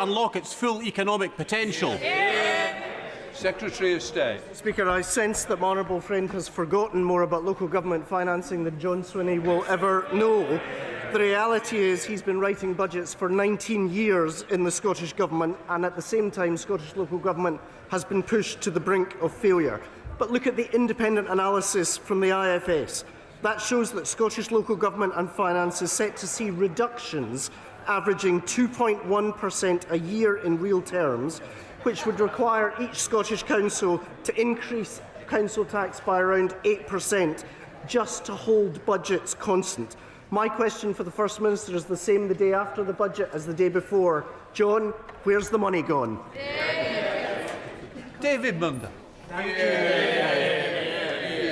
to unlock its full economic potential? Secretary of State. Speaker, I sense that my honourable friend has forgotten more about local government financing than John Swinney will ever know. The reality is he's been writing budgets for 19 years in the Scottish Government, and at the same time Scottish local government has been pushed to the brink of failure. But look at the independent analysis from the IFS. That shows that Scottish local government and finance is set to see reductions averaging 2.1% a year in real terms, which would require each Scottish council to increase council tax by around 8% just to hold budgets constant. My question for the First Minister is the same the day after the budget as the day before. John, where's the money gone? David Munda.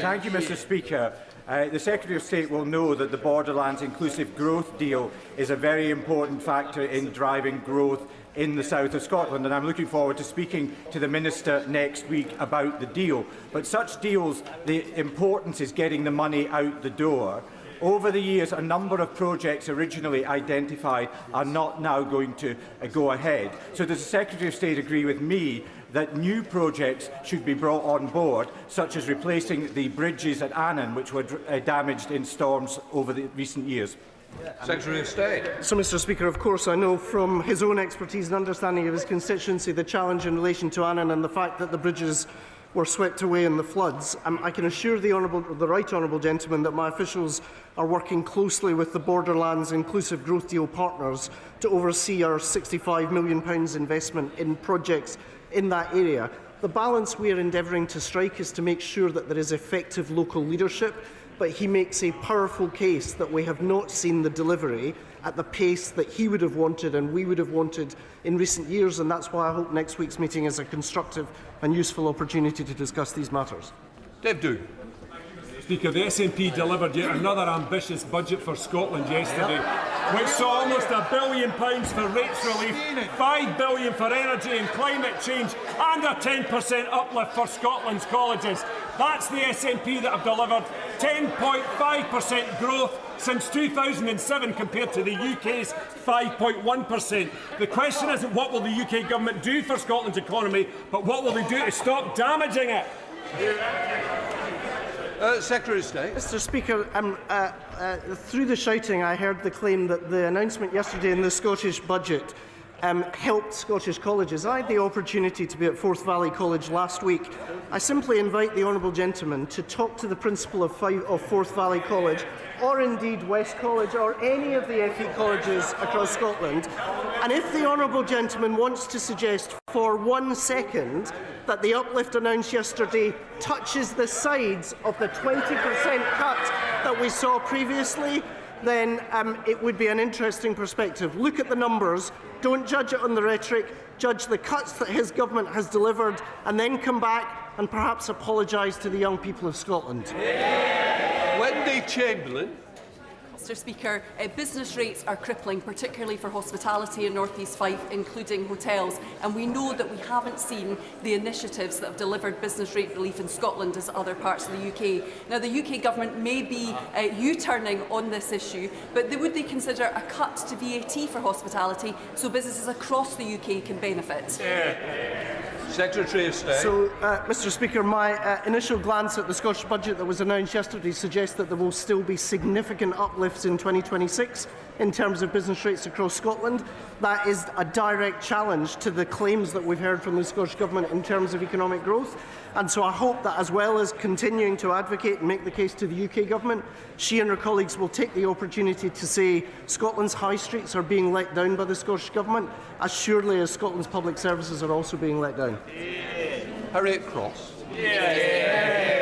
Thank you, Mr. Speaker. The Secretary of State will know that the Borderlands Inclusive Growth Deal is a very important factor in driving growth in the south of Scotland, and I'm looking forward to speaking to the Minister next week about the deal. But such deals, the importance is getting the money out the door. Over the years, a number of projects originally identified are not now going to go ahead. So does the Secretary of State agree with me that new projects should be brought on board, such as replacing the bridges at Annan, which were damaged in storms over the recent years? Secretary of State. So, Mr. Speaker, of course I know from his own expertise and understanding of his constituency the challenge in relation to Annan and the fact that the bridges were swept away in the floods. I can assure the right honourable gentleman that my officials are working closely with the Borderlands Inclusive Growth Deal partners to oversee our £65 million investment in projects in that area. The balance we are endeavouring to strike is to make sure that there is effective local leadership, but he makes a powerful case that we have not seen the delivery at the pace that he would have wanted and we would have wanted in recent years, and that's why I hope next week's meeting is a constructive and useful opportunity to discuss these matters. Dave Doogan. Speaker, the SNP delivered yet another ambitious budget for Scotland yesterday, which saw almost £1 billion for rates relief, £5 billion for energy and climate change, and a 10% uplift for Scotland's colleges. That's the SNP that have delivered 10.5% growth since 2007 compared to the UK's 5.1%. The question isn't what will the UK government do for Scotland's economy, but what will they do to stop damaging it? Secretary of State. Mr. Speaker, through the shouting I heard the claim that the announcement yesterday in the Scottish budget helped Scottish colleges. I had the opportunity to be at Forth Valley College last week. I simply invite the honourable gentleman to talk to the principal of Forth Valley College, or indeed West College, or any of the FE colleges across Scotland, and if the honourable gentleman wants to suggest for 1 second that the uplift announced yesterday touches the sides of the 20% cut that we saw previously, then it would be an interesting perspective. Look at the numbers, don't judge it on the rhetoric, judge the cuts that his government has delivered, and then come back and perhaps apologise to the young people of Scotland. Wendy Chamberlain. Mr. Speaker, business rates are crippling, particularly for hospitality in North East Fife, including hotels, and we know that we haven't seen the initiatives that have delivered business rate relief in Scotland as other parts of the UK. Now, the UK government may be U-turning on this issue, but would they consider a cut to VAT for hospitality so businesses across the UK can benefit? Secretary of State. So, Mr. Speaker, my initial glance at the Scottish budget that was announced yesterday suggests that there will still be significant uplifts in 2026 in terms of business rates across Scotland. That is a direct challenge to the claims that we've heard from the Scottish Government in terms of economic growth. And so I hope that, as well as continuing to advocate and make the case to the UK Government, she and her colleagues will take the opportunity to say Scotland's high streets are being let down by the Scottish Government, as surely as Scotland's public services are also being let down. Harriet Cross. Getting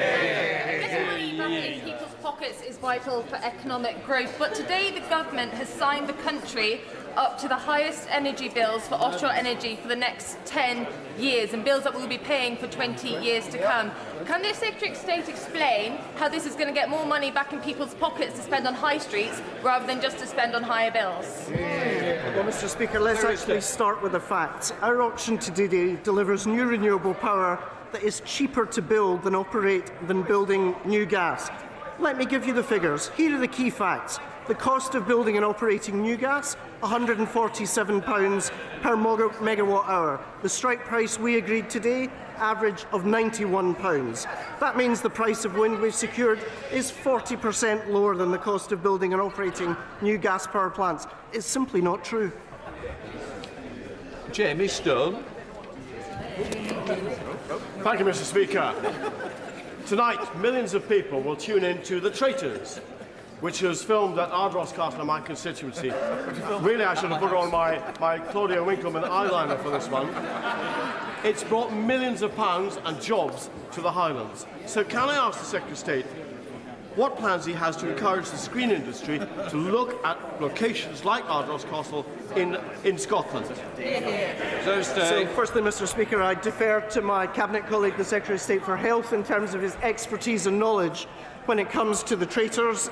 money back in people's pockets is vital for economic growth, but today the government has signed the country up to the highest energy bills for offshore energy for the next 10 years, and bills that we'll be paying for 20 years to come. Can the Secretary of State explain how this is going to get more money back in people's pockets to spend on high streets rather than just to spend on higher bills? Well, Mr. Speaker, let's actually start with the facts. Our auction today delivers new renewable power that is cheaper to build than operate than building new gas. Let me give you the figures. Here are the key facts. The cost of building and operating new gas, £147 per megawatt hour. The strike price we agreed today, average of £91. That means the price of wind we've secured is 40% lower than the cost of building and operating new gas power plants. It's simply not true. Jamie Stone. Thank you, Mr. Speaker. Tonight, millions of people will tune in to The Traitors, which was filmed at Ardross Castle in my constituency. Really, I should have put on my Claudia Winkleman eyeliner for this one. It's brought millions of pounds and jobs to the Highlands. So can I ask the Secretary of State what plans he has to encourage the screen industry to look at locations like Ardross Castle in Scotland? So firstly, Mr. Speaker, I defer to my Cabinet colleague, the Secretary of State for Health, in terms of his expertise and knowledge when it comes to The Traitors.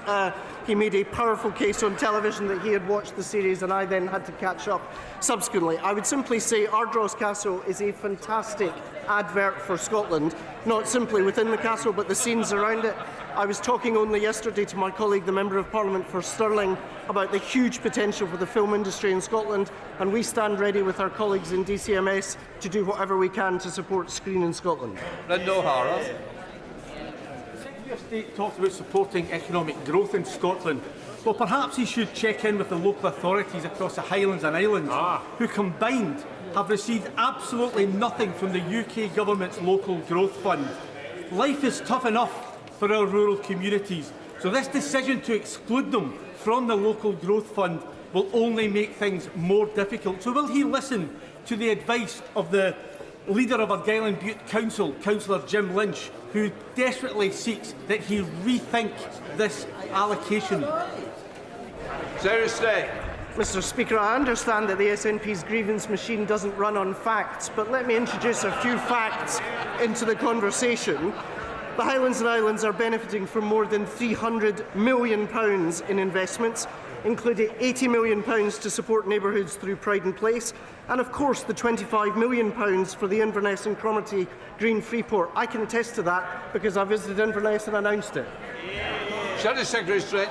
He made a powerful case on television that he had watched the series and I then had to catch up subsequently. I would simply say Ardross Castle is a fantastic advert for Scotland, not simply within the castle but the scenes around it. I was talking only yesterday to my colleague, the Member of Parliament for Stirling, about the huge potential for the film industry in Scotland, and we stand ready with our colleagues in DCMS to do whatever we can to support Screen in Scotland. Brendan O'Hara. The Secretary of State talked about supporting economic growth in Scotland. Well, perhaps he should check in with the local authorities across the Highlands and Islands, who combined have received absolutely nothing from the UK Government's local growth fund. Life is tough enough for our rural communities, so this decision to exclude them from the local growth fund will only make things more difficult. So will he listen to the advice of the leader of Argyll and Bute Council, Councillor Jim Lynch, who desperately seeks that he rethink this allocation? Secretary of State. Mr. Speaker, I understand that the SNP's grievance machine doesn't run on facts, but let me introduce a few facts into the conversation. The Highlands and Islands are benefiting from more than £300 million in investments, including £80 million to support neighbourhoods through Pride and Place, and of course the £25 million for the Inverness and Cromarty Green Freeport. I can attest to that because I visited Inverness and announced it. Secretary of State,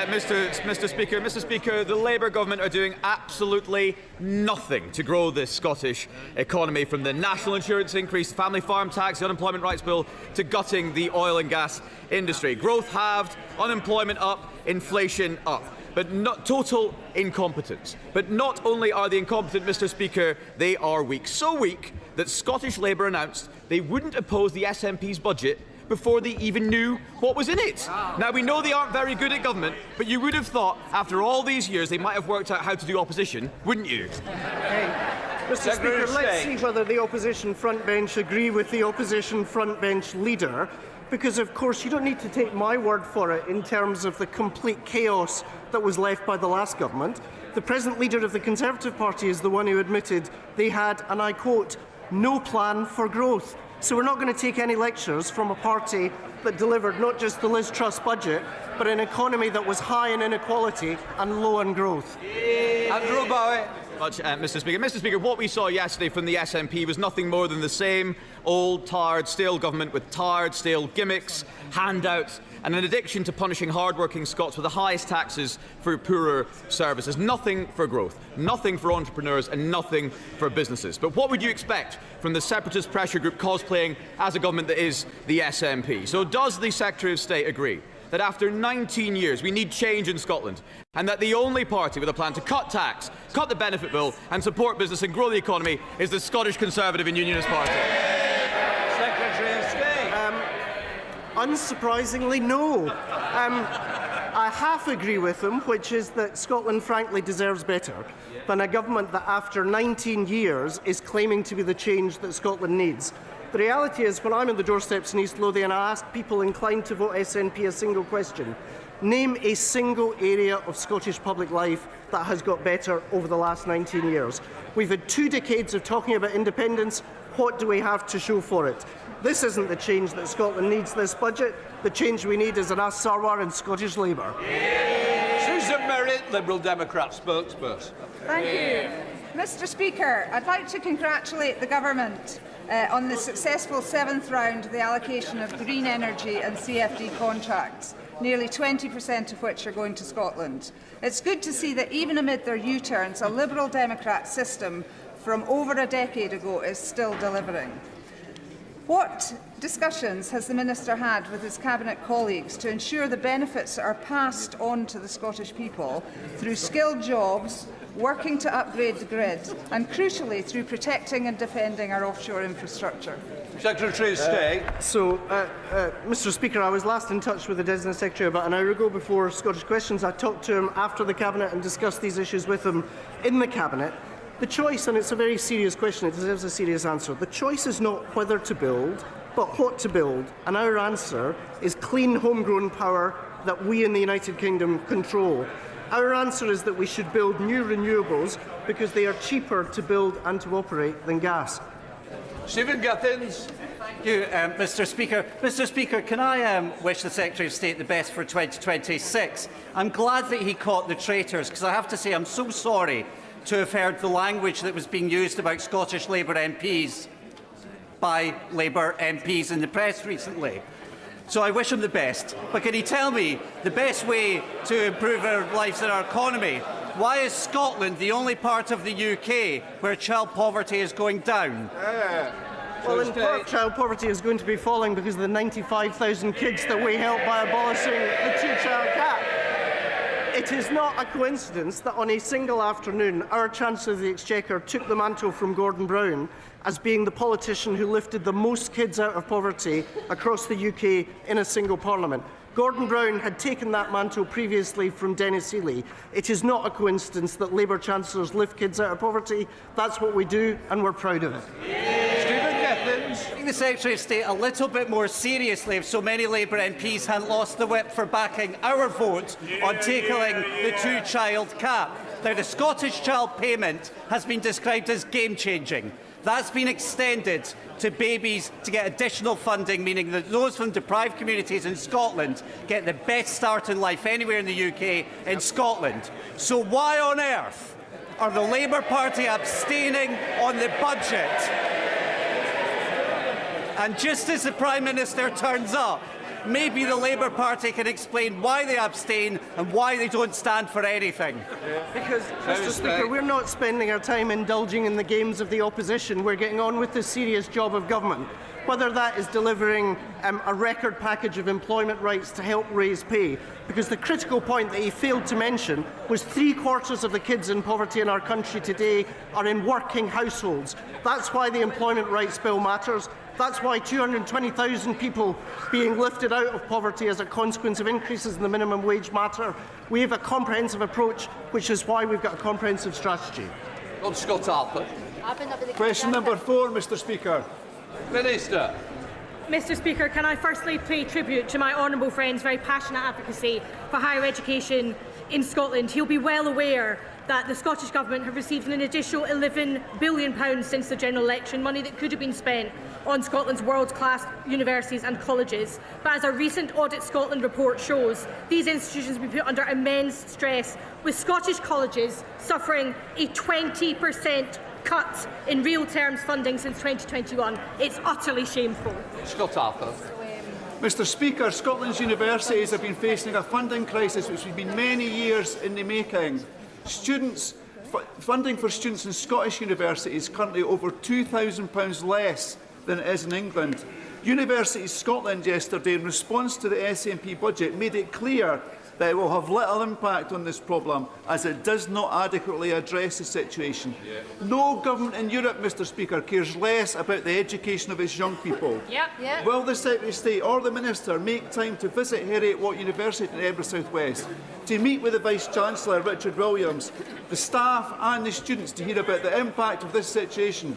Mr. Speaker. Mr. Speaker, the Labour government are doing absolutely nothing to grow the Scottish economy, from the national insurance increase, the family farm tax, the unemployment rights bill, to gutting the oil and gas industry. Growth halved, unemployment up, inflation up. But not total incompetence. But not only are they incompetent, Mr. Speaker, they are weak. So weak that Scottish Labour announced they wouldn't oppose the SNP's budget before they even knew what was in it. Now, we know they aren't very good at government, but you would have thought, after all these years, they might have worked out how to do opposition, wouldn't you? Mr. Speaker, let's see whether the opposition frontbench agree with the opposition frontbench leader, because, of course, you don't need to take my word for it in terms of the complete chaos that was left by the last government. The present leader of the Conservative Party is the one who admitted they had, and I quote, no plan for growth. So we're not going to take any lectures from a party that delivered not just the Liz Truss budget, but an economy that was high in inequality and low in growth. Andrew Bowie. Mr. Speaker. Mr. Speaker, what we saw yesterday from the SNP was nothing more than the same old, tired, stale government with tired, stale gimmicks, handouts, and an addiction to punishing hard-working Scots with the highest taxes for poorer services. Nothing for growth, nothing for entrepreneurs, and nothing for businesses. But what would you expect from the separatist pressure group cosplaying as a government that is the SNP? So does the Secretary of State agree that after 19 years we need change in Scotland, and that the only party with a plan to cut tax, cut the benefit bill and support business and grow the economy is the Scottish Conservative and Unionist Party? Secretary of State. Unsurprisingly, no. I half agree with them, which is that Scotland frankly deserves better than a government that after 19 years is claiming to be the change that Scotland needs. The reality is, when I'm on the doorsteps in East Lothian, I ask people inclined to vote SNP a single question. Name a single area of Scottish public life that has got better over the last 19 years. We've had 2 decades of talking about independence. What do we have to show for it? This isn't the change that Scotland needs this budget. The change we need is an As Sarwar and Scottish Labour. Susan Merritt, Liberal Democrat spokesperson. Thank you. Mr. Speaker, I'd like to congratulate the Government on the successful 7th round of the allocation of green energy and CFD contracts. nearly 20% of which are going to Scotland. It's good to see that even amid their U-turns, a Liberal Democrat system from over a decade ago is still delivering. What discussions has the Minister had with his Cabinet colleagues to ensure the benefits are passed on to the Scottish people through skilled jobs, working to upgrade the grid, and crucially through protecting and defending our offshore infrastructure? Secretary of State. Mr Speaker, I was last in touch with the Designated Secretary about an hour ago before Scottish Questions. I talked to him after the Cabinet and discussed these issues with him in the Cabinet. The choice, and it's a very serious question, it deserves a serious answer, the choice is not whether to build, but what to build, and our answer is clean homegrown power that we in the United Kingdom control. Our answer is that we should build new renewables because they are cheaper to build and to operate than gas. Stephen Gittins. Thank you, Mr Speaker. Mr Speaker, can I wish the Secretary of State the best for 2026? I'm glad that he caught the traitors, because I have to say I'm so sorry to have heard the language that was being used about Scottish Labour MPs by Labour MPs in the press recently. So I wish him the best. But can he tell me the best way to improve our lives and our economy? Why is Scotland the only part of the UK where child poverty is going down? Well, in part, child poverty is going to be falling because of the 95,000 kids that we helped by abolishing the two-child cap. It is not a coincidence that on a single afternoon, our Chancellor of the Exchequer took the mantle from Gordon Brown as being the politician who lifted the most kids out of poverty across the UK in a single parliament. Gordon Brown had taken that mantle previously from Dennis Healey. It is not a coincidence that Labour Chancellors lift kids out of poverty. That's what we do, and we're proud of it. Take the Secretary of State a little bit more seriously if so many Labour MPs hadn't lost the whip for backing our vote on tackling the two-child cap. Now, the Scottish Child Payment has been described as game-changing. That's been extended to babies to get additional funding, meaning that those from deprived communities in Scotland get the best start in life anywhere in the UK in Scotland. So why on earth are the Labour Party abstaining on the budget? And just as the Prime Minister turns up, maybe the Labour Party can explain why they abstain and why they don't stand for anything. Because, Mr Speaker, we're not spending our time indulging in the games of the opposition. We're getting on with the serious job of government. Whether that is delivering a record package of employment rights to help raise pay, because the critical point that he failed to mention was 3/4 of the kids in poverty in our country today are in working households. That's why the Employment Rights Bill matters. That's why 220,000 people being lifted out of poverty as a consequence of increases in the minimum wage matter. We have a comprehensive approach, which is why we've got a comprehensive strategy. On Scott Harper. Question number 4, Mr Speaker. Minister. Mr Speaker, can I firstly pay tribute to my honourable friend's very passionate advocacy for higher education in Scotland. He'll be well aware that the Scottish Government have received an additional £11 billion since the general election, money that could have been spent on Scotland's world-class universities and colleges. But as a recent Audit Scotland report shows, these institutions have been put under immense stress, with Scottish colleges suffering a 20% cut in real terms funding since 2021. It's utterly shameful. Scott Harper. Mr Speaker, Scotland's universities have been facing a funding crisis which has been many years in the making. Funding for students in Scottish universities is currently over £2,000 less than it is in England. Universities Scotland yesterday, in response to the SNP budget, made it clear that it will have little impact on this problem, as it does not adequately address the situation. No government in Europe, Mr Speaker, cares less about the education of its young people. Will the Secretary of State or the Minister make time to visit Heriot Watt University in Edinburgh South West, to meet with the Vice-Chancellor, Richard Williams, the staff and the students to hear about the impact of this situation?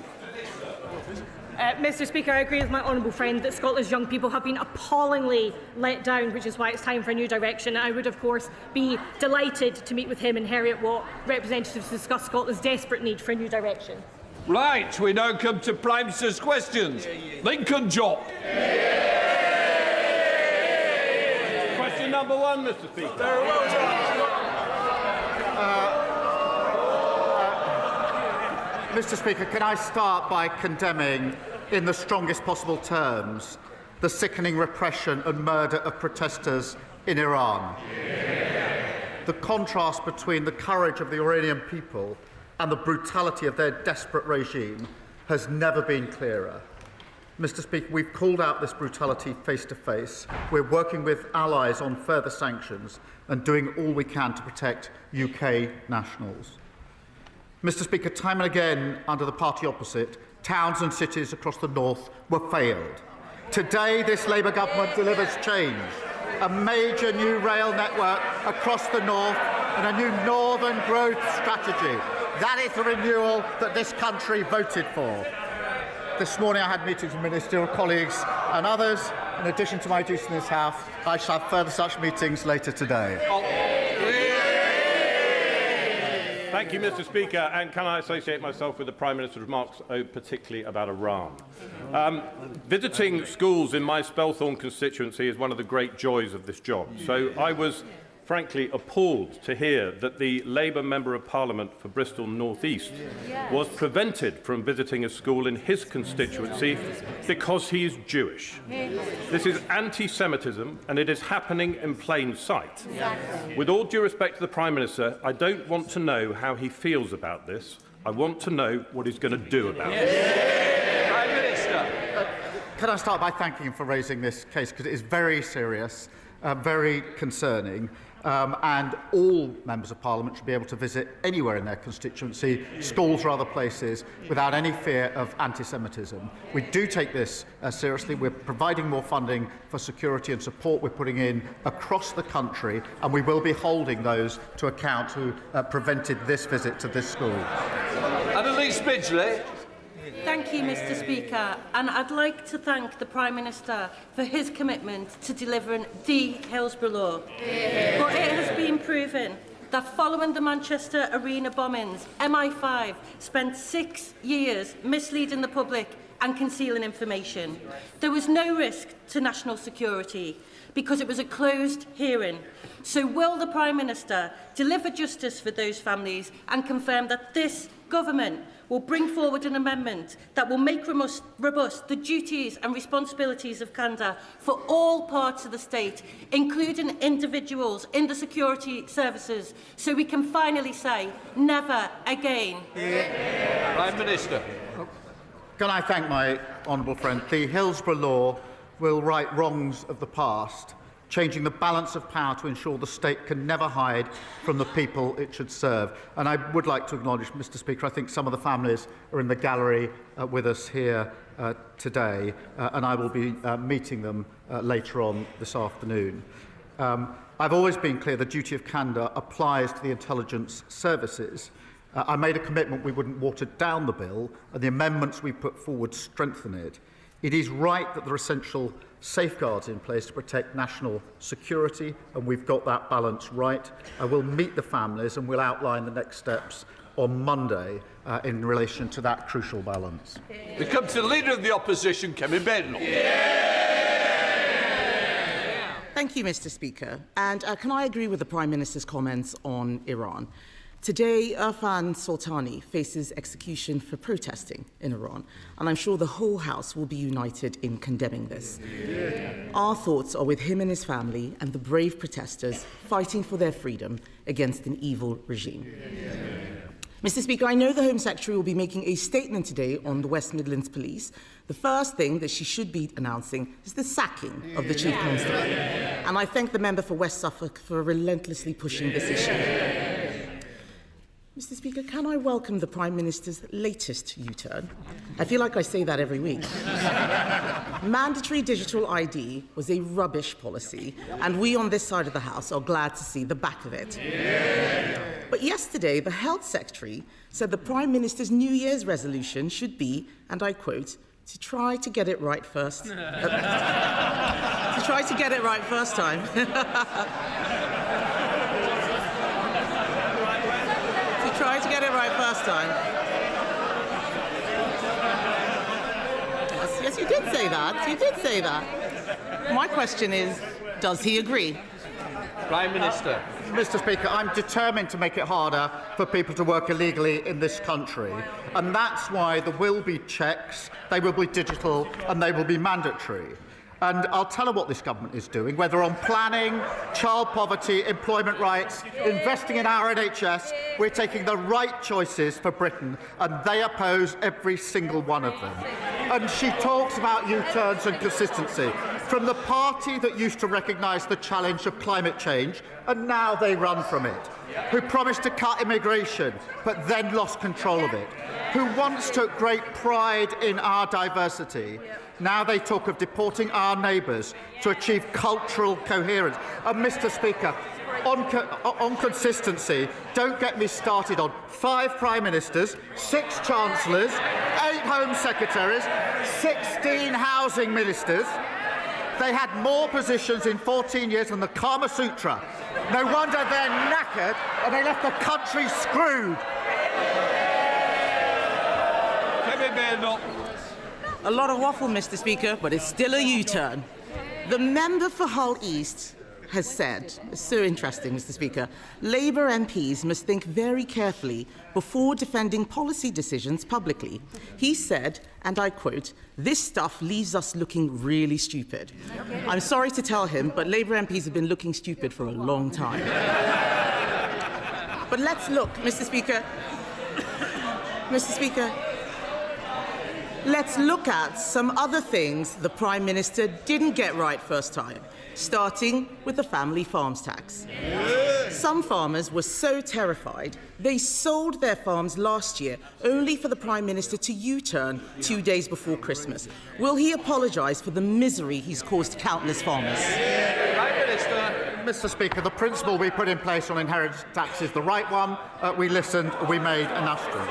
Mr Speaker, I agree with my honourable friend that Scotland's young people have been appallingly let down, which is why it's time for a new direction. I would, of course, be delighted to meet with him and Heriot Watt representatives to discuss Scotland's desperate need for a new direction. Right, we now come to Prime Minister's questions. Lincoln Jopp. Question number 1, Mr Speaker. Very well done. Mr Speaker, can I start by condemning, in the strongest possible terms, the sickening repression and murder of protesters in Iran. The contrast between the courage of the Iranian people and the brutality of their desperate regime has never been clearer. Mr. Speaker, we've called out this brutality face to face. We're working with allies on further sanctions and doing all we can to protect UK nationals. Mr. Speaker, time and again under the party opposite, towns and cities across the north were failed. Today, this Labour government delivers change. A major new rail network across the north and a new northern growth strategy. That is the renewal that this country voted for. This morning I had meetings with ministerial colleagues and others. In addition to my duties in this House, I shall have further such meetings later today. Thank you, Mr. Speaker. And can I associate myself with the Prime Minister's remarks, particularly about Iran? Visiting schools in my Spelthorne constituency is one of the great joys of this job. So I was frankly appalled to hear that the Labour Member of Parliament for Bristol North East was prevented from visiting a school in his constituency because he is Jewish. This is anti-Semitism and it is happening in plain sight. With all due respect to the Prime Minister, I don't want to know how he feels about this. I want to know what he's going to do about it. Prime Minister. Can I start by thanking him for raising this case, because it is very serious, very concerning. And all members of Parliament should be able to visit anywhere in their constituency, schools or other places, without any fear of anti-Semitism. We do take this seriously. We're providing more funding for security and support we're putting in across the country, and we will be holding those to account who prevented this visit to this school. Annalise Midgley. Thank you, Mr. Speaker, and I'd like to thank the Prime Minister for his commitment to delivering the Hillsborough Law. But it has been proven that following the Manchester Arena bombings, MI5 spent 6 years misleading the public and concealing information. There was no risk to national security because it was a closed hearing. So will the Prime Minister deliver justice for those families and confirm that this government will bring forward an amendment that will make robust the duties and responsibilities of candour for all parts of the state, including individuals in the security services, so we can finally say, never again? Prime Minister. Can I thank my honourable friend? The Hillsborough Law will right wrongs of the past, changing the balance of power to ensure the state can never hide from the people it should serve. And I would like to acknowledge, Mr. Speaker, I think some of the families are in the gallery with us here today, and I will be meeting them later on this afternoon. I've always been clear the duty of candour applies to the intelligence services. I made a commitment we wouldn't water down the bill, and the amendments we put forward strengthen it. It is right that there are essential safeguards in place to protect national security, and we've got that balance right. I will meet the families and will outline the next steps on Monday in relation to that crucial balance. We come to the Leader of the Opposition, Kemi Badenoch. Thank you, Mr. Speaker. And can I agree with the Prime Minister's comments on Iran? Today, Irfan Soltani faces execution for protesting in Iran, and I'm sure the whole House will be united in condemning this. Our thoughts are with him and his family and the brave protesters fighting for their freedom against an evil regime. Mr. Speaker, I know the Home Secretary will be making a statement today on the West Midlands Police. The first thing that she should be announcing is the sacking of the Chief Constable. And I thank the member for West Suffolk for relentlessly pushing this issue. Mr. Speaker, can I welcome the Prime Minister's latest U-turn? I feel like I say that every week. Mandatory digital ID was a rubbish policy, and we on this side of the House are glad to see the back of it. But yesterday, the Health Secretary said the Prime Minister's New Year's resolution should be, and I quote, to try to get it right first. To try to get it right first time. Try to get it right first time. Yes, you did say that. You did say that. My question is, does he agree? Prime Minister. Mr. Speaker, I'm determined to make it harder for people to work illegally in this country, and that's why there will be checks, they will be digital, and they will be mandatory. And I'll tell her what this government is doing, whether on planning, child poverty, employment rights, investing in our NHS. We're taking the right choices for Britain, and they oppose every single one of them. And she talks about U-turns and consistency. From the party that used to recognise the challenge of climate change, and now they run from it, who promised to cut immigration, but then lost control of it, who once took great pride in our diversity. Now they talk of deporting our neighbours to achieve cultural coherence. And, Mr Speaker, on consistency, don't get me started on 5 Prime Ministers, 6 Chancellors, 8 Home Secretaries, 16 Housing Ministers. They had more positions in 14 years than the Kama Sutra. No wonder they're knackered and they left the country screwed. Kemi Badenoch. A lot of waffle, Mr Speaker, but it's still a U-turn. The member for Hull East has said, it's so interesting, Mr Speaker, Labour MPs must think very carefully before defending policy decisions publicly. He said, and I quote, "This stuff leaves us looking really stupid." Okay. I'm sorry to tell him, but Labour MPs have been looking stupid for a long time. But let's look, Mr Speaker. Mr Speaker, let's look at some other things the Prime Minister didn't get right first time, starting with the family farms tax. Some farmers were so terrified they sold their farms last year only for the Prime Minister to U-turn 2 days before Christmas. Will he apologise for the misery he's caused countless farmers? Prime Minister. Mr Speaker, the principle we put in place on inheritance tax is the right one. We listened, we made an asterisk.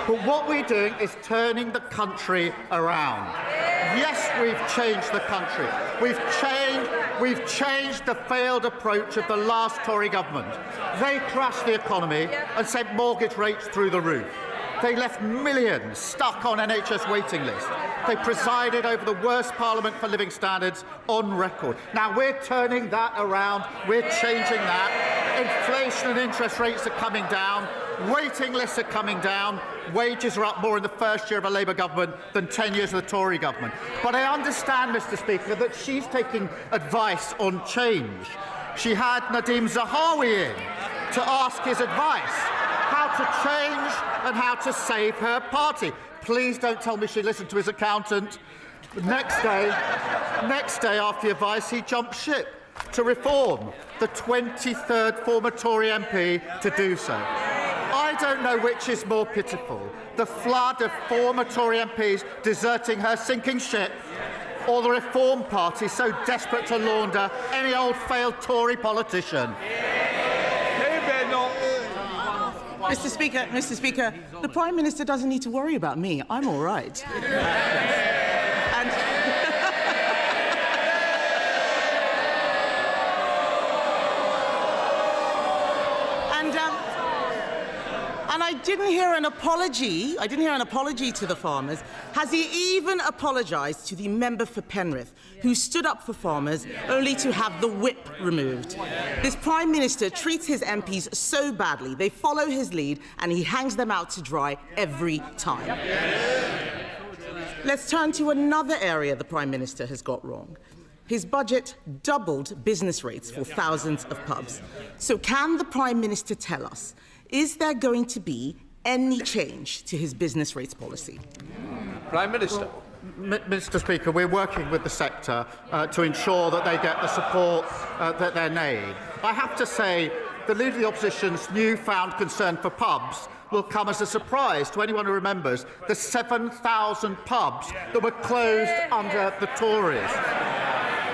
But what we're doing is turning the country around. Yes, we've changed the country. We've changed the failed approach of the last Tory government. They crashed the economy and sent mortgage rates through the roof. They left millions stuck on NHS waiting lists. They presided over the worst Parliament for living standards on record. Now we're turning that around. We're changing that. Inflation and interest rates are coming down. Waiting lists are coming down. Wages are up more in the first year of a Labour government than 10 years of the Tory government. But I understand, Mr Speaker, that she's taking advice on change. She had Nadeem Zahawi in to ask his advice, how to change and how to save her party. Please don't tell me she listened to his accountant. Next day after the advice, he jumped ship to reform, the 23rd former Tory MP to do so. I don't know which is more pitiful, the flood of former Tory MPs deserting her sinking ship, or the Reform Party so desperate to launder any old failed Tory politician. Mr Speaker, the Prime Minister doesn't need to worry about me. I'm all right. And I didn't hear an apology. I didn't hear an apology to the farmers. Has he even apologised to the member for Penrith, who stood up for farmers only to have the whip removed? This Prime Minister treats his MPs so badly, they follow his lead, and he hangs them out to dry every time. Let's turn to another area the Prime Minister has got wrong. His budget doubled business rates for thousands of pubs. So can the Prime Minister tell us, is there going to be any change to his business rates policy? Prime Minister. Well, Mr Speaker, we're working with the sector to ensure that they get the support that they need. I have to say, the Leader of the Opposition's newfound concern for pubs will come as a surprise to anyone who remembers the 7,000 pubs that were closed under the Tories.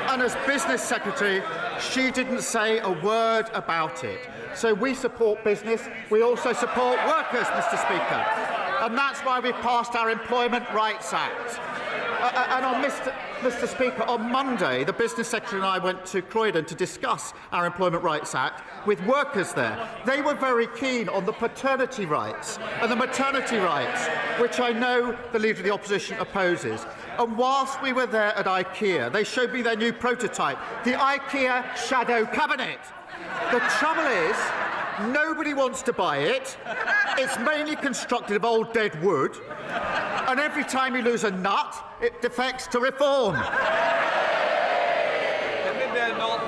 And as Business Secretary, she didn't say a word about it. So we support business, we also support workers, Mr Speaker. And that's why we passed our Employment Rights Act. And on Mr Speaker, on Monday, the Business Secretary and I went to Croydon to discuss our Employment Rights Act with workers there. They were very keen on the paternity rights and the maternity rights, which I know the Leader of the Opposition opposes. And whilst we were there at IKEA, they showed me their new prototype, the IKEA Shadow Cabinet. The trouble is, nobody wants to buy it. It's mainly constructed of old dead wood. And every time you lose a nut, it defects to reform. Badenoch.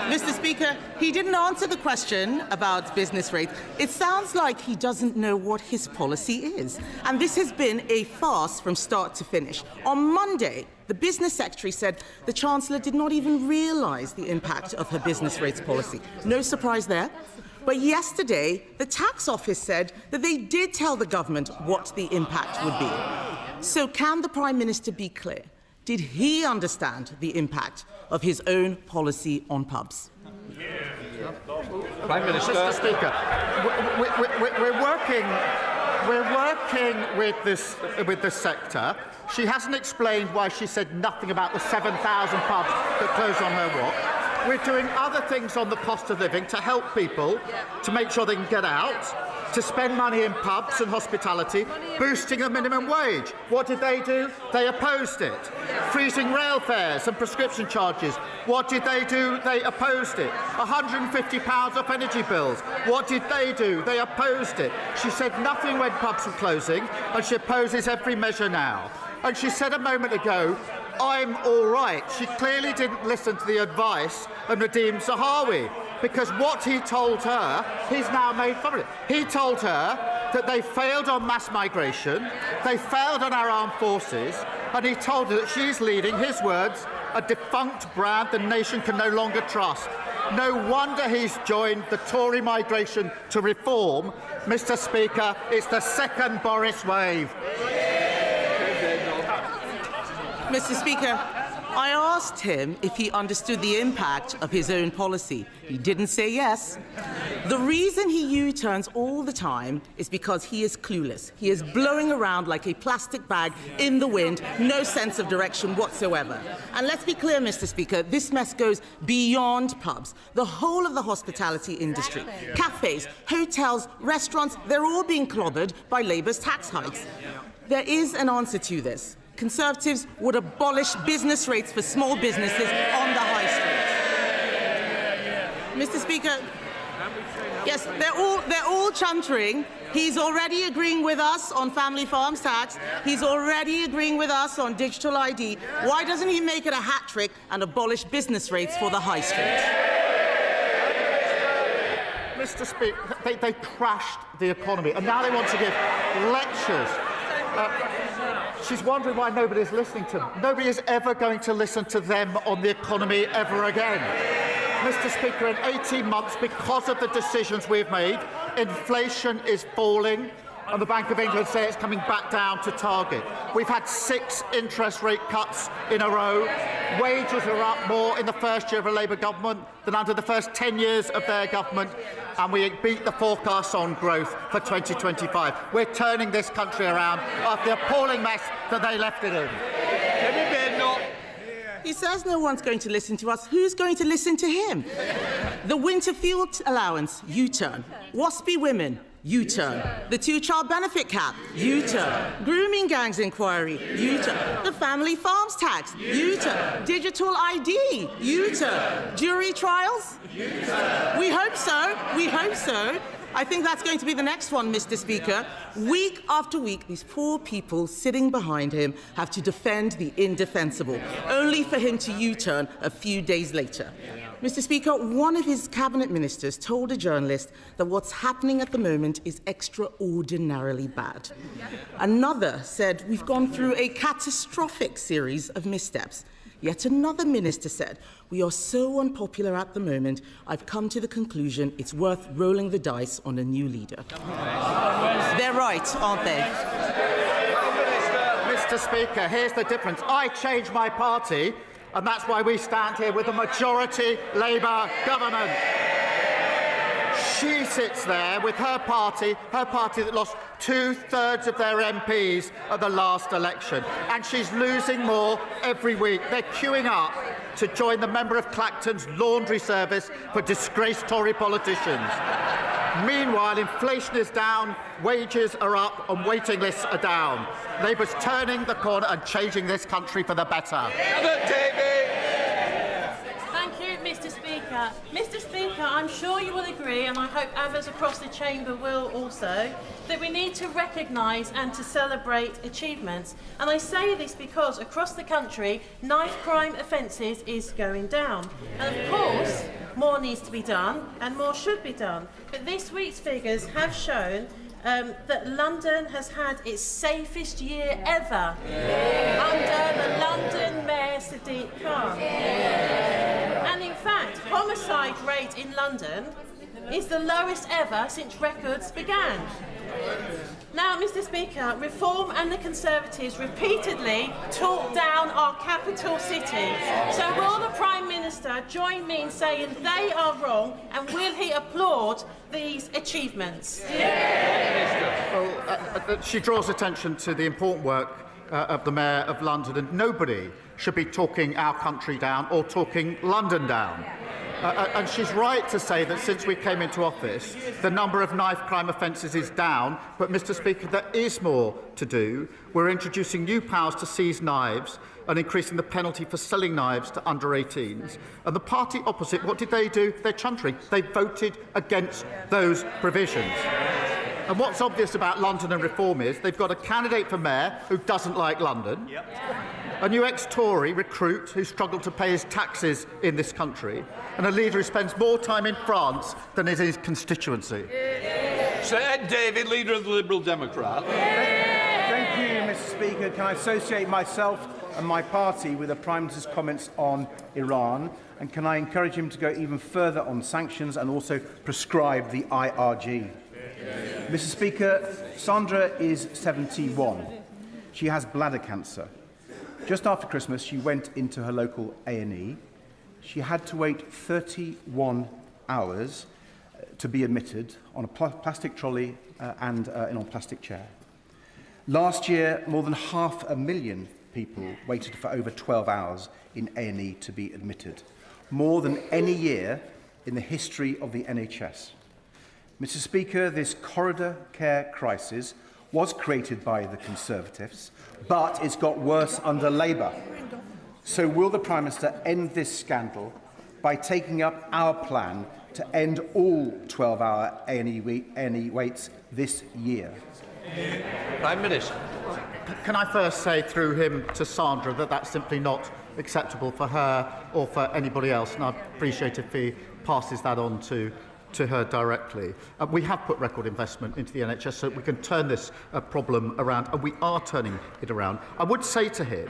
Mr. Speaker, he didn't answer the question about business rates. It sounds like he doesn't know what his policy is. And this has been a farce from start to finish. On Monday, the Business Secretary said the Chancellor did not even realise the impact of her business rates policy. No surprise there. But yesterday, the Tax Office said that they did tell the government what the impact would be. So can the Prime Minister be clear? Did he understand the impact of his own policy on pubs? Prime Minister. Mr. Speaker, we're working with this sector. She hasn't explained why she said nothing about the 7,000 pubs that closed on her watch. We're doing other things on the cost of living to help people, to make sure they can get out, to spend money in pubs and hospitality, boosting the minimum wage. What did they do? They opposed it. Freezing rail fares and prescription charges. What did they do? They opposed it. £150 off energy bills. What did they do? They opposed it. She said nothing when pubs were closing, and she opposes every measure now. And she said a moment ago, I'm all right. She clearly didn't listen to the advice of Nadeem Zahawi, because what he told her, he's now made fun of it. He told her that they failed on mass migration, they failed on our armed forces, and he told her that she's leading, his words, a defunct brand the nation can no longer trust. No wonder he's joined the Tory migration to reform. Mr. Speaker, it's the second Boris wave. Mr. Speaker, I asked him if he understood the impact of his own policy. He didn't say yes. The reason he U-turns all the time is because he is clueless. He is blowing around like a plastic bag in the wind, no sense of direction whatsoever. And let's be clear, Mr. Speaker, this mess goes beyond pubs. The whole of the hospitality industry, cafes, hotels, restaurants, they're all being clobbered by Labour's tax hikes. There is an answer to this. Conservatives would abolish business rates for small businesses on the high street. Mr. Speaker, yes, they're all chuntering. He's already agreeing with us on family farms tax. He's already agreeing with us on digital ID. Why doesn't he make it a hat trick and abolish business rates for the high street? Mr. Speaker, they crashed the economy, and now they want to give lectures. She's wondering why nobody's listening to them. Nobody is ever going to listen to them on the economy ever again. Mr. Speaker, in 18 months, because of the decisions we've made, inflation is falling, and the Bank of England say it's coming back down to target. We've had 6 interest rate cuts in a row. Wages are up more in the first year of a Labour government than under the first 10 years of their government, and we beat the forecasts on growth for 2025. We're turning this country around after the appalling mess that they left it in. Kemi Badenoch. He says no one's going to listen to us. Who's going to listen to him? The winter fuel allowance, U-turn. Waspy women, U-turn. The 2-child benefit cap, U-turn. Grooming gangs inquiry, U-turn. The family farms tax, U-turn. Digital ID, U-turn. Jury trials? U-turn. We hope so. We hope so. I think that's going to be the next one, Mr. Speaker. Week after week, these poor people sitting behind him have to defend the indefensible, only for him to U-turn a few days later. Mr. Speaker, one of his cabinet ministers told a journalist that what's happening at the moment is extraordinarily bad. Another said we've gone through a catastrophic series of missteps. Yet another minister said, we are so unpopular at the moment, I've come to the conclusion it's worth rolling the dice on a new leader. They're right, aren't they? Mr. Speaker, here's the difference. I changed my party, and that's why we stand here with a majority Labour government. She sits there with her party that lost 2/3 of their MPs at the last election, and she's losing more every week. They're queuing up to join the member of Clacton's laundry service for disgraced Tory politicians. Meanwhile, inflation is down, wages are up, and waiting lists are down. Labour's turning the corner and changing this country for the better. Thank you, Mr. Speaker. Mr. Speaker, I'm sure you will agree, and I hope others across the chamber will also, that we need to recognise and to celebrate achievements. And I say this because across the country, knife crime offences is going down. And of course, more needs to be done and more should be done. But this week's figures have shown that London has had its safest year ever under the London Mayor Sadiq Khan. And in fact, homicide rate in London is the lowest ever since records began. Now, Mr Speaker, Reform and the Conservatives repeatedly talk down our capital city. So will the Prime Minister join me in saying they are wrong, and will he applaud these achievements? Well, she draws attention to the important work of the Mayor of London, and nobody should be talking our country down or talking London down. And she's right to say that since we came into office, the number of knife crime offences is down. But, Mr Speaker, there is more to do. We're introducing new powers to seize knives and increasing the penalty for selling knives to under 18s. And the party opposite, what did they do? They're chuntering. They voted against those provisions. And what's obvious about London and Reform is they've got a candidate for mayor who doesn't like London, a new ex-Tory recruit who struggled to pay his taxes in this country, and a leader who spends more time in France than in his constituency. Sir Ed Davey, leader of the Liberal Democrat. Thank you, Mr Speaker. Can I associate myself and my party with the Prime Minister's comments on Iran? And can I encourage him to go even further on sanctions and also prescribe the IRG? Mr Speaker, Sandra is 71. She has bladder cancer. Just after Christmas, she went into her local A&E. She had to wait 31 hours to be admitted on a plastic trolley and in a plastic chair. Last year, more than 500,000 people waited for over 12 hours in A&E to be admitted, more than any year in the history of the NHS. Mr Speaker, this corridor care crisis was created by the Conservatives, but it's got worse under Labour. So will the Prime Minister end this scandal by taking up our plan to end all 12-hour A&E waits this year? Prime Minister. Can I first say through him to Sandra that that's simply not acceptable for her or for anybody else, and I'd appreciate if he passes that on to her directly. We have put record investment into the NHS so we can turn this problem around, and we are turning it around. I would say to him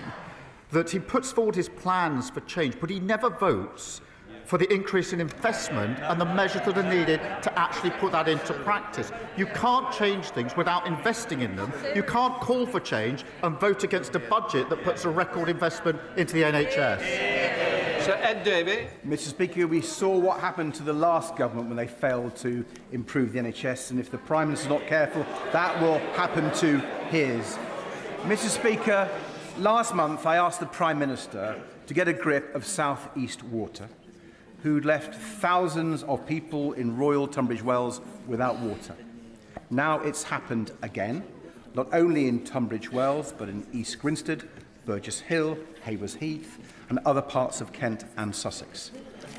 that he puts forward his plans for change, but he never votes for the increase in investment and the measures that are needed to actually put that into practice. You can't change things without investing in them. You can't call for change and vote against a budget that puts a record investment into the NHS. Sir Ed Davey. Mr Speaker, we saw what happened to the last government when they failed to improve the NHS, and if the Prime Minister is not careful, that will happen to his. Mr Speaker, last month I asked the Prime Minister to get a grip of South East Water, who'd left thousands of people in Royal Tunbridge Wells without water. Now it's happened again, not only in Tunbridge Wells, but in East Grinstead, Burgess Hill, Haywers Heath, and other parts of Kent and Sussex.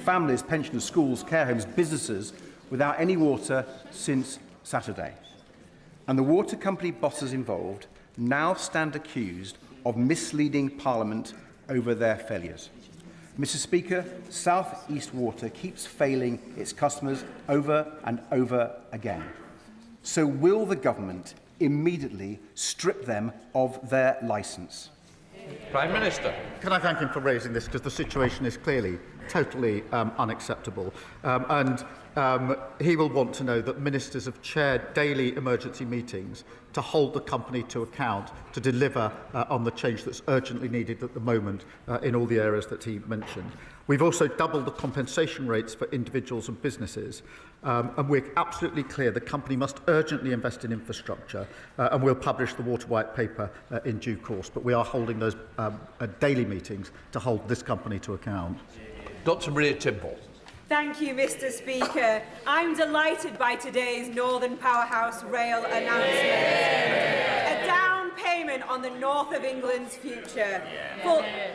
Families, pensioners, schools, care homes, businesses without any water since Saturday. And the water company bosses involved now stand accused of misleading Parliament over their failures. Mr Speaker, South East Water keeps failing its customers over and over again. So will the government immediately strip them of their licence? Prime Minister. Can I thank him for raising this, because the situation is clearly totally unacceptable. He will want to know that ministers have chaired daily emergency meetings to hold the company to account, to deliver on the change that's urgently needed at the moment in all the areas that he mentioned. We've also doubled the compensation rates for individuals and businesses, and we're absolutely clear the company must urgently invest in infrastructure, and we'll publish the Water White Paper in due course, but we are holding those daily meetings to hold this company to account. Dr Maria Timble. Thank you, Mr Speaker. I'm delighted by today's Northern Powerhouse Rail announcement. A down payment statement on the north of England's future.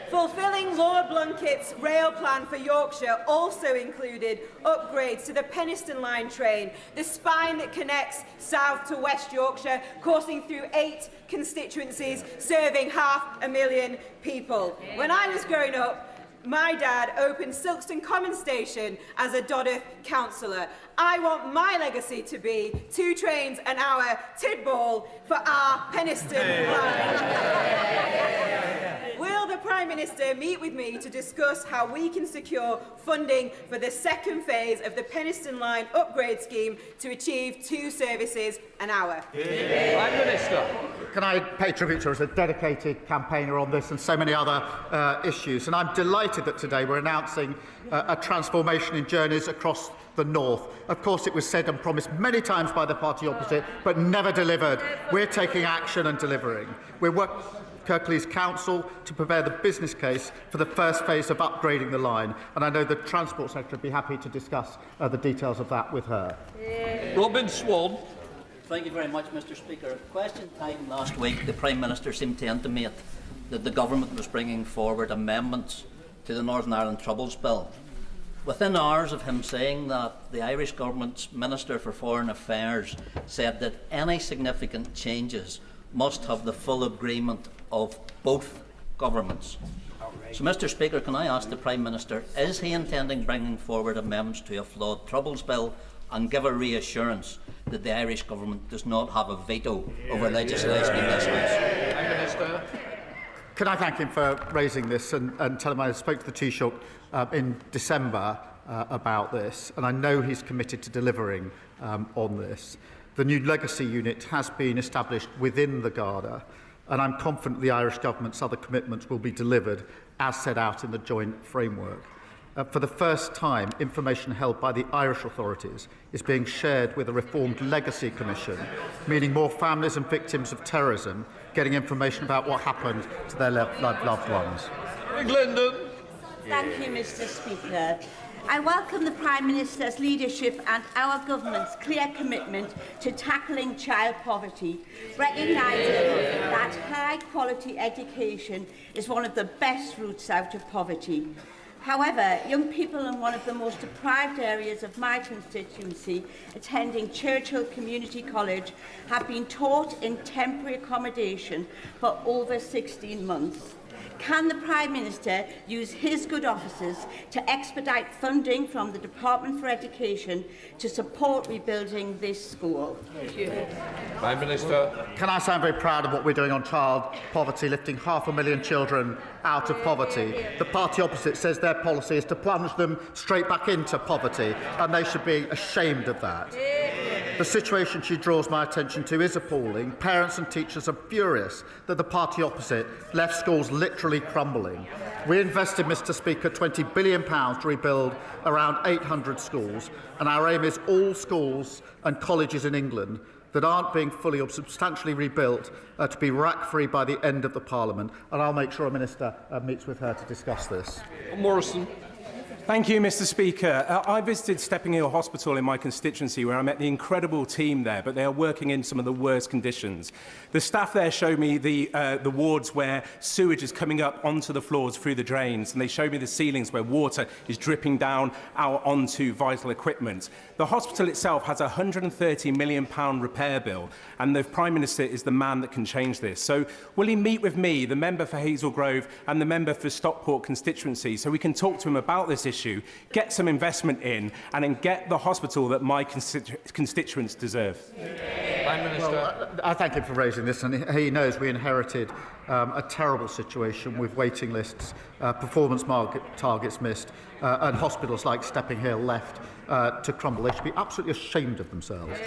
Fulfilling Lord Blunkett's rail plan for Yorkshire also included upgrades to the Penistone Line train, the spine that connects south to West Yorkshire, coursing through 8 constituencies, serving 500,000 people. When I was growing up, my dad opened Silkstone Common Station as a Dodder councillor. I want my legacy to be 2 trains an hour Tidball for our Penistone line. Will the Prime Minister meet with me to discuss how we can secure funding for the second phase of the Penistone Line upgrade scheme to achieve 2 services an hour? Prime Minister. Can I pay tribute to her as a dedicated campaigner on this and so many other issues? And I'm delighted that today we're announcing a transformation in journeys across the north. Of course, it was said and promised many times by the party opposite, but never delivered. We're taking action and delivering. We're working Kirklees Council to prepare the business case for the first phase of upgrading the line, and I know the Transport Secretary would be happy to discuss the details of that with her. Robin Swan. Thank you very much, Mr Speaker. At question time last week, the Prime Minister seemed to intimate that the Government was bringing forward amendments to the Northern Ireland Troubles Bill. Within hours of him saying that, the Irish Government's Minister for Foreign Affairs said that any significant changes must have the full agreement of both governments. So, Mr Speaker, can I ask the Prime Minister, is he intending bringing forward amendments to a flawed Troubles Bill and give a reassurance that the Irish Government does not have a veto over legislation in this House? Prime Minister. Can I thank him for raising this and tell him I spoke to the Taoiseach in December about this, and I know he's committed to delivering on this. The new legacy unit has been established within the Garda, and I'm confident the Irish Government's other commitments will be delivered as set out in the joint framework. For the first time, information held by the Irish authorities is being shared with a reformed Legacy Commission, meaning more families and victims of terrorism getting information about what happened to their loved ones. Glendon. Thank you, Mr Speaker. I welcome the Prime Minister's leadership and our government's clear commitment to tackling child poverty, recognising that high-quality education is one of the best routes out of poverty. However, young people in one of the most deprived areas of my constituency, attending Churchill Community College, have been taught in temporary accommodation for over 16 months. Can the Prime Minister use his good offices to expedite funding from the Department for Education to support rebuilding this school? Prime Minister. Can I say I'm very proud of what we're doing on child poverty, lifting 500,000 children out of poverty. The party opposite says their policy is to plunge them straight back into poverty, and they should be ashamed of that. The situation she draws my attention to is appalling. Parents and teachers are furious that the party opposite left schools literally crumbling. We invested, Mr Speaker, £20 billion to rebuild around 800 schools, and our aim is all schools and colleges in England that aren't being fully or substantially rebuilt to be rack-free by the end of the Parliament, and I'll make sure a Minister meets with her to discuss this. Morrison. Thank you, Mr Speaker. I visited Stepping Hill Hospital in my constituency, where I met the incredible team there, but they are working in some of the worst conditions. The staff there showed me the wards where sewage is coming up onto the floors through the drains, and they showed me the ceilings where water is dripping down out onto vital equipment. The hospital itself has a £130 million repair bill, and the Prime Minister is the man that can change this. So will he meet with me, the member for Hazel Grove and the member for Stockport constituency, so we can talk to him about this issue, get some investment in, and then get the hospital that my constituents deserve? Prime Minister. Well, I thank him for raising this, and he knows we inherited a terrible situation with waiting lists, performance targets missed, and hospitals like Stepping Hill left to crumble. They should be absolutely ashamed of themselves.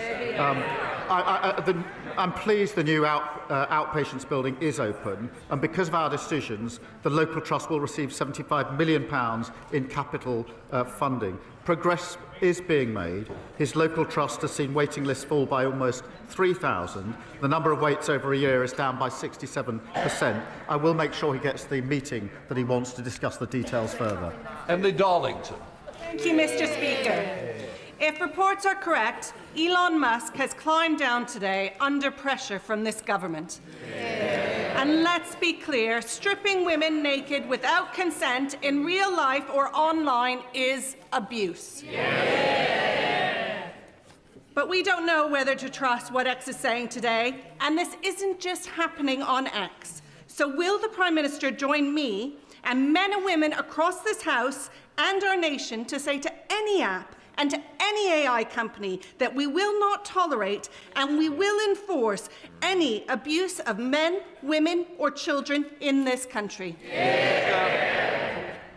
I'm pleased the new outpatients building is open, and because of our decisions, the local trust will receive £75 million in capital funding. Progress is being made. His local trust has seen waiting lists fall by almost 3,000. The number of waits over a year is down by 67%. I will make sure he gets the meeting that he wants to discuss the details further. Emily Darlington. Thank you, Mr Speaker. If reports are correct, Elon Musk has climbed down today under pressure from this government. And let's be clear, stripping women naked without consent in real life or online is abuse. But we don't know whether to trust what X is saying today, and this isn't just happening on X. So will the Prime Minister join me and men and women across this House and our nation to say to any app and to any AI company that we will not tolerate and we will enforce any abuse of men, women or children in this country?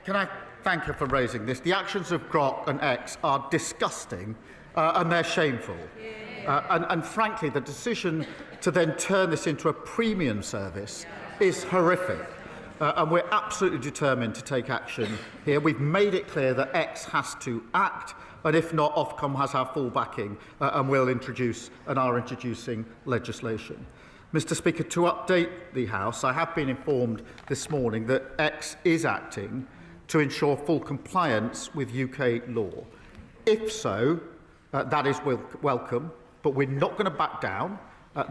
Can I thank her for raising this? The actions of Grok and X are disgusting and they're shameful. And frankly, the decision to then turn this into a premium service is horrific. And we're absolutely determined to take action here. We've made it clear that X has to act, and if not, Ofcom has our full backing and will introduce and are introducing legislation. Mr Speaker, to update the House, I have been informed this morning that X is acting to ensure full compliance with UK law. If so, that is welcome, but we're not going to back down.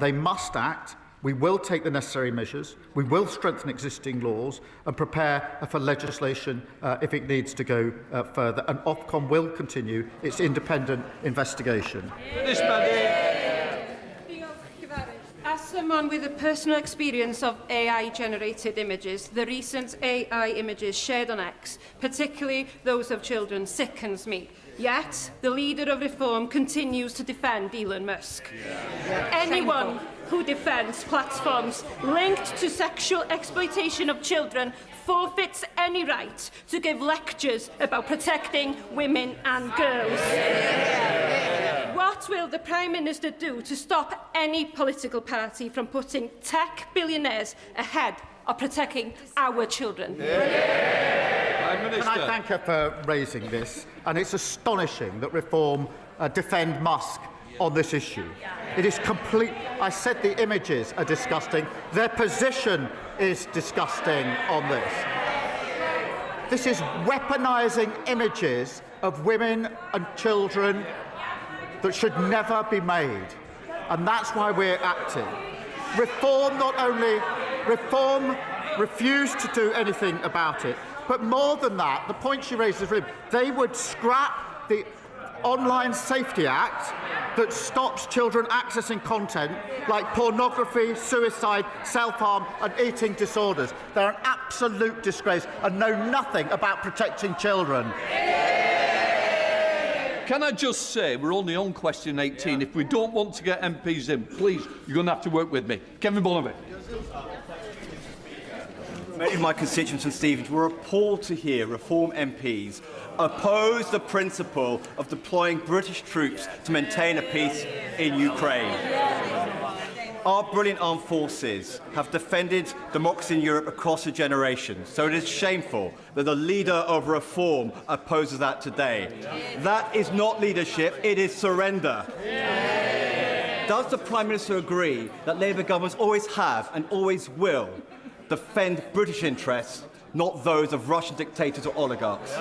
They must act. We will take the necessary measures. We will strengthen existing laws and prepare for legislation if it needs to go further. And Ofcom will continue its independent investigation. As someone with a personal experience of AI-generated images, the recent AI images shared on X, particularly those of children, sickens me. Yet, the leader of Reform continues to defend Elon Musk. Anyone who defends platforms linked to sexual exploitation of children forfeits any right to give lectures about protecting women and girls. What will the Prime Minister do to stop any political party from putting tech billionaires ahead of protecting our children? Can I thank her for raising this? And it's astonishing that Reform defend Musk on this issue. It is complete. I said the images are disgusting. Their position is disgusting on this. This is weaponising images of women and children that should never be made. And that's why we're acting. Reform refused to do anything about it. But more than that, the point she raises, they would scrap the Online Safety Act that stops children accessing content like pornography, suicide, self-harm and eating disorders. They're an absolute disgrace and know nothing about protecting children. Can I just say, we're only on question 18. If we don't want to get MPs in, please, you're going to have to work with me. Kemi Badenoch. Many of my constituents and Stevens were appalled to hear Reform MPs oppose the principle of deploying British troops to maintain a peace in Ukraine. Our brilliant armed forces have defended democracy in Europe across a generation, so it is shameful that the leader of Reform opposes that today. That is not leadership, it is surrender. Does the Prime Minister agree that Labour governments always have and always will defend British interests, not those of Russian dictators or oligarchs?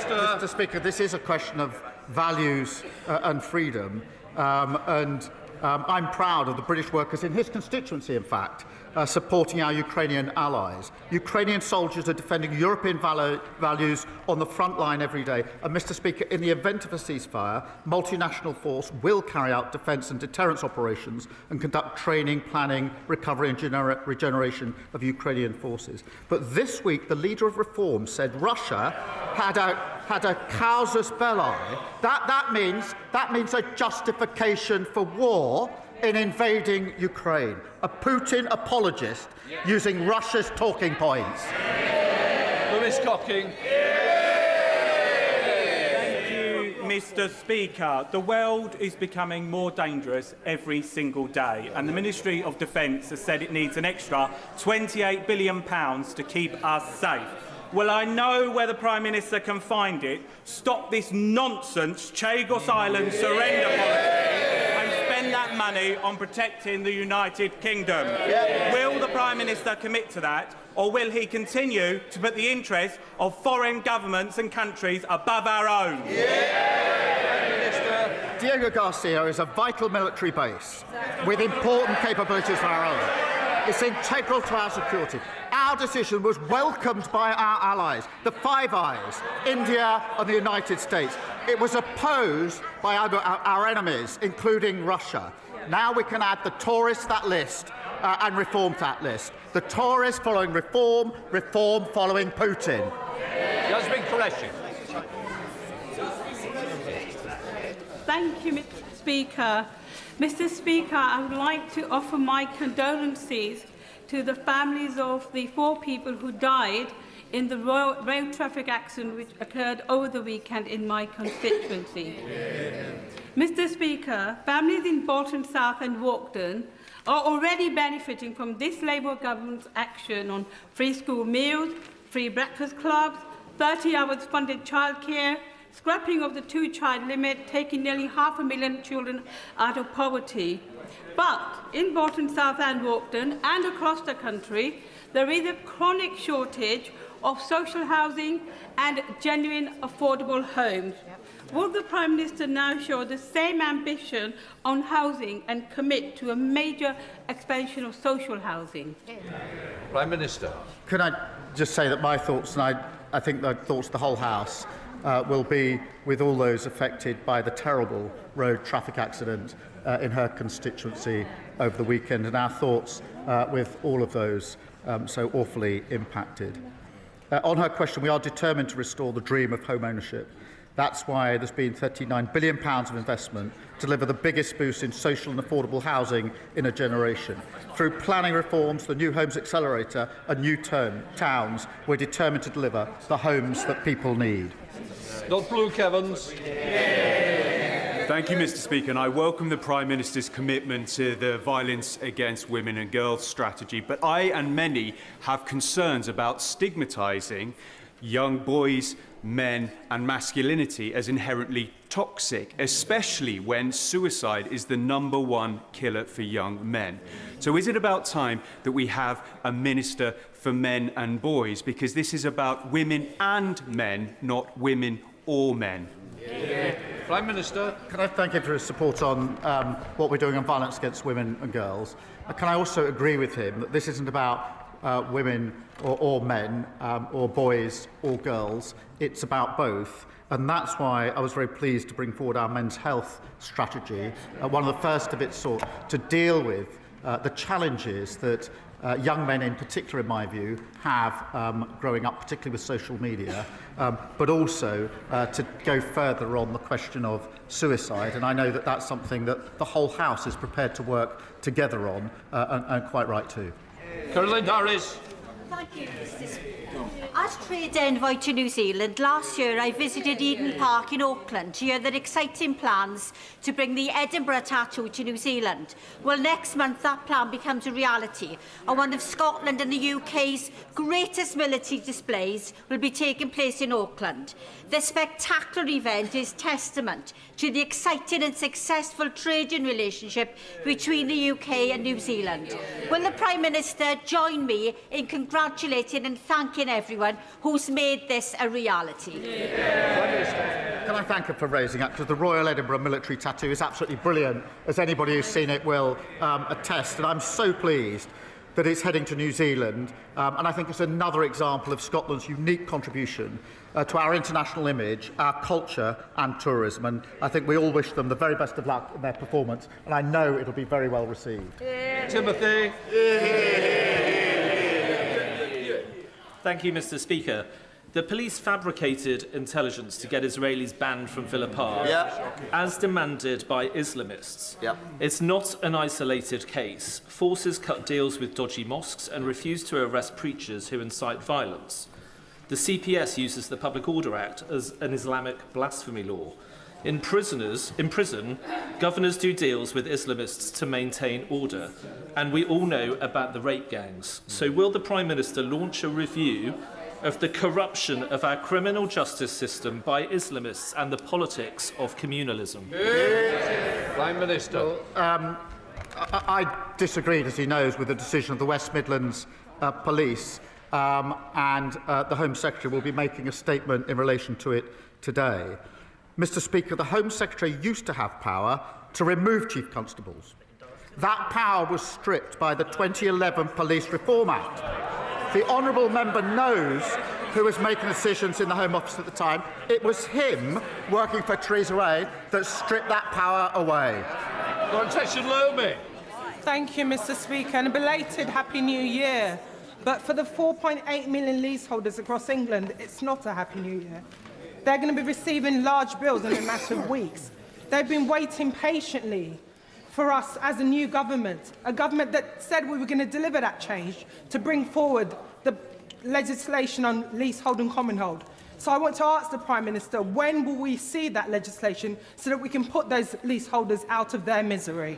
Mr Speaker, this is a question of values and freedom, and I'm proud of the British workers in his constituency, in fact, supporting our Ukrainian allies. Ukrainian soldiers are defending European values on the front line every day. And, Mr Speaker, in the event of a ceasefire, multinational force will carry out defence and deterrence operations and conduct training, planning, recovery and regeneration of Ukrainian forces. But this week, the leader of Reform said Russia had a casus belli. That means a justification for war in invading Ukraine. A Putin apologist using Russia's talking points. Lewis Cocking. Thank you, Mr Speaker. The world is becoming more dangerous every single day, and the Ministry of Defence has said it needs an extra £28 billion to keep us safe. Well, I know where the Prime Minister can find it. Stop this nonsense Chagos Island surrender policy and spend that money on protecting the United Kingdom. Will the Prime Minister commit to that, or will he continue to put the interests of foreign governments and countries above our own? Diego Garcia is a vital military base with important capabilities for our own. It's integral to our security. Our decision was welcomed by our allies, the Five Eyes, India and the United States. It was opposed by our enemies, including Russia. Now we can add the Tories to that list and reform to that list. The Tories following reform, reform following Putin. Yasmin Qureshi. Thank you, Mr. Speaker. Mr. Speaker, I would like to offer my condolences to the families of the 4 people who died in the road traffic accident which occurred over the weekend in my constituency. Mr. Speaker, families in Bolton South and Walkden are already benefiting from this Labour government's action on free school meals, free breakfast clubs, 30 hours funded childcare, scrapping of the 2-child limit, taking nearly 500,000 children out of poverty. But in Bolton South and Walkden and across the country, there is a chronic shortage of social housing and genuine affordable homes. Will the Prime Minister now show the same ambition on housing and commit to a major expansion of social housing? Prime Minister. Can I just say that my thoughts, and I think the thoughts of the whole House, will be with all those affected by the terrible road traffic accident in her constituency over the weekend, and our thoughts with all of those so awfully impacted. On her question, we are determined to restore the dream of home ownership. That's why there's been £39 billion of investment to deliver the biggest boost in social and affordable housing in a generation. Through planning reforms, the New Homes Accelerator and New Towns, we're determined to deliver the homes that people need. Not Luke Evans. Thank you, Mr. Speaker, and I welcome the Prime Minister's commitment to the violence against women and girls strategy, but I and many have concerns about stigmatising young boys, men and masculinity as inherently toxic, especially when suicide is the #1 killer for young men. So is it about time that we have a Minister for Men and Boys? Because this is about women and men, not women or men. Prime Minister. Can I thank him for his support on what we're doing on violence against women and girls? Can I also agree with him that this isn't about women or men or boys or girls? It's about both. And that's why I was very pleased to bring forward our men's health strategy, one of the first of its sort, to deal with the challenges that young men in particular, in my view, have growing up, particularly with social media, but also to go further on the question of suicide. And I know that that's something that the whole House is prepared to work together on, and quite right too. Caroline Harris. Thank you, Mr. Speaker. As trade envoy to New Zealand, last year I visited Eden Park in Auckland to hear their exciting plans to bring the Edinburgh tattoo to New Zealand. Well, next month that plan becomes a reality, and one of Scotland and the UK's greatest military displays will be taking place in Auckland. This spectacular event is testament to the exciting and successful trading relationship between the UK and New Zealand. Will the Prime Minister join me in congratulating and thanking everyone who's made this a reality? Can I thank her for raising that? Because the Royal Edinburgh military tattoo is absolutely brilliant, as anybody who's seen it will attest. And I'm so pleased that it's heading to New Zealand. And I think it's another example of Scotland's unique contribution to our international image, our culture and tourism. And I think we all wish them the very best of luck in their performance. And I know it'll be very well received. Timothy. Thank you, Mr. Speaker. The police fabricated intelligence to get Israelis banned from Villa Park, as demanded by Islamists. It's not an isolated case. Forces cut deals with dodgy mosques and refuse to arrest preachers who incite violence. The CPS uses the Public Order Act as an Islamic blasphemy law. In prison, governors do deals with Islamists to maintain order. And we all know about the rape gangs. So will the Prime Minister launch a review of the corruption of our criminal justice system by Islamists and the politics of communalism? Prime Minister. Well, I disagreed, as he knows, with the decision of the West Midlands Police, and the Home Secretary will be making a statement in relation to it today. Mr. Speaker, the Home Secretary used to have power to remove Chief Constables. That power was stripped by the 2011 Police Reform Act. The honourable member knows who was making decisions in the Home Office at the time. It was him, working for Theresa May, that stripped that power away. Thank you, Mr. Speaker, and a belated Happy New Year. But for the 4.8 million leaseholders across England, it's not a Happy New Year. They're going to be receiving large bills in a matter of weeks. They've been waiting patiently for us as a new government, a government that said we were going to deliver that change to bring forward the legislation on leasehold and commonhold. So I want to ask the Prime Minister, when will we see that legislation so that we can put those leaseholders out of their misery?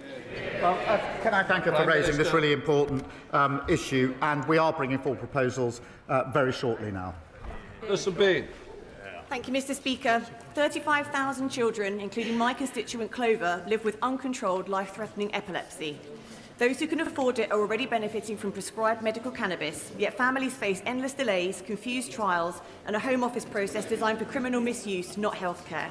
Well, can I thank her for raising this really important issue, and we are bringing forward proposals very shortly now. Mr. Bean. Thank you, Mr. Speaker. 35,000 children, including my constituent Clover, live with uncontrolled, life-threatening epilepsy. Those who can afford it are already benefiting from prescribed medical cannabis, yet families face endless delays, confused trials and a Home Office process designed for criminal misuse, not healthcare.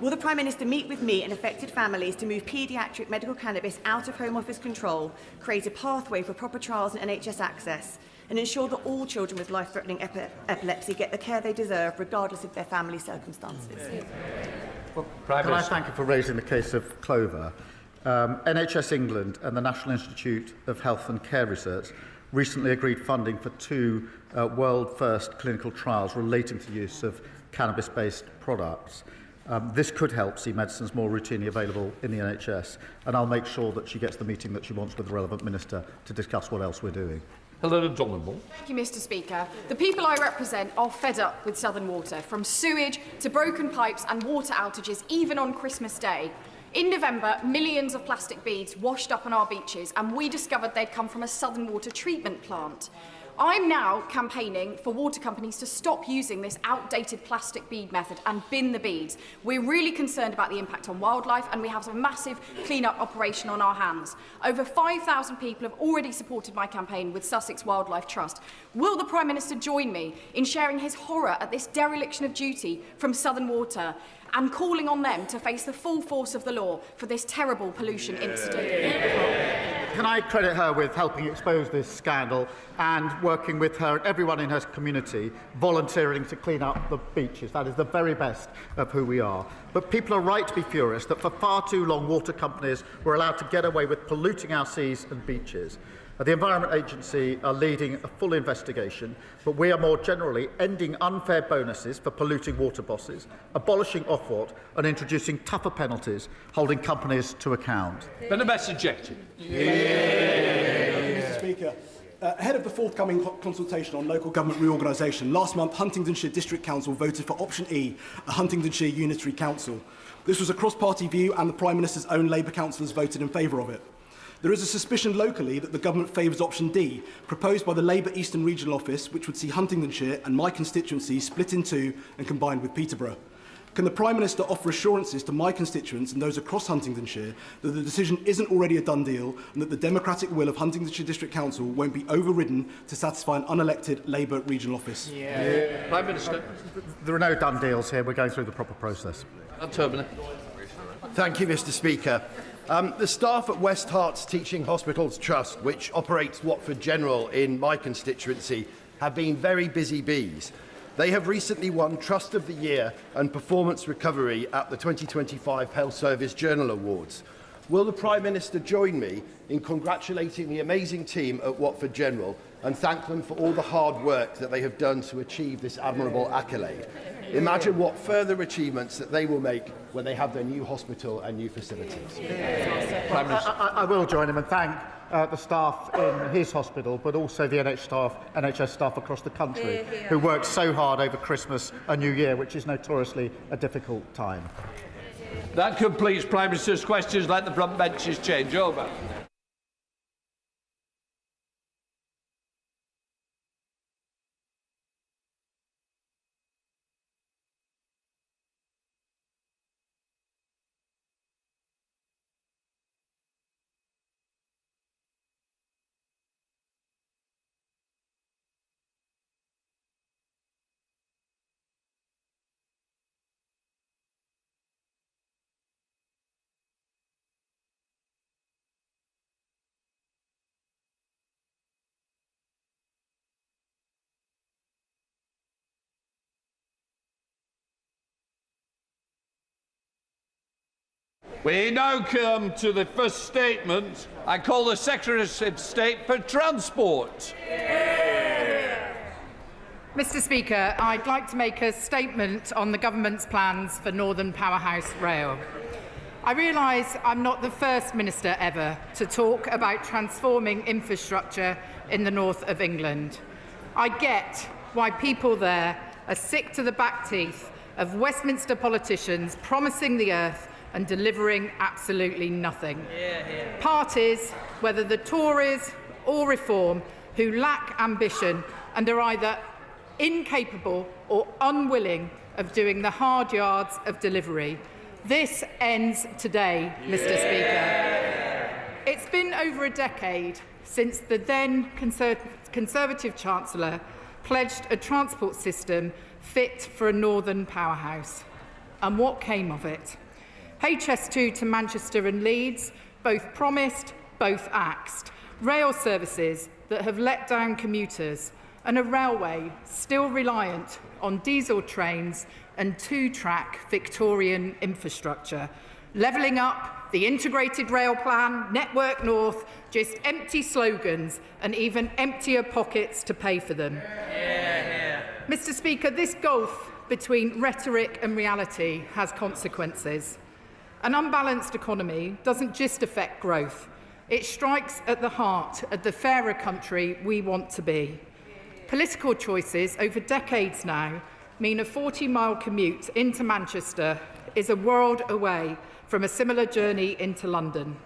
Will the Prime Minister meet with me and affected families to move paediatric medical cannabis out of Home Office control, create a pathway for proper trials and NHS access, and ensure that all children with life-threatening epilepsy get the care they deserve, regardless of their family circumstances? Can I thank you for raising the case of Clover? NHS England and the National Institute of Health and Care Research recently agreed funding for 2 world-first clinical trials relating to the use of cannabis-based products. This could help see medicines more routinely available in the NHS, and I'll make sure that she gets the meeting that she wants with the relevant minister to discuss what else we're doing. Helena Donovan. Thank you, Mr. Speaker. The people I represent are fed up with Southern Water, from sewage to broken pipes and water outages, even on Christmas Day. In November, millions of plastic beads washed up on our beaches, and we discovered they'd come from a Southern Water treatment plant. I'm now campaigning for water companies to stop using this outdated plastic bead method and bin the beads. We're really concerned about the impact on wildlife, and we have a massive clean-up operation on our hands. Over 5,000 people have already supported my campaign with Sussex Wildlife Trust. Will the Prime Minister join me in sharing his horror at this dereliction of duty from Southern Water and calling on them to face the full force of the law for this terrible pollution incident? Can I credit her with helping expose this scandal and working with her and everyone in her community, volunteering to clean up the beaches? That is the very best of who we are. But people are right to be furious that for far too long water companies were allowed to get away with polluting our seas and beaches. The Environment Agency are leading a full investigation, but we are more generally ending unfair bonuses for polluting water bosses, abolishing Ofwat and introducing tougher penalties, holding companies to account. Been a best objective. Mr. Speaker, ahead of the forthcoming consultation on local government reorganisation, last month Huntingdonshire District Council voted for option E, a Huntingdonshire Unitary Council. This was a cross-party view, and the Prime Minister's own Labour councillors voted in favour of it. There is a suspicion locally that the government favours option D, proposed by the Labour Eastern Regional Office, which would see Huntingdonshire and my constituency split in two and combined with Peterborough. Can the Prime Minister offer assurances to my constituents and those across Huntingdonshire that the decision isn't already a done deal and that the democratic will of Huntingdonshire District Council won't be overridden to satisfy an unelected Labour regional office? Prime Minister. There are no done deals here. We're going through the proper process. Thank you, Mr. Speaker. The staff at West Herts Teaching Hospitals Trust, which operates Watford General in my constituency, have been very busy bees. They have recently won Trust of the Year and Performance Recovery at the 2025 Health Service Journal Awards. Will the Prime Minister join me in congratulating the amazing team at Watford General and thank them for all the hard work that they have done to achieve this admirable accolade? Imagine what further achievements that they will make when they have their new hospital and new facilities. I will join him and thank the staff in his hospital, but also the NHS staff across the country who worked so hard over Christmas and New Year, which is notoriously a difficult time. That completes Prime Minister's questions. Let the front benches change over. We now come to the first statement. I call the Secretary of State for Transport. Mr Speaker, I'd like to make a statement on the Government's plans for Northern Powerhouse Rail. I realise I'm not the first Minister ever to talk about transforming infrastructure in the north of England. I get why people there are sick to the back teeth of Westminster politicians promising the earth and delivering absolutely nothing. Parties, whether the Tories or Reform, who lack ambition and are either incapable or unwilling of doing the hard yards of delivery. This ends today, Mr Speaker. It's been over a decade since the then Conservative Chancellor pledged a transport system fit for a northern powerhouse. And what came of it? HS2 to Manchester and Leeds, both promised, both axed. Rail services that have let down commuters, and a railway still reliant on diesel trains and two-track Victorian infrastructure. Levelling up, the integrated rail plan, Network North, just empty slogans and even emptier pockets to pay for them. Mr Speaker, this gulf between rhetoric and reality has consequences. An unbalanced economy doesn't just affect growth. It strikes at the heart of the fairer country we want to be. Political choices over decades now mean a 40-mile commute into Manchester is a world away from a similar journey into London.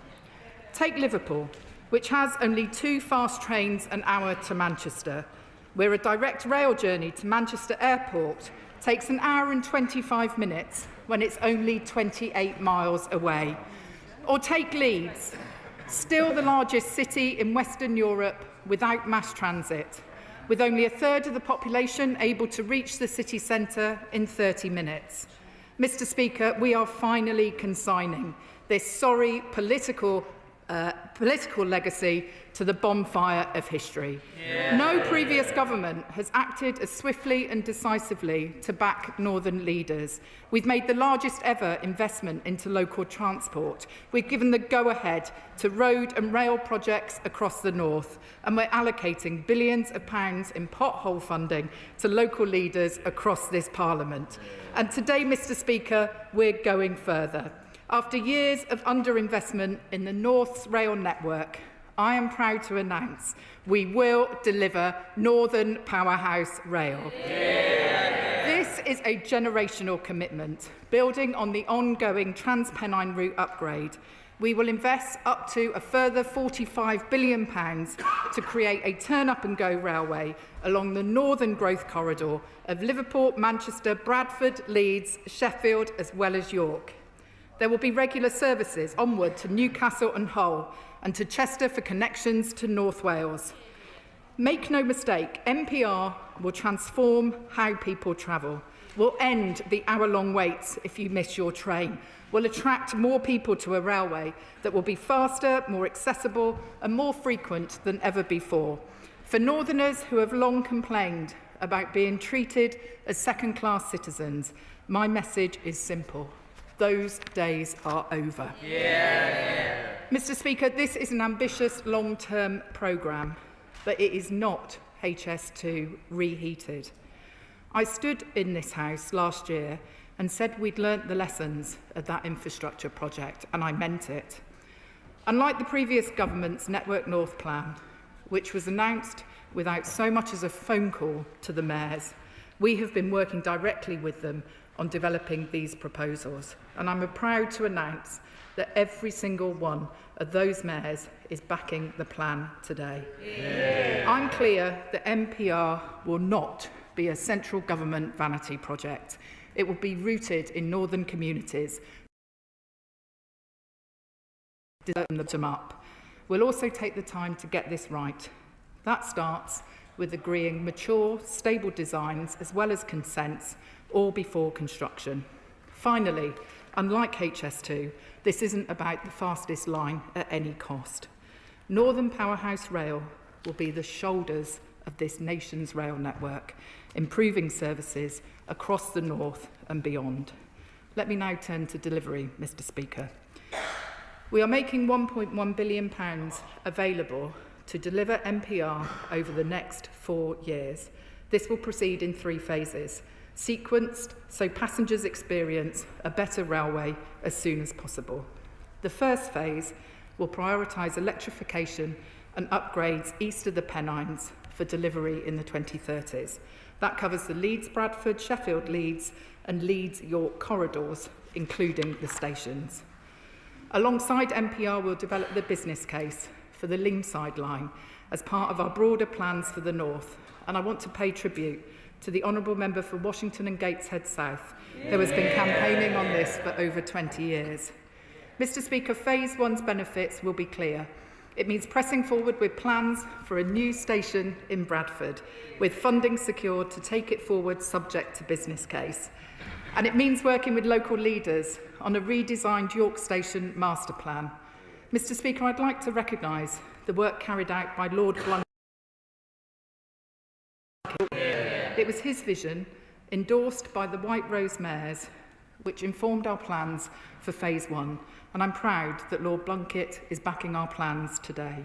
Take Liverpool, which has only 2 fast trains an hour to Manchester, where a direct rail journey to Manchester Airport takes 1 hour and 25 minutes when it's only 28 miles away. Or take Leeds, still the largest city in Western Europe without mass transit, with only 1/3 of the population able to reach the city centre in 30 minutes. Mr Speaker, we are finally consigning this sorry political legacy to the bonfire of history. No previous government has acted as swiftly and decisively to back northern leaders. We've made the largest ever investment into local transport. We've given the go-ahead to road and rail projects across the north, and we're allocating billions of pounds in pothole funding to local leaders across this Parliament. And today, Mr Speaker, we're going further. After years of underinvestment in the North's rail network, I am proud to announce we will deliver Northern Powerhouse Rail. This is a generational commitment, building on the ongoing Transpennine route upgrade. We will invest up to a further £45 billion to create a turn-up-and-go railway along the northern growth corridor of Liverpool, Manchester, Bradford, Leeds, Sheffield, as well as York. There will be regular services onward to Newcastle and Hull, and to Chester for connections to North Wales. Make no mistake, NPR will transform how people travel. We'll end the hour-long waits if you miss your train. We'll attract more people to a railway that will be faster, more accessible and more frequent than ever before. For Northerners who have long complained about being treated as second-class citizens, my message is simple. Those days are over. Mr Speaker, this is an ambitious long-term programme, but it is not HS2 reheated. I stood in this House last year and said we'd learnt the lessons of that infrastructure project, and I meant it. Unlike the previous government's Network North plan, which was announced without so much as a phone call to the mayors, we have been working directly with them on developing these proposals, and I'm proud to announce that every single one of those mayors is backing the plan today. I'm clear that NPR will not be a central government vanity project. It will be rooted in northern communities. Them up. We'll also take the time to get this right. That starts with agreeing mature, stable designs as well as consents, all before construction. Finally, unlike HS2, this isn't about the fastest line at any cost. Northern Powerhouse Rail will be the shoulders of this nation's rail network, improving services across the north and beyond. Let me now turn to delivery, Mr Speaker. We are making £1.1 billion available to deliver MPR over the next 4 years. This will proceed in 3 phases, sequenced so passengers experience a better railway as soon as possible. The first phase will prioritise electrification and upgrades east of the Pennines for delivery in the 2030s. That covers the Leeds-Bradford, Sheffield-Leeds and Leeds-York corridors, including the stations. Alongside MPR, we'll develop the business case for the Leamside line as part of our broader plans for the North. And I want to pay tribute to the Honourable Member for Washington and Gateshead South, who has been campaigning on this for over 20 years. Mr Speaker, Phase 1's benefits will be clear. It means pressing forward with plans for a new station in Bradford, with funding secured to take it forward subject to business case. And it means working with local leaders on a redesigned York Station master plan. Mr Speaker, I'd like to recognise the work carried out by Lord Blunkett. It was his vision, endorsed by the White Rose mayors, which informed our plans for Phase 1. And I'm proud that Lord Blunkett is backing our plans today.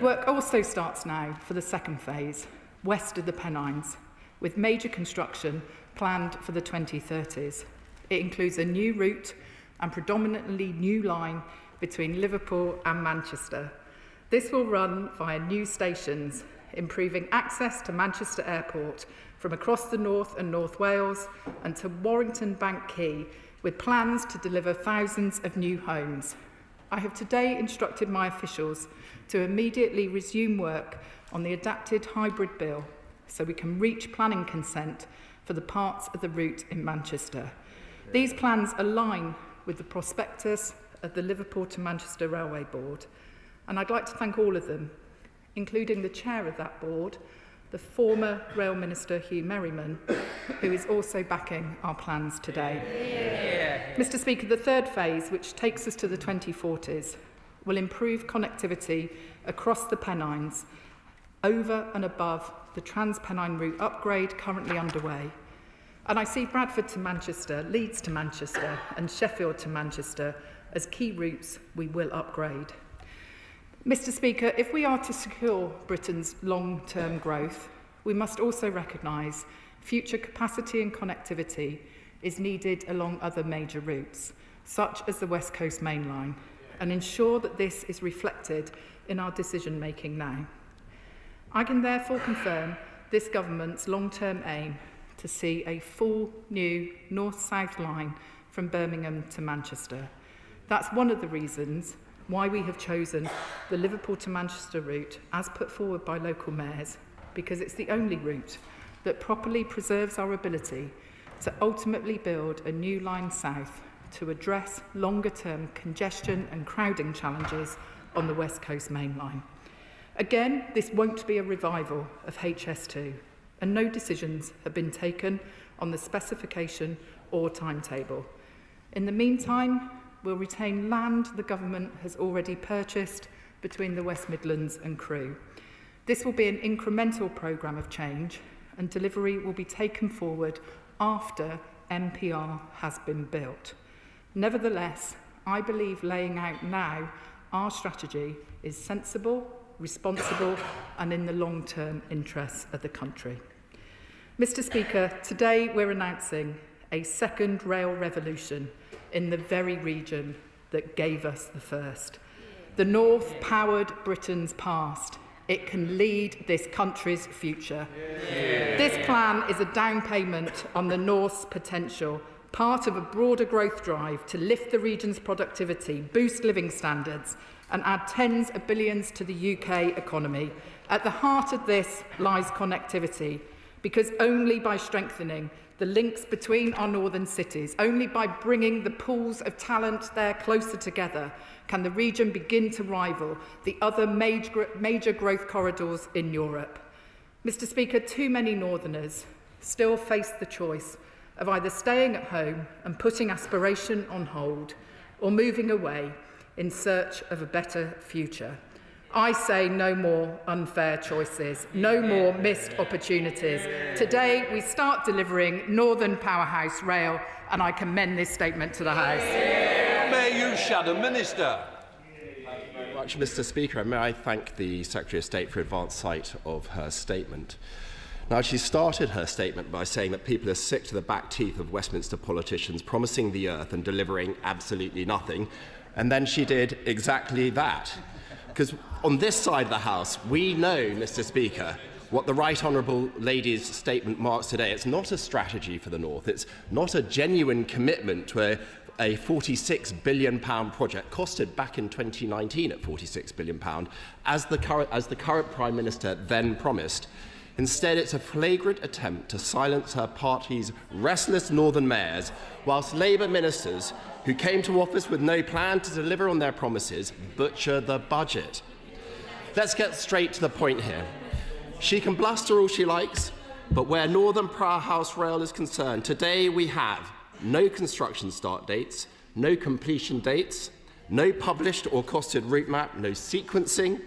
Work also starts now for the second phase, west of the Pennines, with major construction planned for the 2030s. It includes a new route and predominantly new line between Liverpool and Manchester. This will run via new stations, improving access to Manchester Airport from across the North and North Wales and to Warrington Bank Quay, with plans to deliver thousands of new homes. I have today instructed my officials to immediately resume work on the adapted hybrid bill so we can reach planning consent for the parts of the route in Manchester. These plans align with the prospectus of the Liverpool to Manchester Railway Board, and I'd like to thank all of them, including the chair of that board, the former Rail Minister Hugh Merriman, who is also backing our plans today. Mr Speaker, the third phase, which takes us to the 2040s, will improve connectivity across the Pennines over and above the Trans-Pennine route upgrade currently underway. And I see Bradford to Manchester, Leeds to Manchester and Sheffield to Manchester as key routes we will upgrade. Mr Speaker, if we are to secure Britain's long-term growth, we must also recognise future capacity and connectivity is needed along other major routes, such as the West Coast Main Line, and ensure that this is reflected in our decision-making now. I can therefore confirm this government's long-term aim to see a full new north-south line from Birmingham to Manchester. That's one of the reasons why we have chosen the Liverpool to Manchester route as put forward by local mayors, because it's the only route that properly preserves our ability to ultimately build a new line south to address longer-term congestion and crowding challenges on the West Coast Main Line. Again, this won't be a revival of HS2, and no decisions have been taken on the specification or timetable. In the meantime, we'll retain land the government has already purchased between the West Midlands and Crewe. This will be an incremental programme of change, and delivery will be taken forward after MPR has been built. Nevertheless, I believe laying out now our strategy is sensible, responsible and in the long-term interests of the country. Mr Speaker, today we're announcing a second rail revolution in the very region that gave us the first. The North powered Britain's past. It can lead this country's future. This plan is a down payment on the North's potential, part of a broader growth drive to lift the region's productivity, boost living standards and add tens of billions to the UK economy. At the heart of this lies connectivity, because only by strengthening the links between our northern cities, only by bringing the pools of talent there closer together, can the region begin to rival the other major growth corridors in Europe. Mr Speaker, too many northerners still face the choice of either staying at home and putting aspiration on hold or moving away in search of a better future. I say no more unfair choices, no more missed opportunities. Today we start delivering Northern Powerhouse Rail, and I commend this statement to the House. May you Shadow Minister. Much, Mr. Speaker, and may I thank the Secretary of State for advance sight of her statement. Now, she started her statement by saying that people are sick to the back teeth of Westminster politicians promising the earth and delivering absolutely nothing, and then she did exactly that. Because on this side of the House, we know, Mr. Speaker, what the Right Honourable Lady's statement marks today. It's not a strategy for the North. It's not a genuine commitment to a £46 billion project, costed back in 2019 at £46 billion, as the current Prime Minister then promised. Instead, it's a flagrant attempt to silence her party's restless northern mayors, whilst Labour ministers who came to office with no plan to deliver on their promises butcher the budget. Let's get straight to the point here. She can bluster all she likes, but where Northern Powerhouse Rail is concerned, today we have no construction start dates, no completion dates, no published or costed route map, no sequencing,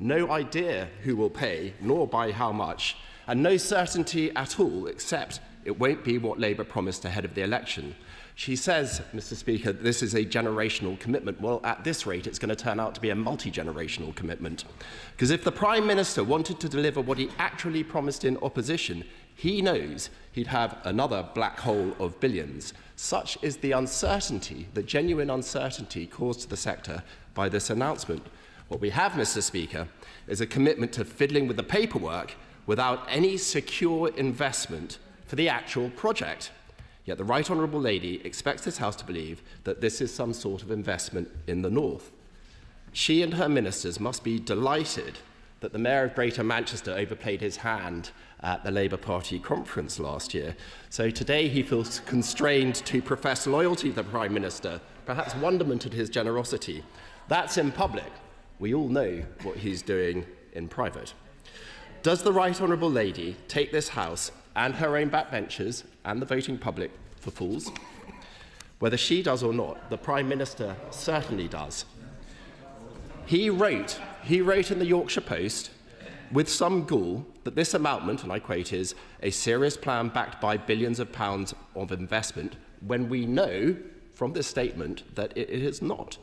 no idea who will pay, nor by how much, and no certainty at all, except it won't be what Labour promised ahead of the election. She says, Mr. Speaker, this is a generational commitment. Well, at this rate, it's going to turn out to be a multi-generational commitment. Because if the Prime Minister wanted to deliver what he actually promised in opposition, he knows he'd have another black hole of billions. Such is the uncertainty, the genuine uncertainty caused to the sector by this announcement. What we have, Mr. Speaker, is a commitment to fiddling with the paperwork without any secure investment for the actual project. Yet the Right Honourable Lady expects this House to believe that this is some sort of investment in the North. She and her ministers must be delighted that the Mayor of Greater Manchester overplayed his hand at the Labour Party conference last year. So today he feels constrained to profess loyalty to the Prime Minister, perhaps wonderment at his generosity. That's in public. We all know what he's doing in private. Does the Right Honourable Lady take this House and her own backbenchers and the voting public for fools? Whether she does or not, the Prime Minister certainly does. He wrote in the Yorkshire Post with some gall that this amountment, and I quote, is a serious plan backed by billions of pounds of investment, when we know from this statement that it is not.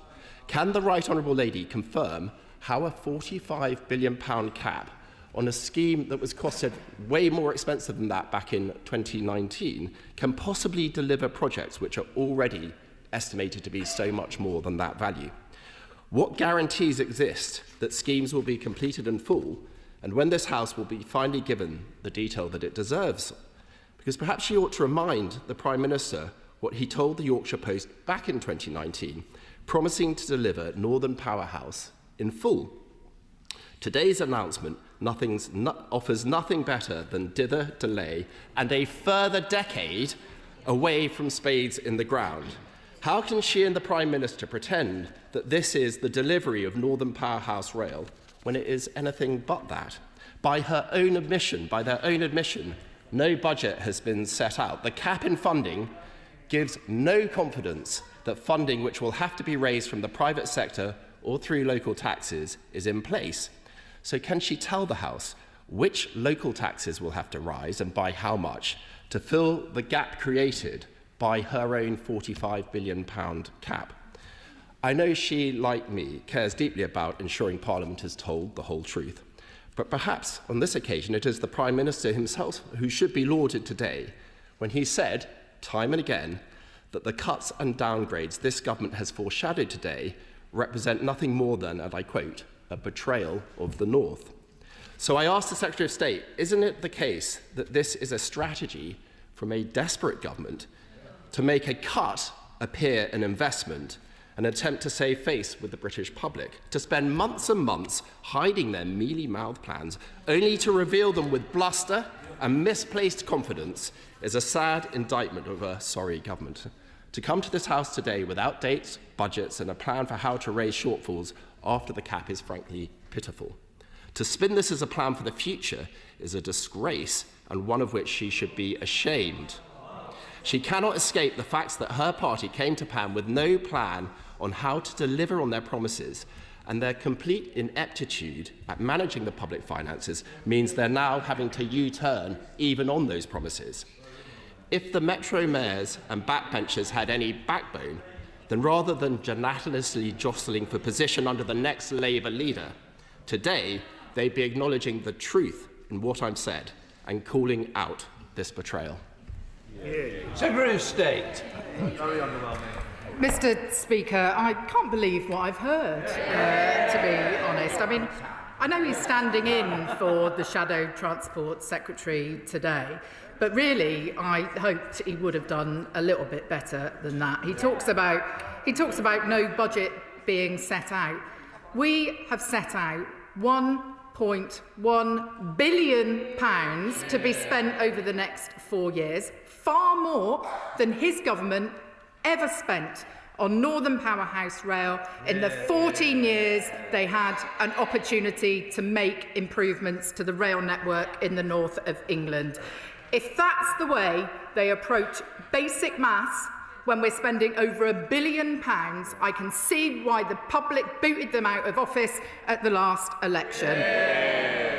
Can the Right Honourable Lady confirm how a £45 billion cap on a scheme that was costed way more expensive than that back in 2019 can possibly deliver projects which are already estimated to be so much more than that value? What guarantees exist that schemes will be completed in full, and when this House will be finally given the detail that it deserves? Because perhaps she ought to remind the Prime Minister what he told the Yorkshire Post back in 2019, promising to deliver Northern Powerhouse in full. Today's announcement offers nothing better than dither, delay, and a further decade away from spades in the ground. How can she and the Prime Minister pretend that this is the delivery of Northern Powerhouse Rail when it is anything but that? By their own admission, no budget has been set out. The cap in funding gives no confidence that funding which will have to be raised from the private sector or through local taxes is in place. So can she tell the House which local taxes will have to rise and by how much to fill the gap created by her own £45 billion cap? I know she, like me, cares deeply about ensuring Parliament is told the whole truth. But perhaps on this occasion it is the Prime Minister himself who should be lauded today when he said, time and again, that the cuts and downgrades this government has foreshadowed today represent nothing more than, and I quote, a betrayal of the North. So I ask the Secretary of State, isn't it the case that this is a strategy from a desperate government to make a cut appear an investment, an attempt to save face with the British public, to spend months and months hiding their mealy-mouthed plans, only to reveal them with bluster and misplaced confidence, is a sad indictment of a sorry government. To come to this House today without dates, budgets and a plan for how to raise shortfalls after the cap is frankly pitiful. To spin this as a plan for the future is a disgrace, and one of which she should be ashamed. She cannot escape the facts that her party came to power with no plan on how to deliver on their promises, and their complete ineptitude at managing the public finances means they're now having to U-turn even on those promises. If the Metro mayors and backbenchers had any backbone, then rather than genitalously jostling for position under the next Labour leader, today they'd be acknowledging the truth in what I've said and calling out this betrayal. Secretary of State. Very underwhelming. Mr. Speaker, I can't believe what I've heard, to be honest. I mean, I know he's standing in for the Shadow Transport Secretary today, but really I hoped he would have done a little bit better than that. He talks about no budget being set out. We have set out £1.1 billion to be spent over the next 4 years, far more than his government ever spent on Northern Powerhouse Rail in the 14 years they had an opportunity to make improvements to the rail network in the north of England. If that's the way they approach basic maths when we're spending over £1 billion, I can see why the public booted them out of office at the last election.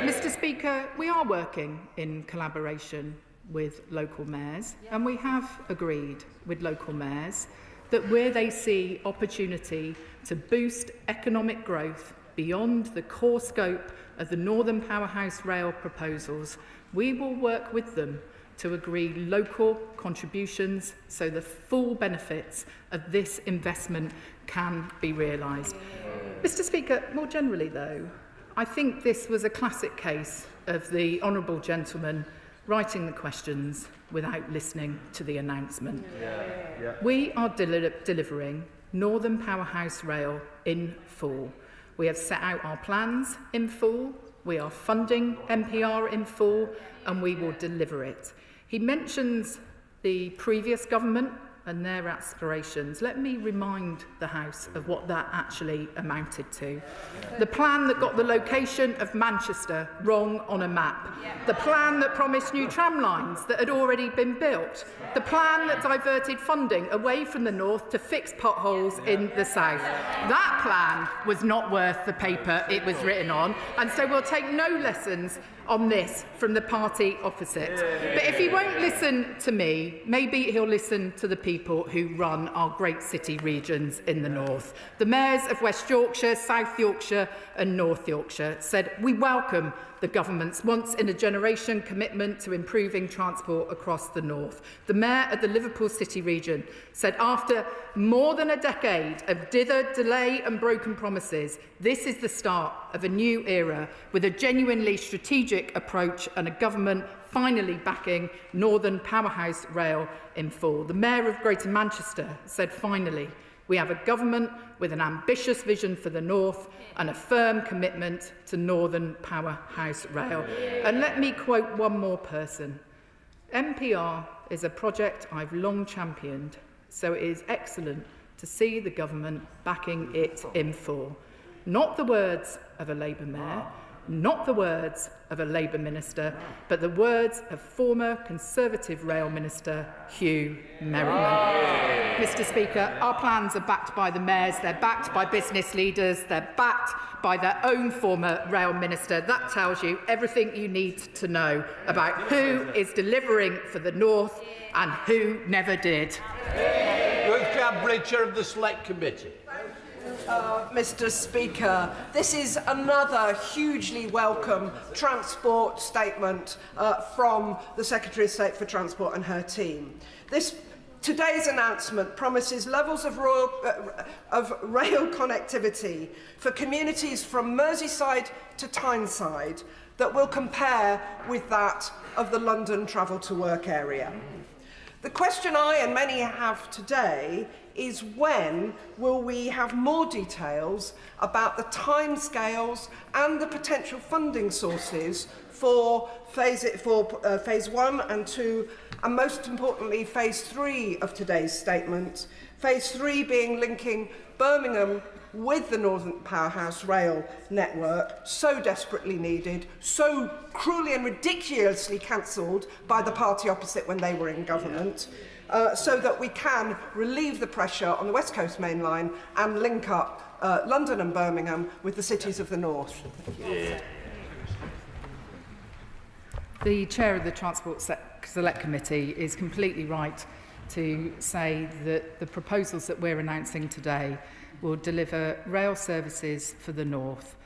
Mr. Speaker, we are working in collaboration with local mayors, and we have agreed with local mayors that where they see opportunity to boost economic growth beyond the core scope of the Northern Powerhouse Rail proposals, we will work with them to agree local contributions so the full benefits of this investment can be realised. Mr. Speaker, more generally though, I think this was a classic case of the honourable gentleman writing the questions without listening to the announcement. We are delivering Northern Powerhouse Rail in full. We have set out our plans in full, we are funding NPR in full, and we will deliver it. He mentions the previous government and their aspirations. Let me remind the House of what that actually amounted to. The plan that got the location of Manchester wrong on a map. The plan that promised new tram lines that had already been built. The plan that diverted funding away from the north to fix potholes in the south. That plan was not worth the paper it was written on, and so we'll take no lessons on this from the party opposite. But if he won't listen to me, maybe he'll listen to the people who run our great city regions in the north. The mayors of West Yorkshire, South Yorkshire and North Yorkshire said we welcome the government's once-in-a-generation commitment to improving transport across the north. The mayor of the Liverpool City region said after more than a decade of dither, delay and broken promises, this is the start of a new era with a genuinely strategic approach and a government finally backing Northern Powerhouse Rail in full. The mayor of Greater Manchester said finally, we have a government with an ambitious vision for the north and a firm commitment to Northern Powerhouse Rail. And let me quote one more person. NPR is a project I've long championed, so it is excellent to see the government backing it in full. Not the words of a Labour mayor, not the words of a Labour minister, but the words of former Conservative Rail Minister Hugh Merriman. Mr. Speaker, our plans are backed by the mayors, they're backed by business leaders, they're backed by their own former Rail Minister. That tells you everything you need to know about who is delivering for the North and who never did. Ruth Cadbury, Chair of the Select Committee. Mr. Speaker, this is another hugely welcome transport statement from the Secretary of State for Transport and her team. Today's announcement promises levels of rail connectivity for communities from Merseyside to Tyneside that will compare with that of the London travel to work area. The question I and many have today is when will we have more details about the timescales and the potential funding sources for phase 1 and 2, and most importantly phase 3 of today's statement, phase 3 being linking Birmingham with the Northern Powerhouse Rail network, so desperately needed, so cruelly and ridiculously cancelled by the party opposite when they were in government, so that we can relieve the pressure on the West Coast Main Line and link up London and Birmingham with the cities of the north. The Chair of the Transport Select Committee is completely right to say that the proposals that we're announcing today will deliver rail services for the north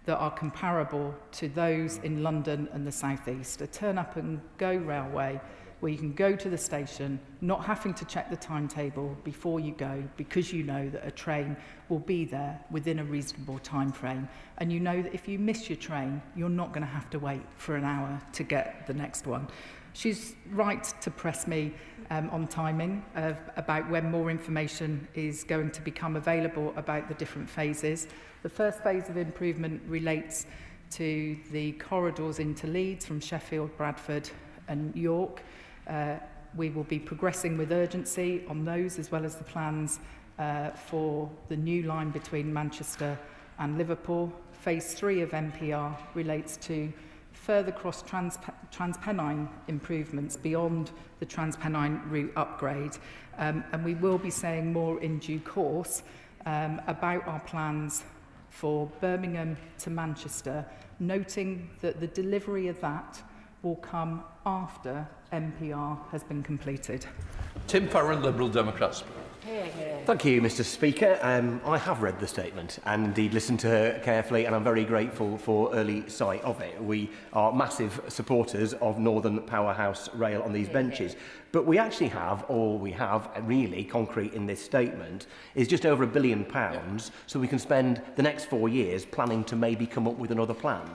that are comparable to those in London and the South East. A turn-up-and-go railway where you can go to the station, not having to check the timetable before you go, because you know that a train will be there within a reasonable time frame. And you know that if you miss your train, you're not going to have to wait for an hour to get the next one. She's right to press me on timing about when more information is going to become available about the different phases. The first phase of improvement relates to the corridors into Leeds from Sheffield, Bradford and York. We will be progressing with urgency on those, as well as the plans for the new line between Manchester and Liverpool. Phase 3 of MPR relates to further transpennine improvements beyond the transpennine route upgrade. And we will be saying more in due course about our plans for Birmingham to Manchester, noting that the delivery of that will come after MPR has been completed. Tim Farron, Liberal Democrats. Thank you, Mr Speaker. I have read the statement and indeed listened to her carefully, and I'm very grateful for early sight of it. We are massive supporters of Northern Powerhouse Rail on these benches. But we actually have, all we have really concrete in this statement, is just over £1 billion, so we can spend the next 4 years planning to maybe come up with another plan.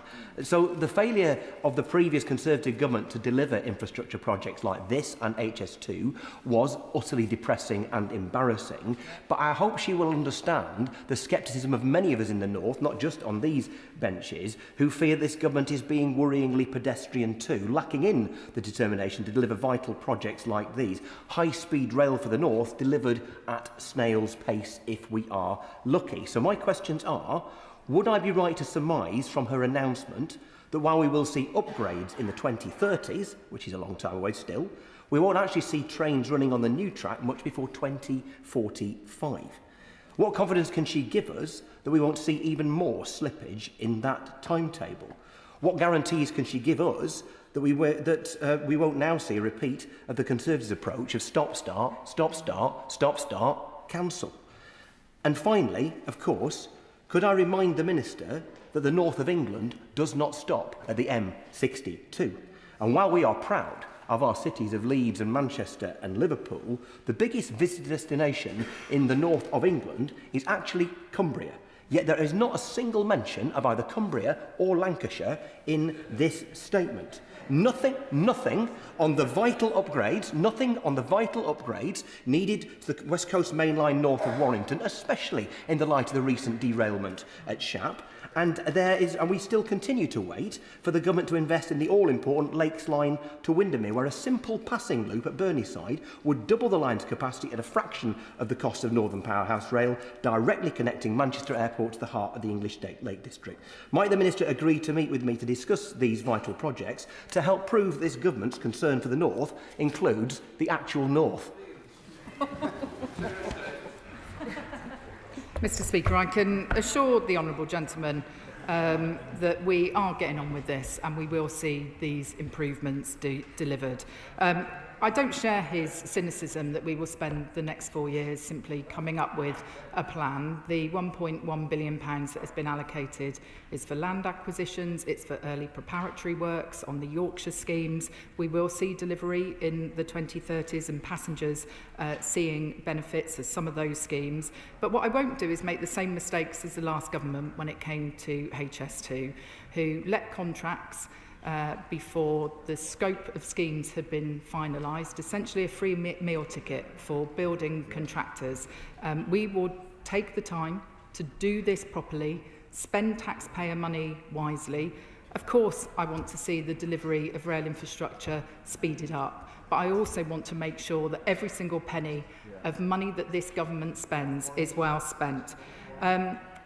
So the failure of the previous Conservative government to deliver infrastructure projects like this and HS2 was utterly depressing and embarrassing, but I hope she will understand the scepticism of many of us in the North, not just on these benches, who fear this government is being worryingly pedestrian too, lacking in the determination to deliver vital projects like these. High-speed rail for the North delivered at snail's pace if we are lucky. So my questions are, would I be right to surmise from her announcement that while we will see upgrades in the 2030s, which is a long time away still, we won't actually see trains running on the new track much before 2045? What confidence can she give us that we won't see even more slippage in that timetable? What guarantees can she give us that we won't now see a repeat of the Conservatives' approach of stop, start, stop, start, stop, start, cancel? And finally, of course, could I remind the Minister that the north of England does not stop at the M62? And while we are proud of our cities of Leeds and Manchester and Liverpool, the biggest visitor destination in the north of England is actually Cumbria. Yet there is not a single mention of either Cumbria or Lancashire in this statement. Nothing on the vital upgrades, needed to the West Coast Main Line north of Warrington, especially in the light of the recent derailment at Shap. And we still continue to wait for the government to invest in the all-important Lakes Line to Windermere, where a simple passing loop at Burneyside would double the line's capacity at a fraction of the cost of Northern Powerhouse Rail, directly connecting Manchester Airport to the heart of the English Lake District. Might the Minister agree to meet with me to discuss these vital projects to help prove this government's concern for the North includes the actual North? Mr Speaker, I can assure the honourable gentleman that we are getting on with this and we will see these improvements delivered. I don't share his cynicism that we will spend the next 4 years simply coming up with a plan. The £1.1 billion that has been allocated is for land acquisitions, it's for early preparatory works on the Yorkshire schemes. We will see delivery in the 2030s and passengers seeing benefits of some of those schemes. But what I won't do is make the same mistakes as the last government when it came to HS2, who let contracts before the scope of schemes had been finalised, essentially a free meal ticket for building contractors. We will take the time to do this properly, spend taxpayer money wisely. Of course, I want to see the delivery of rail infrastructure speeded up, but I also want to make sure that every single penny of money that this government spends is well spent.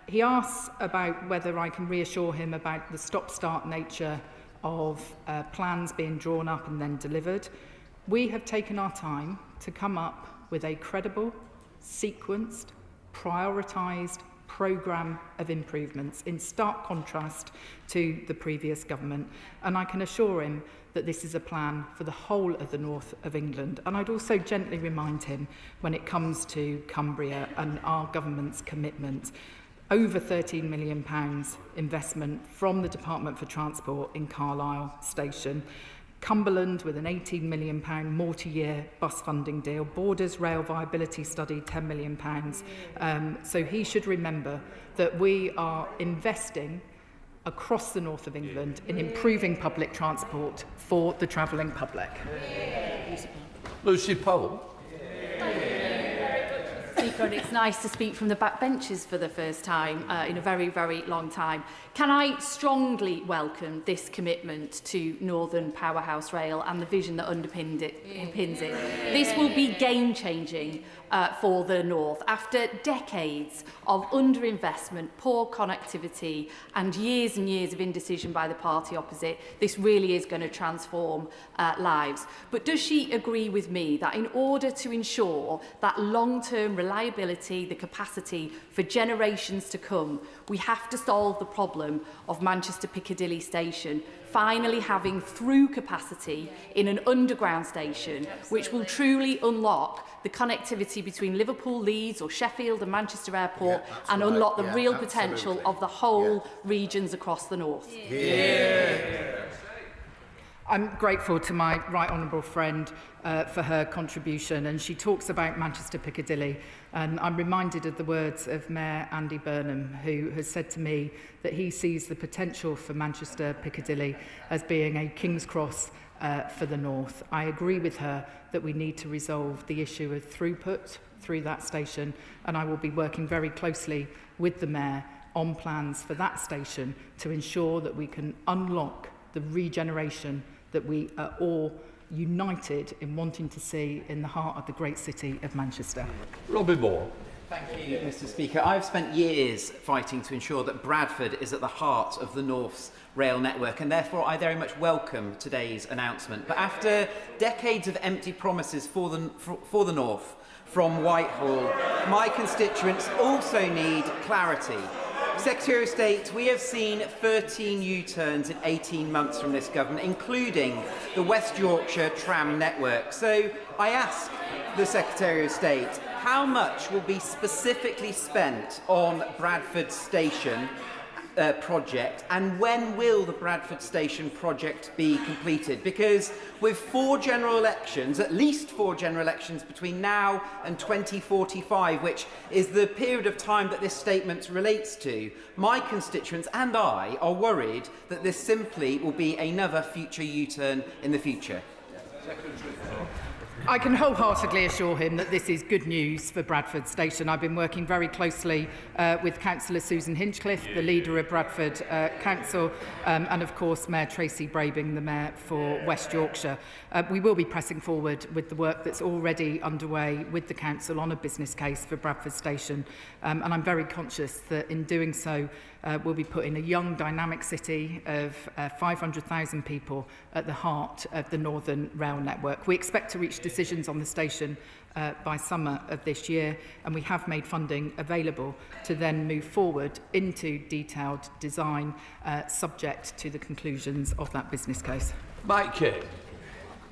He asks about whether I can reassure him about the stop-start nature of plans being drawn up and then delivered. We have taken our time to come up with a credible, sequenced, prioritised programme of improvements in stark contrast to the previous government. And I can assure him that this is a plan for the whole of the north of England. And I'd also gently remind him, when it comes to Cumbria and our government's commitment, over £13 million investment from the Department for Transport in Carlisle Station, Cumberland with an £18 million multi-year bus funding deal, Borders Rail Viability Study, £10 million. So he should remember that we are investing across the north of England in improving public transport for the travelling public. Lucy Powell. Speaker, and it's nice to speak from the backbenches for the first time in a very, very long time. Can I strongly welcome this commitment to Northern Powerhouse Rail and the vision that underpins it? This will be game-changing for the North. After decades of underinvestment, poor connectivity and years of indecision by the party opposite, this really is going to transform lives. But does she agree with me that in order to ensure that long-term reliability, the capacity for generations to come, we have to solve the problem of Manchester Piccadilly Station finally having through capacity in an underground station, which will truly unlock the connectivity between Liverpool, Leeds or Sheffield and Manchester Airport and unlock the real potential of the whole regions across the north? I'm grateful to my right honourable friend for her contribution, and she talks about Manchester Piccadilly, and I'm reminded of the words of Mayor Andy Burnham, who has said to me that he sees the potential for Manchester Piccadilly as being a King's Cross for the north. I agree with her that we need to resolve the issue of throughput through that station, and I will be working very closely with the Mayor on plans for that station to ensure that we can unlock the regeneration that we are all united in wanting to see in the heart of the great city of Manchester. Robbie Moore. Thank you, Mr. Speaker. I've spent years fighting to ensure that Bradford is at the heart of the North's rail network, and therefore I very much welcome today's announcement. But after decades of empty promises for the North from Whitehall, my constituents also need clarity. Secretary of State, we have seen 13 U-turns in 18 months from this government, including the West Yorkshire tram network. So I ask the Secretary of State, how much will be specifically spent on Bradford Station project, and when will the Bradford Station project be completed? Because with 4 general elections, at least 4 general elections between now and 2045, which is the period of time that this statement relates to, my constituents and I are worried that this simply will be another future U-turn in the future. I can wholeheartedly assure him that this is good news for Bradford Station. I've been working very closely with Councillor Susan Hinchcliffe, the leader of Bradford Council, and of course Mayor Tracy Brabing, the Mayor for West Yorkshire. We will be pressing forward with the work that's already underway with the Council on a business case for Bradford Station, and I'm very conscious that in doing so we'll be putting a young, dynamic city of 500,000 people at the heart of the Northern Rail network. We expect to reach decisions on the station by summer of this year, and we have made funding available to then move forward into detailed design subject to the conclusions of that business case. Mike Kay.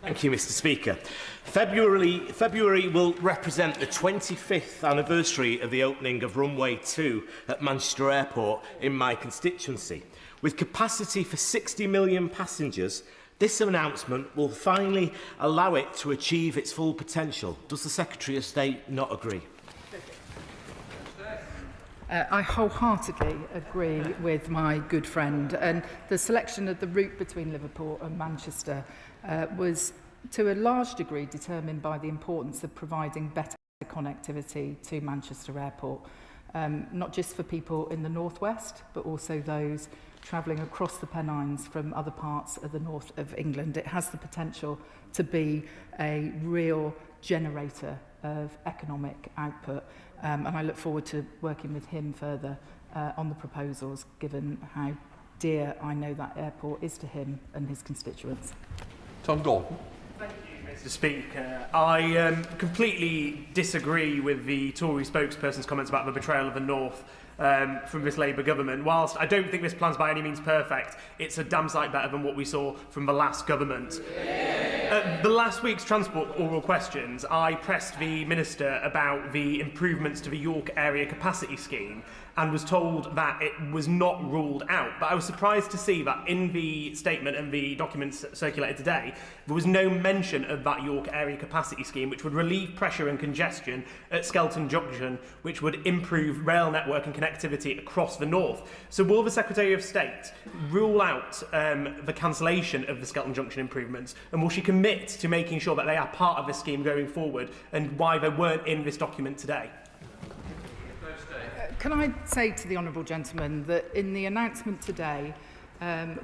Thank you, Mr. Speaker. February will represent the 25th anniversary of the opening of runway 2 at Manchester Airport in my constituency. With capacity for 60 million passengers, this announcement will finally allow it to achieve its full potential. Does the Secretary of State not agree? I wholeheartedly agree with my good friend, and the selection of the route between Liverpool and Manchester was to a large degree determined by the importance of providing better connectivity to Manchester Airport, not just for people in the northwest, but also those travelling across the Pennines from other parts of the north of England. It has the potential to be a real generator of economic output, and I look forward to working with him further on the proposals, given how dear I know that airport is to him and his constituents. Tom Gordon. Thank you, Mr. Speaker. I completely disagree with the Tory spokesperson's comments about the betrayal of the North from this Labour government. Whilst I don't think this plan's by any means perfect, it's a damn sight better than what we saw from the last government. The last week's Transport oral questions, I pressed the Minister about the improvements to the York Area Capacity Scheme and was told that it was not ruled out. But I was surprised to see that in the statement and the documents circulated today, there was no mention of that York Area Capacity Scheme, which would relieve pressure and congestion at Skelton Junction, which would improve rail network and connectivity across the north. So will the Secretary of State rule out the cancellation of the Skelton Junction improvements, and will she commit to making sure that they are part of the scheme going forward, and why they weren't in this document today? Can I say to the honourable gentleman that in the announcement today,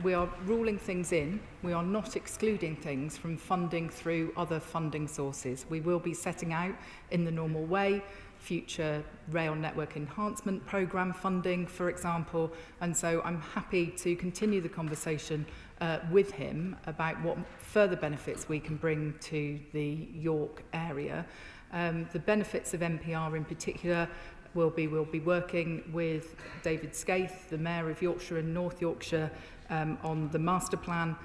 we are ruling things in. We are not excluding things from funding through other funding sources. We will be setting out in the normal way future rail network enhancement programme funding, for example, and so I'm happy to continue the conversation with him about what further benefits we can bring to the York area. The benefits of MPR in particular we'll be working with David Skaith, the Mayor of Yorkshire and North Yorkshire, on the master plan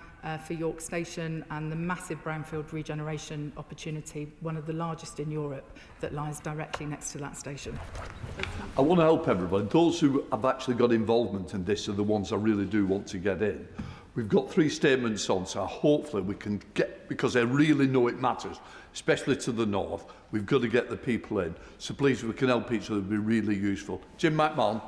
for York Station and the massive brownfield regeneration opportunity, one of the largest in Europe, that lies directly next to that station. I want to help everybody. Those who have actually got involvement in this are the ones I really do want to get in. We've got 3 statements on, so hopefully we can get, because I really know it matters, especially to the north, we've got to get the people in. So please, if we can help each other, it would be really useful. Jim McMahon.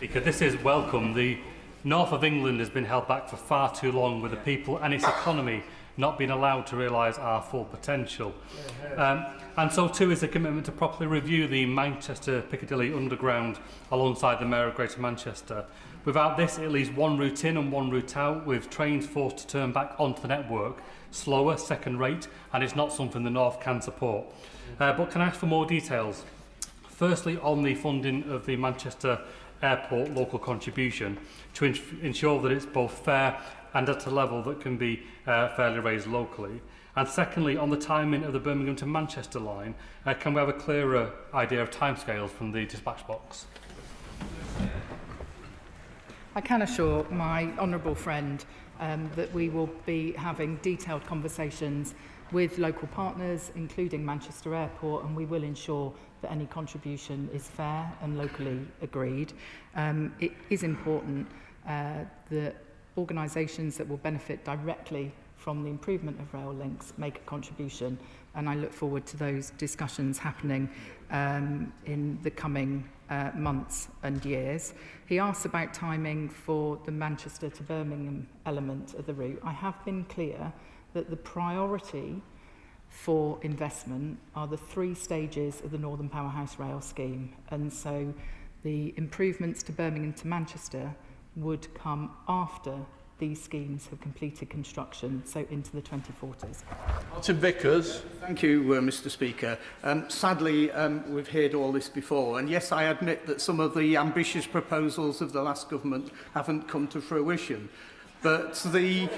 Because this is welcome. The north of England has been held back for far too long, with the people and its economy not being allowed to realise our full potential. And so too is the commitment to properly review the Manchester Piccadilly Underground alongside the Mayor of Greater Manchester. Without this, it leaves one route in and one route out, with trains forced to turn back onto the network, slower, second rate, and it's not something the North can support. But can I ask for more details? Firstly, on the funding of the Manchester Airport local contribution, to ensure that it's both fair and at a level that can be fairly raised locally. And secondly, on the timing of the Birmingham to Manchester line, can we have a clearer idea of timescales from the dispatch box? I can assure my honourable friend that we will be having detailed conversations with local partners, including Manchester Airport, and we will ensure that any contribution is fair and locally agreed. It is important that organisations that will benefit directly from the improvement of rail links make a contribution, and I look forward to those discussions happening in the coming months and years. He asked about timing for the Manchester to Birmingham element of the route. I have been clear that the priority for investment are the 3 stages of the Northern Powerhouse Rail scheme, and so the improvements to Birmingham to Manchester would come after these schemes have completed construction, so into the 2040s. Martin Vickers. Thank you, Mr Speaker. Sadly, we've heard all this before, and yes, I admit that some of the ambitious proposals of the last government haven't come to fruition. But the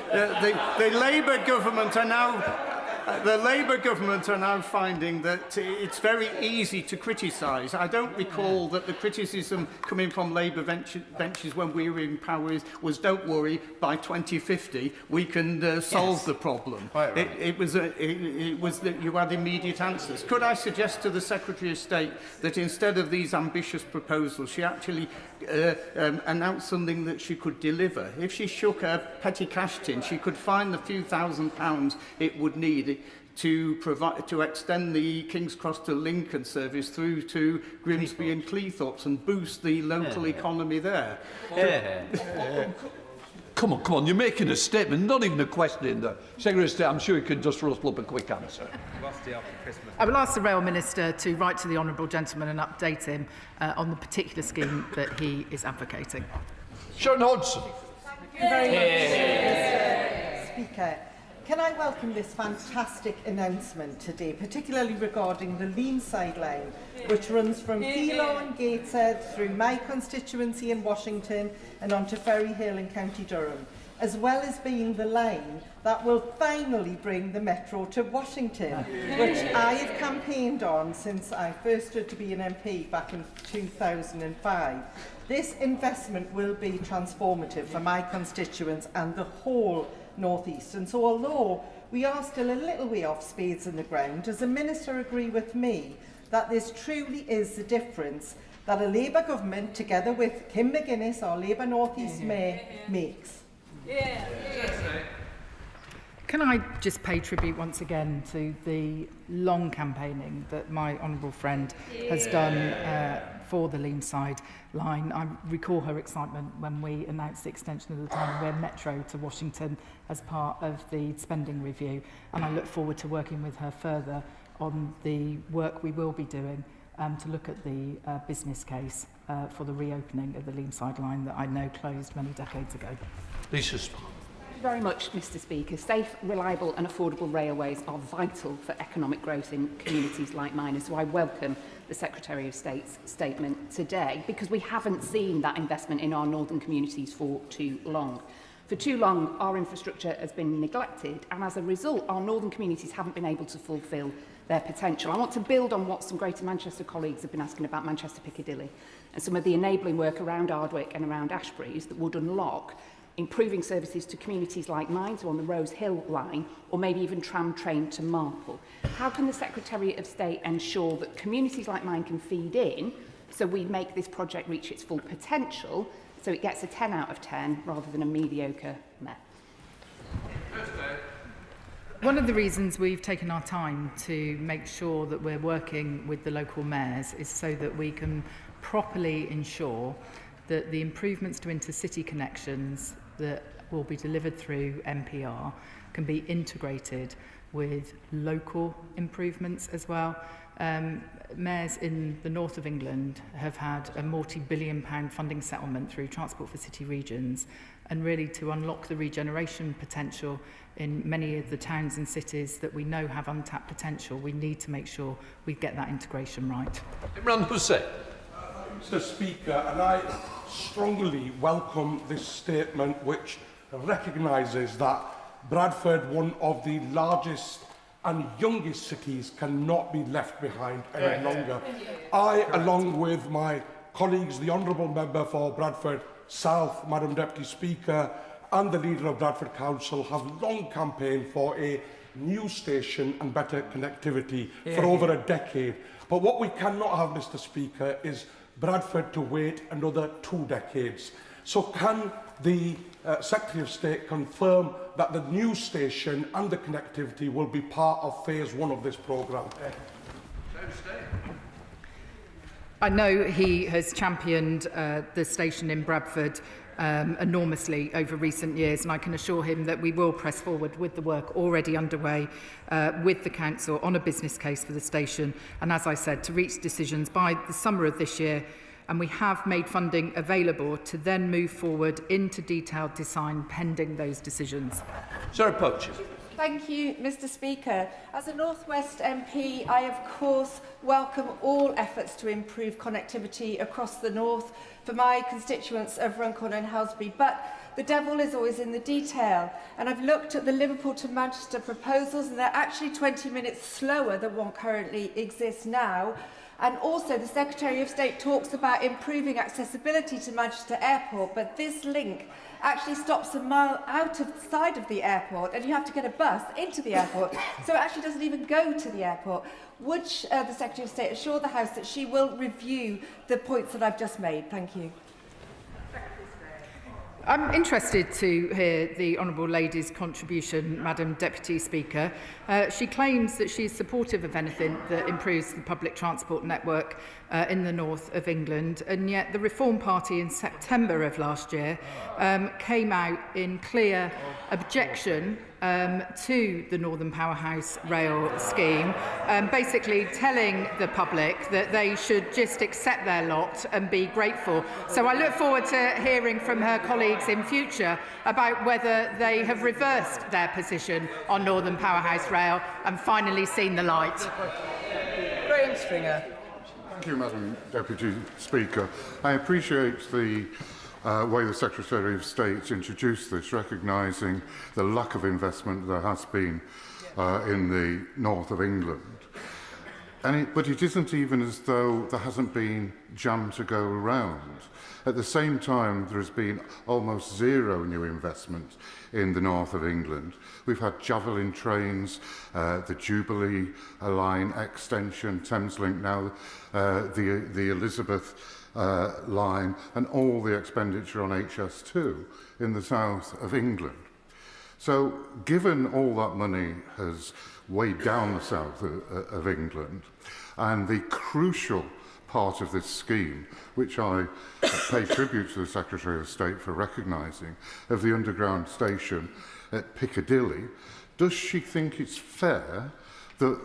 Labour government are now... The Labour government are now finding that it's very easy to criticise. I don't recall that the criticism coming from Labour benches when we were in power was, don't worry, by 2050 we can solve the problem. Right. It was that you had immediate answers. Could I suggest to the Secretary of State that instead of these ambitious proposals, she actually announced something that she could deliver? If she shook her petty cash tin, she could find the few £1,000s it would need to extend the King's Cross to Lincoln service through to Grimsby and Cleethorpes and boost the local economy there. Come on, you're making a statement, not even a question in there. Secretary of State, I'm sure you could just rustle up a quick answer. I will ask the Rail Minister to write to the honourable gentleman and update him on the particular scheme that he is advocating. Sharon Hodgson. Thank you very much, Mr. Speaker. Can I welcome this fantastic announcement today, particularly regarding the Leenside line, which runs from Philo and Gateshead through my constituency in Washington and on to Ferry Hill in County Durham. as well as being the line that will finally bring the Metro to Washington, which I have campaigned on since I first stood to be an MP back in 2005. This investment will be transformative for my constituents and the whole North East. And so although we are still a little way off spades in the ground, does the Minister agree with me that this truly is the difference that a Labour government, together with Kim McGuinness, our Labour North East Mayor, makes? Can I just pay tribute once again to the long campaigning that my honourable friend has done for the Leamside line. I recall her excitement when we announced the extension of the Town Metro to Washington as part of the spending review, and I look forward to working with her further on the work we will be doing to look at the business case for the reopening of the Leamside line that I know closed many decades ago. Lisa. Thank you very much, Mr Speaker. Safe, reliable and affordable railways are vital for economic growth in communities like mine, so I welcome the Secretary of State's statement today, because we haven't seen that investment in our northern communities for too long. For too long, our infrastructure has been neglected, and as a result, our northern communities haven't been able to fulfil their potential. I want to build on what some Greater Manchester colleagues have been asking about Manchester Piccadilly and some of the enabling work around Ardwick and around Ashbury's that would unlock improving services to communities like mine, so on the Rose Hill line, or maybe even tram train to Marple. How can the Secretary of State ensure that communities like mine can feed in, so we make this project reach its full potential, so it gets a 10 out of 10 rather than a mediocre meh? One of the reasons we've taken our time to make sure that we're working with the local mayors is so that we can properly ensure that the improvements to intercity connections that will be delivered through MPR can be integrated with local improvements as well. Mayors in the north of England have had a multi-billion-pound funding settlement through Transport for City Regions, and really to unlock the regeneration potential in many of the towns and cities that we know have untapped potential, we need to make sure we get that integration right. Imran Hussain. Mr Speaker, and I strongly welcome this statement, which recognises that Bradford, one of the largest and youngest cities, cannot be left behind any longer. I, along with my colleagues, the Honourable Member for Bradford South, Madam Deputy Speaker, and the Leader of Bradford Council, have long campaigned for a new station and better connectivity for over a decade. But what we cannot have, Mr Speaker, is Bradford to wait another 2 decades. So can the Secretary of State confirm that the new station and the connectivity will be part of phase 1 of this programme? I know he has championed the station in Bradford enormously over recent years, and I can assure him that we will press forward with the work already underway with the Council on a business case for the station, and as I said, to reach decisions by the summer of this year. And we have made funding available to then move forward into detailed design pending those decisions. Sarah Poacher. Thank you, Mr Speaker. As a North West MP, I of course welcome all efforts to improve connectivity across the north for my constituents of Runcorn and Helsby, but the devil is always in the detail. And I've looked at the Liverpool to Manchester proposals, and they're actually 20 minutes slower than what currently exists now. And also the Secretary of State talks about improving accessibility to Manchester Airport, but this link actually stops a mile outside of the airport, and you have to get a bus into the airport, so it actually doesn't even go to the airport. Would the Secretary of State assure the House that she will review the points that I've just made? Thank you. I'm interested to hear the Honourable Lady's contribution, Madam Deputy Speaker. She claims that she is supportive of anything that improves the public transport network in the north of England, and yet the Reform Party in September of last year came out in clear objection to the Northern Powerhouse Rail scheme, basically telling the public that they should just accept their lot and be grateful. So I look forward to hearing from her colleagues in future about whether they have reversed their position on Northern Powerhouse Rail and finally seen the light. Graham Stringer. Thank you, Madam Deputy Speaker. I appreciate the way the Secretary of State introduced this, recognising the lack of investment there has been in the north of England. But it isn't even as though there hasn't been jam to go around. At the same time, there has been almost zero new investment in the north of England. We've had Javelin trains, the Jubilee line extension, Thameslink now, the Elizabeth line, and all the expenditure on HS2 in the south of England. So, given all that money has weighed down the south of England, and the crucial part of this scheme, which I pay tribute to the Secretary of State for recognising, of the underground station at Piccadilly, does she think it's fair that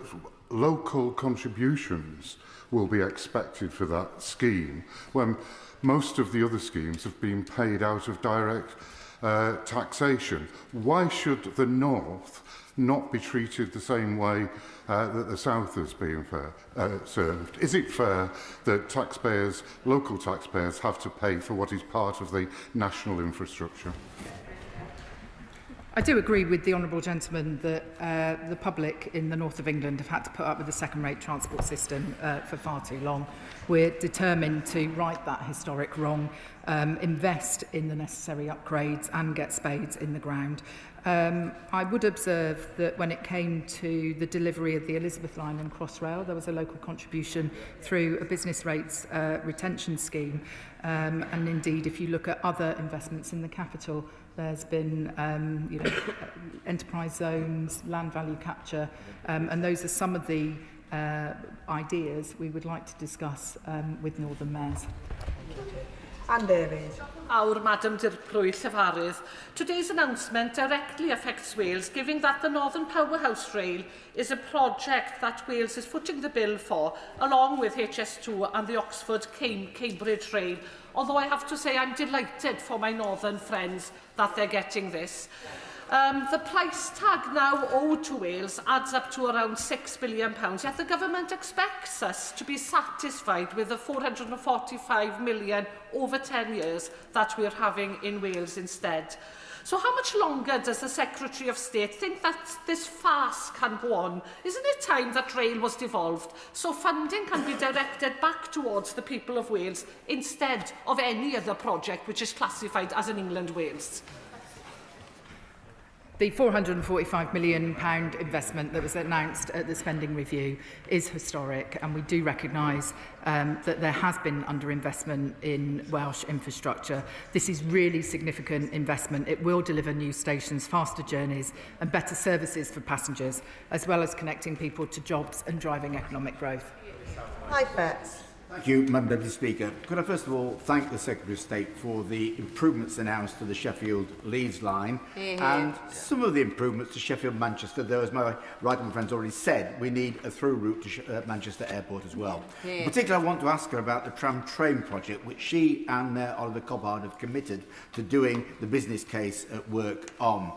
local contributions will be expected for that scheme when most of the other schemes have been paid out of direct taxation? Why should the north not be treated the same way that the south is being served? Is it fair that taxpayers, local taxpayers, have to pay for what is part of the national infrastructure? I do agree with the honourable gentleman that the public in the north of England have had to put up with a second-rate transport system for far too long. We're determined to right that historic wrong, invest in the necessary upgrades and get spades in the ground. I would observe that when it came to the delivery of the Elizabeth line and Crossrail, there was a local contribution through a business rates retention scheme. And indeed, if you look at other investments in the capital, there's been enterprise zones, land value capture, and those are some of the ideas we would like to discuss with Northern Mayors. And David. Our Madam Dirprwy Llefarydd. Today's announcement directly affects Wales, given that the Northern Powerhouse Rail is a project that Wales is footing the bill for, along with HS2 and the Oxford-Cambridge Rail. Although I have to say I'm delighted for my northern friends that they're getting this. The price tag now owed to Wales adds up to around £6 billion, yet the government expects us to be satisfied with the £445 million over 10 years that we're having in Wales instead. So how much longer does the Secretary of State think that this farce can go on? Isn't it time that rail was devolved so funding can be directed back towards the people of Wales instead of any other project which is classified as an England-Wales? The £445 million investment that was announced at the spending review is historic, and we do recognise that there has been underinvestment in Welsh infrastructure. This is really significant investment. It will deliver new stations, faster journeys and better services for passengers, as well as connecting people to jobs and driving economic growth. Hi, Bets. Thank you, Madam Deputy Speaker. Could I first of all thank the Secretary of State for the improvements announced to the Sheffield-Leeds line and some of the improvements to Sheffield-Manchester, though, as my right-hand friend's already said, we need a through route to Manchester Airport as well. In particular, I want to ask her about the tram-train project, which she and Mayor Oliver Cobbard have committed to doing the business case at work on.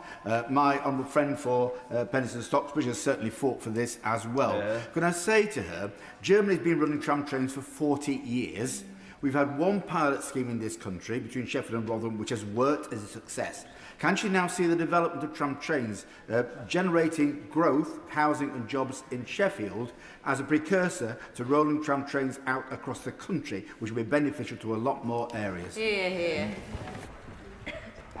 My honourable friend for Penistone Stocksbridge has certainly fought for this as well. Could I say to her, Germany's been running tram trains for 40 years. We've had one pilot scheme in this country between Sheffield and Rotherham which has worked as a success. Can she now see the development of tram trains generating growth, housing and jobs in Sheffield as a precursor to rolling tram trains out across the country, which will be beneficial to a lot more areas?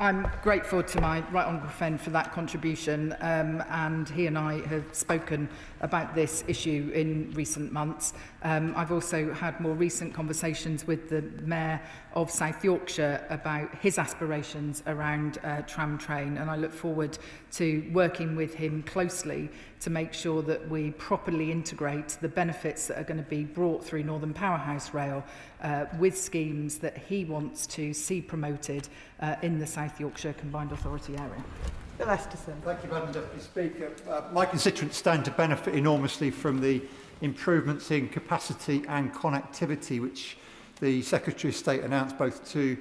I'm grateful to my right honourable friend for that contribution, and he and I have spoken about this issue in recent months. I've also had more recent conversations with the Mayor of South Yorkshire about his aspirations around tram train, and I look forward to working with him closely to make sure that we properly integrate the benefits that are going to be brought through Northern Powerhouse Rail with schemes that he wants to see promoted in the South Yorkshire Combined Authority area. Bill Esterson. Thank you, Madam Deputy Speaker. My constituents stand to benefit enormously from the improvements in capacity and connectivity which the Secretary of State announced both to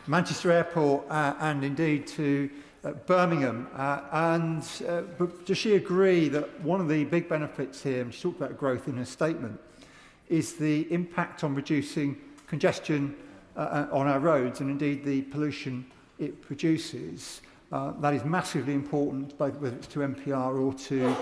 Manchester Airport and indeed to Birmingham. But does she agree that one of the big benefits here, and she talked about growth in her statement, is the impact on reducing congestion on our roads, and indeed the pollution it produces. That is massively important, both whether it's to MPR or to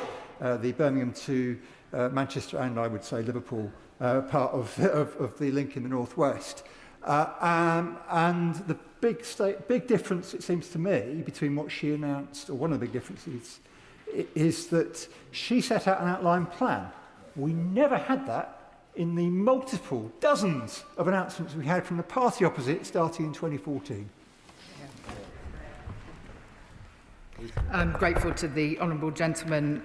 the Birmingham to Manchester and, I would say, Liverpool part of the link in the northwest. And the big difference, it seems to me, between what she announced, or one of the big differences, is that she set out an outline plan. We never had that in the multiple dozens of announcements we had from the party opposite starting in 2014. I'm grateful to the honourable gentleman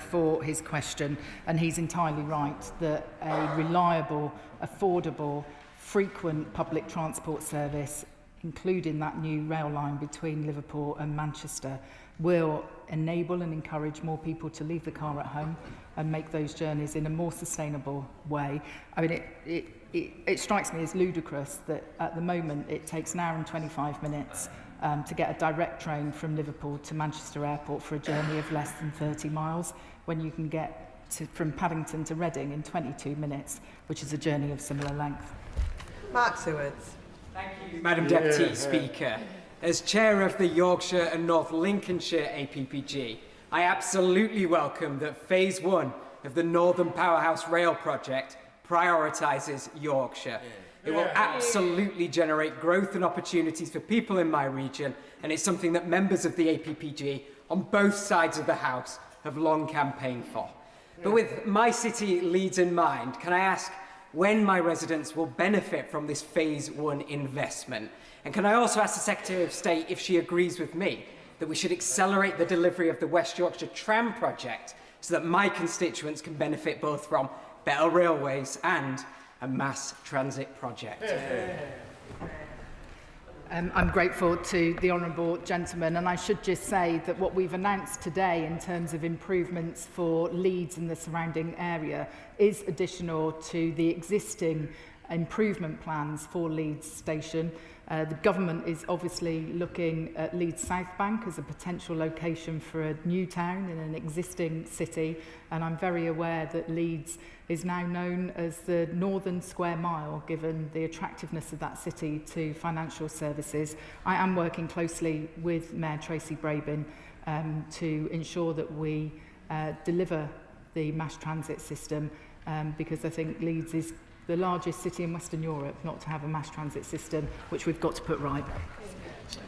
for his question, and he's entirely right that a reliable, affordable, frequent public transport service, including that new rail line between Liverpool and Manchester, will enable and encourage more people to leave the car at home and make those journeys in a more sustainable way. I mean, it strikes me as ludicrous that at the moment it takes an hour and 25 minutes to get a direct train from Liverpool to Manchester Airport for a journey of less than 30 miles, when you can get from Paddington to Reading in 22 minutes, which is a journey of similar length. Mark Sewards. Thank you, Madam Deputy Speaker. As Chair of the Yorkshire and North Lincolnshire APPG, I absolutely welcome that Phase 1 of the Northern Powerhouse Rail project prioritises Yorkshire. It will absolutely generate growth and opportunities for people in my region, and it's something that members of the APPG on both sides of the House have long campaigned for. But with my city, Leeds, in mind, can I ask when my residents will benefit from this Phase 1 investment? And can I also ask the Secretary of State if she agrees with me that we should accelerate the delivery of the West Yorkshire Tram project so that my constituents can benefit both from better railways and a mass transit project? I'm grateful to the honourable gentleman, and I should just say that what we've announced today in terms of improvements for Leeds and the surrounding area is additional to the existing improvement plans for Leeds Station. The government is obviously looking at Leeds South Bank as a potential location for a new town in an existing city, and I'm very aware that Leeds is now known as the Northern Square Mile, given the attractiveness of that city to financial services. I am working closely with Mayor Tracy Brabin to ensure that we deliver the mass transit system, because I think Leeds is the largest city in Western Europe not to have a mass transit system, which we've got to put right.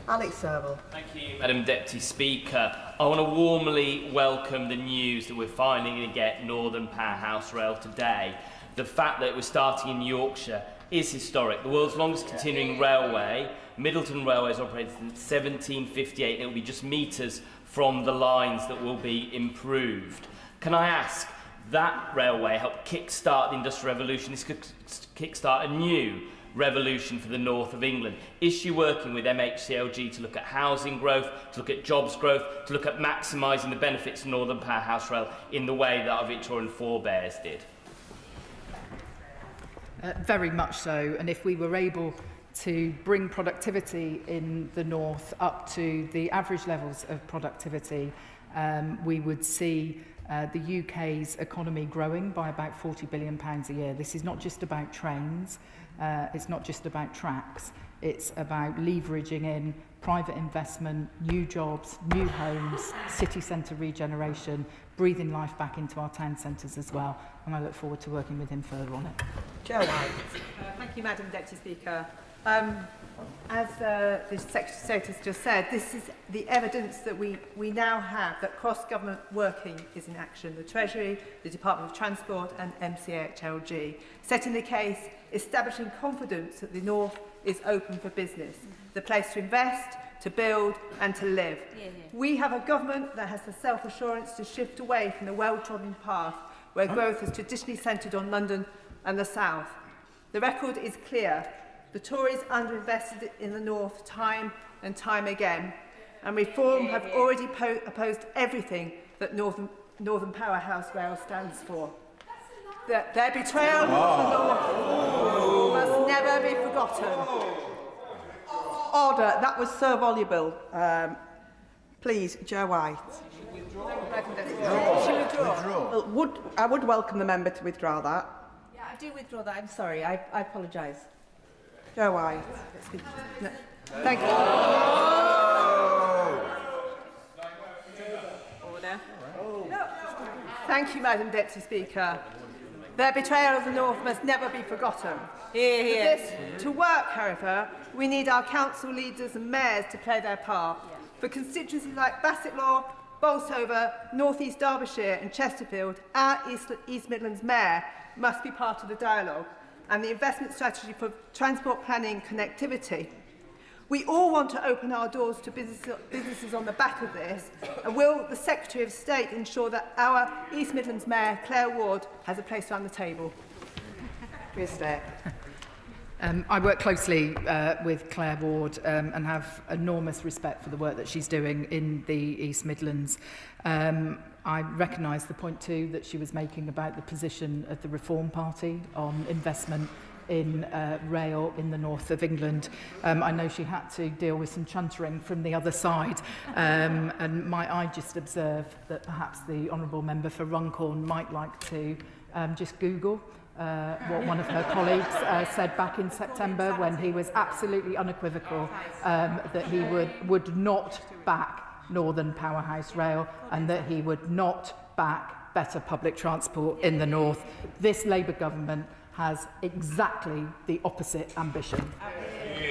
Alex Serval. Thank you, Madam Deputy Speaker. I want to warmly welcome the news that we're finally going to get Northern Powerhouse Rail today. The fact that we're starting in Yorkshire is historic. The world's longest continuing railway, Middleton Railway, is operated since 1758, and it will be just metres from the lines that will be improved. Can I ask, that railway helped kick-start the Industrial Revolution. This could kick-start a new revolution for the north of England. Is she working with MHCLG to look at housing growth, to look at jobs growth, to look at maximising the benefits of Northern Powerhouse Rail in the way that our Victorian forebears did? Very much so, and if we were able to bring productivity in the north up to the average levels of productivity, we would see the UK's economy growing by about £40 billion a year. This is not just about trains, it's not just about tracks, it's about leveraging in private investment, new jobs, new homes, city centre regeneration, breathing life back into our town centres as well. And I look forward to working with him further on it. Joe White. Thank you, Madam Deputy Speaker. As the Secretary of State has just said, this is the evidence that we now have that cross-government working is in action. The Treasury, the Department of Transport and MCHLG, setting the case, establishing confidence that the North is open for business, the place to invest, to build and to live. We have a government that has the self-assurance to shift away from the well-trodden path where growth is traditionally centred on London and the South. The record is clear. The Tories underinvested in the North time and time again, and Reform have already opposed everything that Northern Powerhouse Rail stands for. Their betrayal of the North must never be forgotten. Order. That was so voluble. Please, Joe White. Well, I would welcome the member to withdraw that. Yeah, I do withdraw that. I'm sorry. I apologise. Joe White. No. Thank you. Order. Thank you, Madam Deputy Speaker. Their betrayal of the North must never be forgotten. Hear, hear. For this to work, however, we need our council leaders and mayors to play their part. For constituencies like Bassetlaw, Bolsover, North East Derbyshire and Chesterfield, our East Midlands Mayor must be part of the dialogue and the investment strategy for transport planning and connectivity. We all want to open our doors to businesses on the back of this, and will the Secretary of State ensure that our East Midlands Mayor, Claire Ward, has a place around the table? I work closely with Claire Ward and have enormous respect for the work that she's doing in the East Midlands. I recognise the point too that she was making about the position of the Reform Party on investment in rail in the north of England. I know she had to deal with some chuntering from the other side, and might I just observe that perhaps the Honourable Member for Runcorn might like to just Google what one of her colleagues said back in September when he was absolutely unequivocal that he would not back Northern Powerhouse Rail and that he would not back better public transport in the north. This Labour government has exactly the opposite ambition.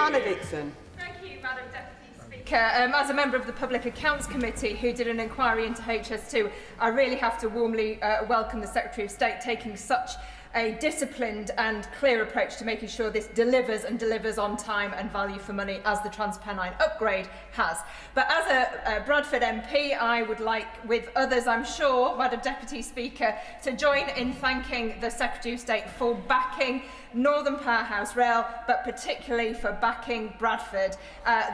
Anna Dixon. Thank you, Madam Deputy Speaker. As a member of the Public Accounts Committee who did an inquiry into HS2, I really have to warmly welcome the Secretary of State taking such a disciplined and clear approach to making sure this delivers on time and value for money, as the TransPennine upgrade has. But as a Bradford MP, I would like, with others I'm sure, Madam Deputy Speaker, to join in thanking the Secretary of State for backing Northern Powerhouse Rail, but particularly for backing Bradford.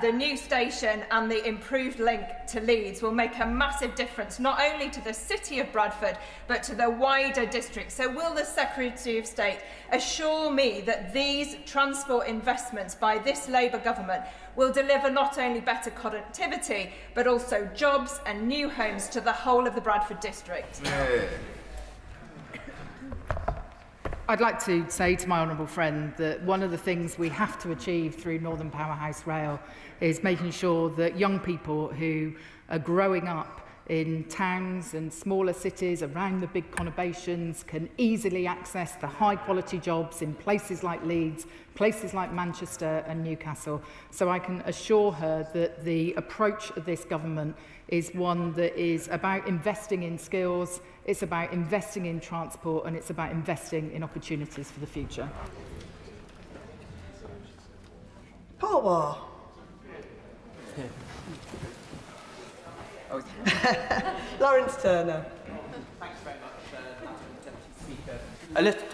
The new station and the improved link to Leeds will make a massive difference, not only to the city of Bradford, but to the wider district. So will the Secretary of State assure me that these transport investments by this Labour government will deliver not only better connectivity, but also jobs and new homes to the whole of the Bradford district? Yeah. I'd like to say to my honourable friend that one of the things we have to achieve through Northern Powerhouse Rail is making sure that young people who are growing up in towns and smaller cities around the big conurbations can easily access the high quality jobs in places like Leeds, places like Manchester and Newcastle. So I can assure her that the approach of this government is one that is about investing in skills, it's about investing in transport, and it's about investing in opportunities for the future. Paul War. Lawrence Turner. Thanks very much, Madam Deputy Speaker.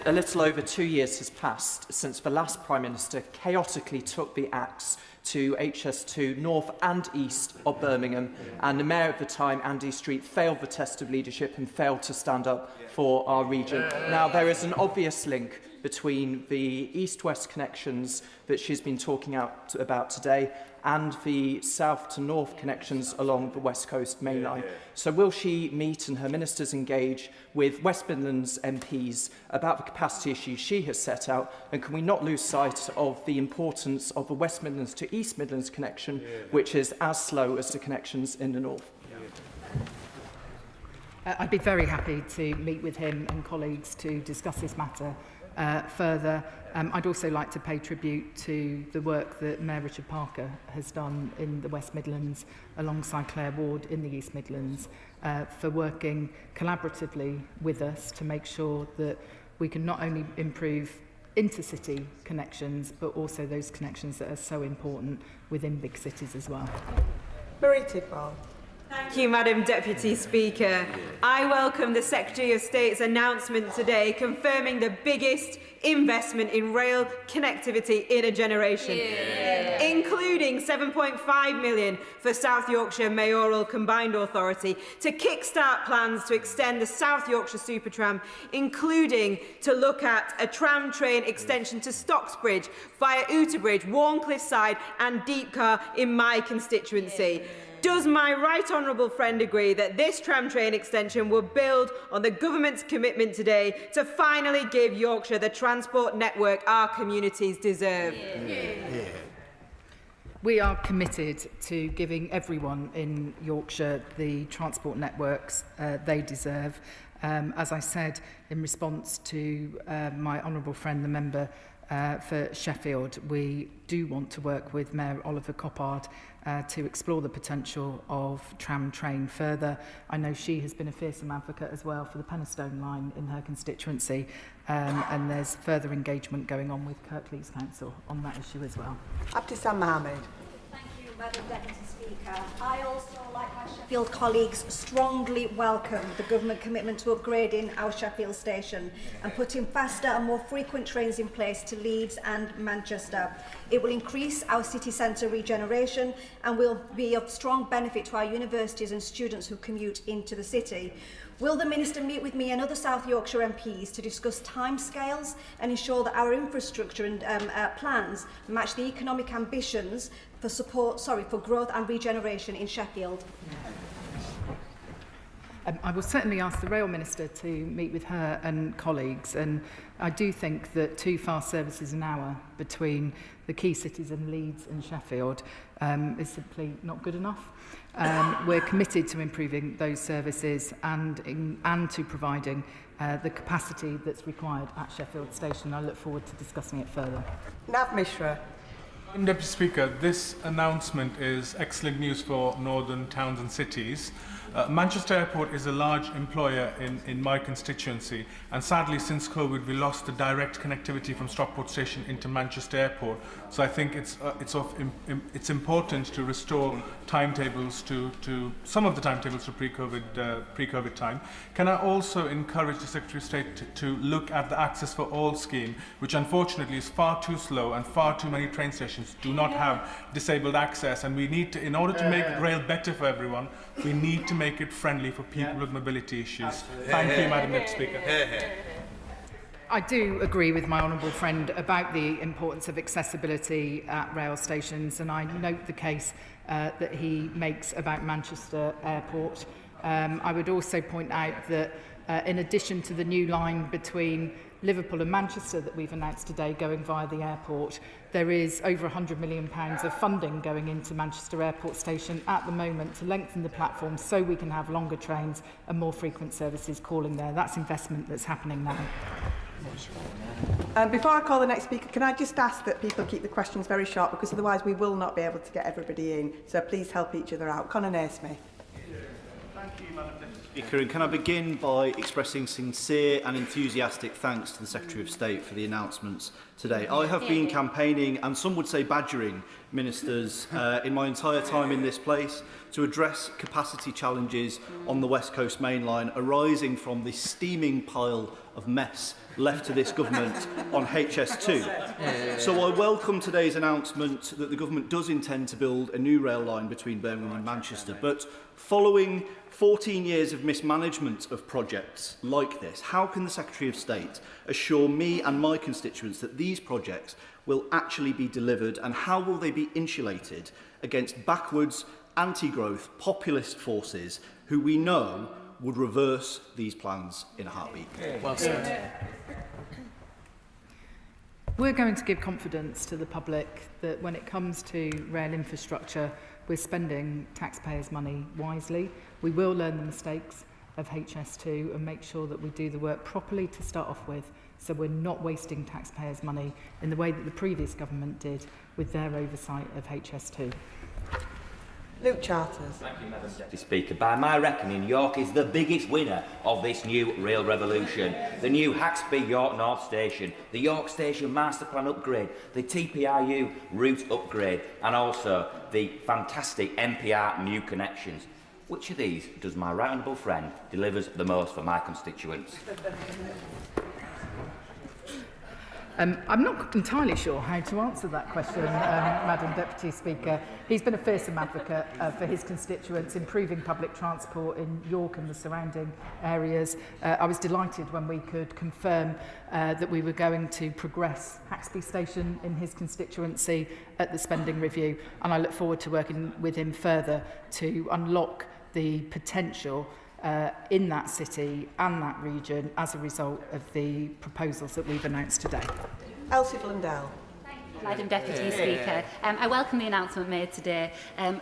A little over 2 years has passed since the last Prime Minister chaotically took the axe to HS2 north and east of Birmingham, and the Mayor at the time, Andy Street, failed the test of leadership and failed to stand up for our region. Now, there is an obvious link between the east-west connections that she's been talking about today and the south to north connections along the West Coast main line. So will she meet and her ministers engage with West Midlands MPs about the capacity issues she has set out, and can we not lose sight of the importance of the West Midlands to East Midlands connection, which is as slow as the connections in the north? I'd be very happy to meet with him and colleagues to discuss this matter further. I'd also like to pay tribute to the work that Mayor Richard Parker has done in the West Midlands alongside Claire Ward in the East Midlands for working collaboratively with us to make sure that we can not only improve intercity connections, but also those connections that are so important within big cities as well. Marie Tidwell. Thank you, Madam Deputy Speaker. I welcome the Secretary of State's announcement today confirming the biggest investment in rail connectivity in a generation, including £7.5 million for South Yorkshire Mayoral Combined Authority to kickstart plans to extend the South Yorkshire Supertram, including to look at a tram train extension to Stocksbridge via Outerbridge, Warncliffe Side and Deepcar in my constituency. Does my right honourable friend agree that this tram train extension will build on the government's commitment today to finally give Yorkshire the transport network our communities deserve? We are committed to giving everyone in Yorkshire the transport networks they deserve. As I said, in response to my honourable friend, the member for Sheffield, we do want to work with Mayor Oliver Coppard to explore the potential of tram train further. I know she has been a fearsome advocate as well for the Penistone line in her constituency, and there's further engagement going on with Kirklees Council on that issue as well. Abdissam Mohammed. Thank you, Madam Deputy Speaker. I also, like my Sheffield colleagues, strongly welcome the government commitment to upgrading our Sheffield station and putting faster and more frequent trains in place to Leeds and Manchester. It will increase our city centre regeneration and will be of strong benefit to our universities and students who commute into the city. Will the Minister meet with me and other South Yorkshire MPs to discuss timescales and ensure that our infrastructure and plans match the economic ambitions for growth and regeneration in Sheffield? I will certainly ask the Rail Minister to meet with her and colleagues, and I do think that 2 fast services an hour between the key cities of Leeds and Sheffield is simply not good enough. We're committed to improving those services and to providing the capacity that's required at Sheffield Station. I look forward to discussing it further. Nav Mishra. Deputy Speaker, this announcement is excellent news for northern towns and cities. Manchester Airport is a large employer in my constituency, and sadly since COVID we lost the direct connectivity from Stockport Station into Manchester Airport. So I think it's important to restore timetables to some of the timetables to pre-COVID time. Can I also encourage the Secretary of State to look at the Access for All scheme, which unfortunately is far too slow and far too many train stations do not have disabled access, and we need to, in order to make rail better for everyone, we need to make it friendly for people with mobility issues. Absolutely. Thank you, Madam Deputy Speaker. I do agree with my honourable friend about the importance of accessibility at rail stations, and I note the case that he makes about Manchester Airport. I would also point out that in addition to the new line between Liverpool and Manchester that we've announced today going via the airport, there is over £100 million of funding going into Manchester Airport Station at the moment to lengthen the platform so we can have longer trains and more frequent services calling there. That's investment that's happening now. Before I call the next speaker, can I just ask that people keep the questions very short, because otherwise we will not be able to get everybody in. So please help each other out. Conor Naismith. Thank you, Madam Deputy Speaker. And can I begin by expressing sincere and enthusiastic thanks to the Secretary of State for the announcements today. I have been campaigning, and some would say badgering, ministers in my entire time in this place to address capacity challenges on the West Coast Main Line arising from the steaming pile of mess left to this government on HS2. So I welcome today's announcement that the government does intend to build a new rail line between Birmingham and Manchester. But following 14 years of mismanagement of projects like this, how can the Secretary of State assure me and my constituents that these projects will actually be delivered, and how will they be insulated against backwards, anti-growth, populist forces who we know would reverse these plans in a heartbeat? Well said. We're going to give confidence to the public that when it comes to rail infrastructure, we're spending taxpayers' money wisely. We will learn the mistakes of HS2 and make sure that we do the work properly to start off with, so we're not wasting taxpayers' money in the way that the previous government did with their oversight of HS2. Luke Charters. Thank you, Madam Deputy Speaker. By my reckoning, York is the biggest winner of this new rail revolution. The new Haxby-York North Station, the York Station Master Plan upgrade, the TPRU route upgrade, and also the fantastic NPR new connections. Which of these does my right honourable friend delivers the most for my constituents? I'm not entirely sure how to answer that question, Madam Deputy Speaker. He's been a fearsome advocate for his constituents, improving public transport in York and the surrounding areas. I was delighted when we could confirm that we were going to progress Haxby Station in his constituency at the spending review, and I look forward to working with him further to unlock the potential in that city and that region as a result of the proposals that we've announced today. Elsie Blundell. Madam Deputy Speaker, I welcome the announcement made today,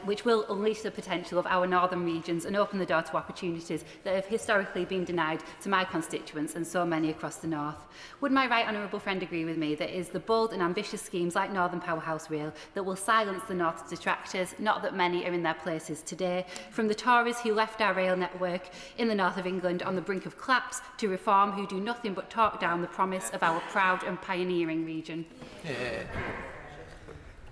which will unleash the potential of our northern regions and open the door to opportunities that have historically been denied to my constituents and so many across the north. Would my right honourable friend agree with me that it is the bold and ambitious schemes like Northern Powerhouse Rail that will silence the north's detractors, not that many are in their places today, from the Tories who left our rail network in the north of England on the brink of collapse to Reform who do nothing but talk down the promise of our proud and pioneering region?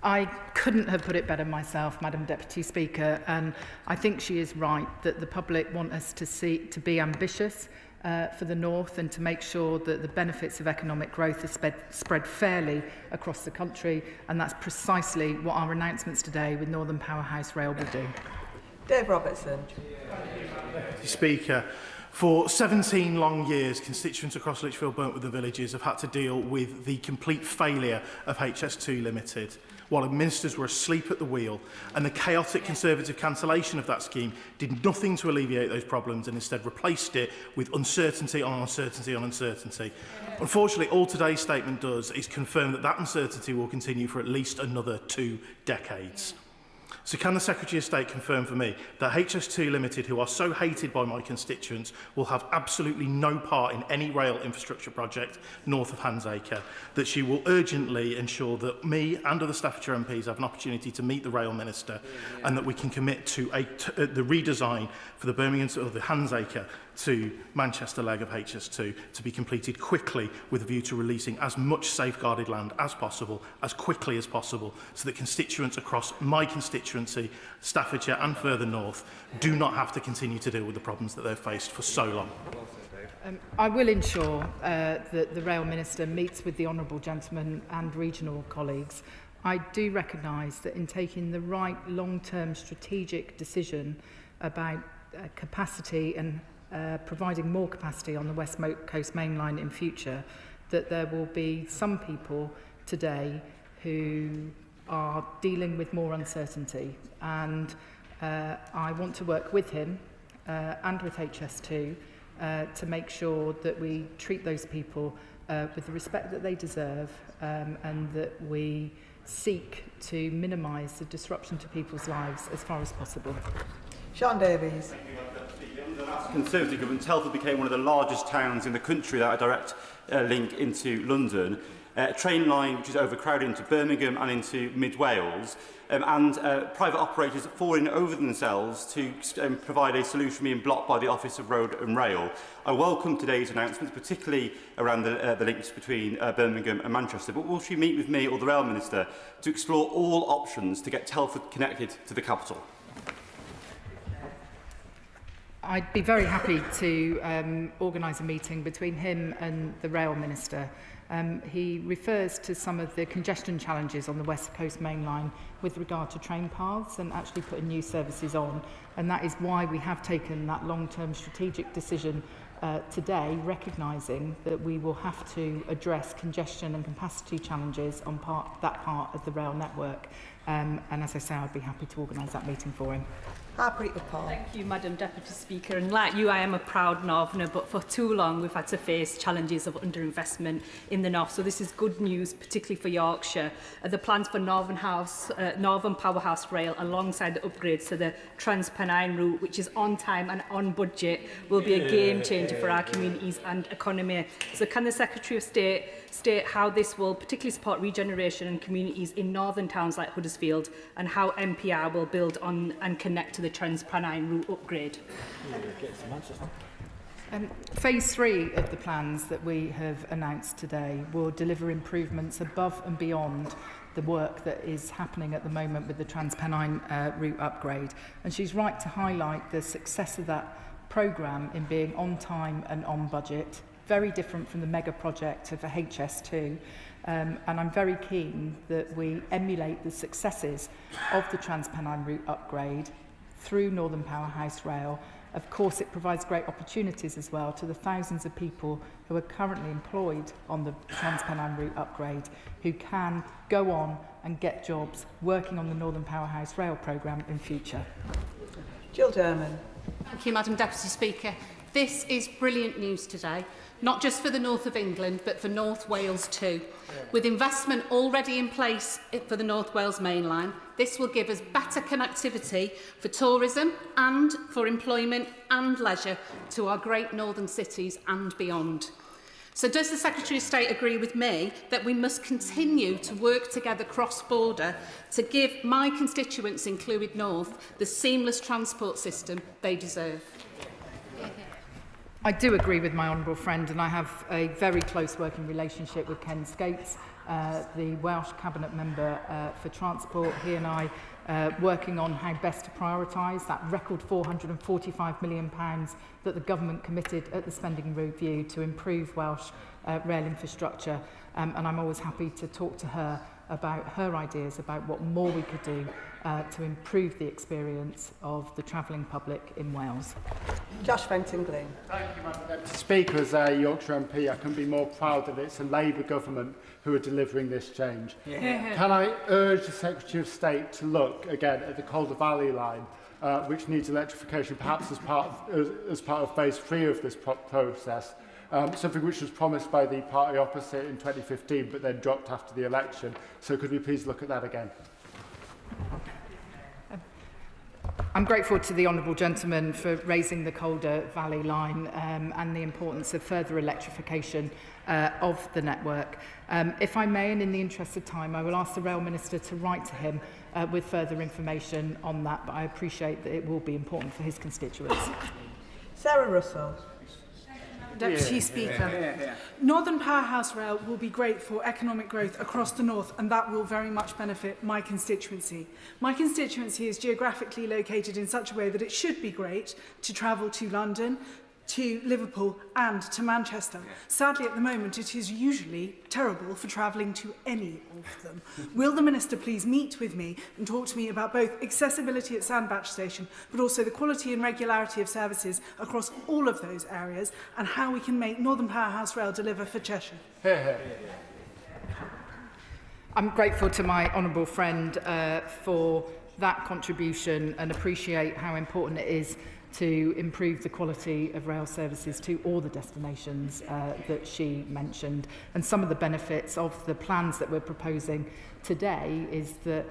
I couldn't have put it better myself, Madam Deputy Speaker, and I think she is right that the public want us to be ambitious for the north and to make sure that the benefits of economic growth are spread fairly across the country, and that's precisely what our announcements today with Northern Powerhouse Rail will do. Dave Robertson. Speaker, for 17 long years, constituents across Lichfield, Burntwood and Villages have had to deal with the complete failure of HS2 Limited, while ministers were asleep at the wheel, and the chaotic Conservative cancellation of that scheme did nothing to alleviate those problems and instead replaced it with uncertainty on uncertainty on uncertainty. Unfortunately, all today's statement does is confirm that that uncertainty will continue for at least another 2 decades. So can the Secretary of State confirm for me that HS2 Limited, who are so hated by my constituents, will have absolutely no part in any rail infrastructure project north of Handsacre, that she will urgently ensure that me and other Staffordshire MPs have an opportunity to meet the Rail Minister, and that we can commit to the redesign for the Birmingham or the Handsacre to Manchester leg of HS2 to be completed quickly with a view to releasing as much safeguarded land as possible, as quickly as possible, so that constituents across my constituency, Staffordshire and further north, do not have to continue to deal with the problems that they've faced for so long. I will ensure that the Rail Minister meets with the honourable gentleman and regional colleagues. I do recognise that in taking the right long-term strategic decision about capacity and providing more capacity on the West Coast Main Line in future, that there will be some people today who are dealing with more uncertainty, and I want to work with him and with HS2 to make sure that we treat those people with the respect that they deserve, and that we seek to minimise the disruption to people's lives as far as possible. Sean Davies. Conservative government, Telford became one of the largest towns in the country that had a direct link into London. A train line which is overcrowded into Birmingham and into mid-Wales, and private operators falling over themselves to provide a solution being blocked by the Office of Road and Rail. I welcome today's announcements, particularly around the links between Birmingham and Manchester, but will she meet with me or the Rail Minister to explore all options to get Telford connected to the capital? I'd be very happy to organise a meeting between him and the Rail Minister. He refers to some of the congestion challenges on the West Coast Main Line with regard to train paths and actually putting new services on. And that is why we have taken that long-term strategic decision today, recognising that we will have to address congestion and capacity challenges on that part of the rail network. And as I say, I'd be happy to organise that meeting for him. Thank you, Madam Deputy Speaker. And like you, I am a proud Northerner, but for too long we've had to face challenges of underinvestment in the north. So this is good news, particularly for Yorkshire. The plans for Northern Powerhouse Rail, alongside the upgrades to the Trans-Pennine route, which is on time and on budget, will be a game changer for our communities and economy. So can the Secretary of State state how this will particularly support regeneration and communities in northern towns like Huddersfield, and how MPR will build on and connect to the Trans-Pennine route upgrade? Phase 3 of the plans that we have announced today will deliver improvements above and beyond the work that is happening at the moment with the Trans-Pennine route upgrade. And she's right to highlight the success of that programme in being on time and on budget. very different from the mega project of a HS2. And I'm very keen that we emulate the successes of the Transpennine route upgrade through Northern Powerhouse Rail. Of course, it provides great opportunities as well to the thousands of people who are currently employed on the Transpennine route upgrade, who can go on and get jobs working on the Northern Powerhouse Rail programme in future. Jill Derman. Thank you, Madam Deputy Speaker. This is brilliant news today, not just for the north of England, but for North Wales too. With investment already in place for the North Wales main line, this will give us better connectivity for tourism and for employment and leisure to our great northern cities and beyond. So does the Secretary of State agree with me that we must continue to work together cross-border to give my constituents in Clwyd North the seamless transport system they deserve? I do agree with my honourable friend, and I have a very close working relationship with Ken Skates, the Welsh Cabinet Member for Transport. He and I working on how best to prioritise that record £445 million that the government committed at the spending review to improve Welsh rail infrastructure. And I'm always happy to talk to her about her ideas about what more we could do to improve the experience of the travelling public in Wales. Josh Fenton-Glynn. Thank you, Madam Deputy Speaker. As a Yorkshire MP, I couldn't be more proud that it's a Labour government who are delivering this change. Yeah. Can I urge the Secretary of State to look again at the Calder Valley line, which needs electrification, perhaps as part of phase 3 of this process, something which was promised by the party opposite in 2015 but then dropped after the election. So could we please look at that again? I'm grateful to the honourable gentleman for raising the Calder Valley line and the importance of further electrification of the network. If I may, and in the interest of time, I will ask the Rail Minister to write to him with further information on that, but I appreciate that it will be important for his constituents. Sarah Russell. Deputy Speaker. Northern Powerhouse Rail will be great for economic growth across the north, and that will very much benefit my constituency. My constituency is geographically located in such a way that it should be great to travel to London, to Liverpool and to Manchester. Sadly, at the moment, it is usually terrible for travelling to any of them. Will the Minister please meet with me and talk to me about both accessibility at Sandbach Station, but also the quality and regularity of services across all of those areas, and how we can make Northern Powerhouse Rail deliver for Cheshire? I'm grateful to my honourable friend for that contribution and appreciate how important it is to improve the quality of rail services to all the destinations that she mentioned. And some of the benefits of the plans that we're proposing today is that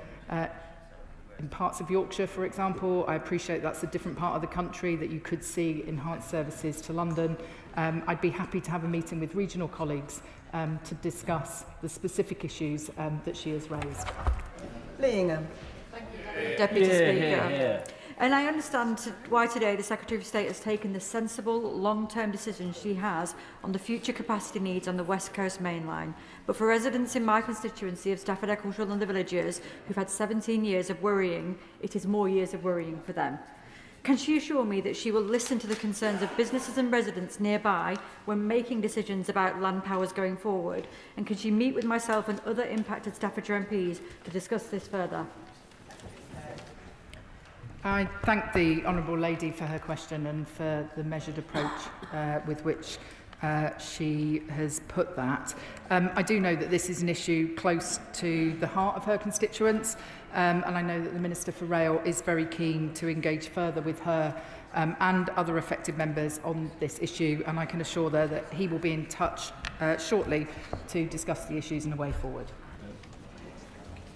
in parts of Yorkshire, for example, I appreciate that's a different part of the country that you could see enhanced services to London. I'd be happy to have a meeting with regional colleagues to discuss the specific issues that she has raised. Lee Ingham. Deputy Speaker. And I understand why today the Secretary of State has taken the sensible, long-term decision she has on the future capacity needs on the West Coast Main Line. But for residents in my constituency of Stafford, Eccleshall and the Villagers, who've had 17 years of worrying, it is more years of worrying for them. Can she assure me that she will listen to the concerns of businesses and residents nearby when making decisions about land powers going forward? And can she meet with myself and other impacted Staffordshire MPs to discuss this further? I thank the honourable lady for her question and for the measured approach with which she has put that. I do know that this is an issue close to the heart of her constituents, and I know that the Minister for Rail is very keen to engage further with her and other affected members on this issue, and I can assure her that he will be in touch shortly to discuss the issues and a way forward.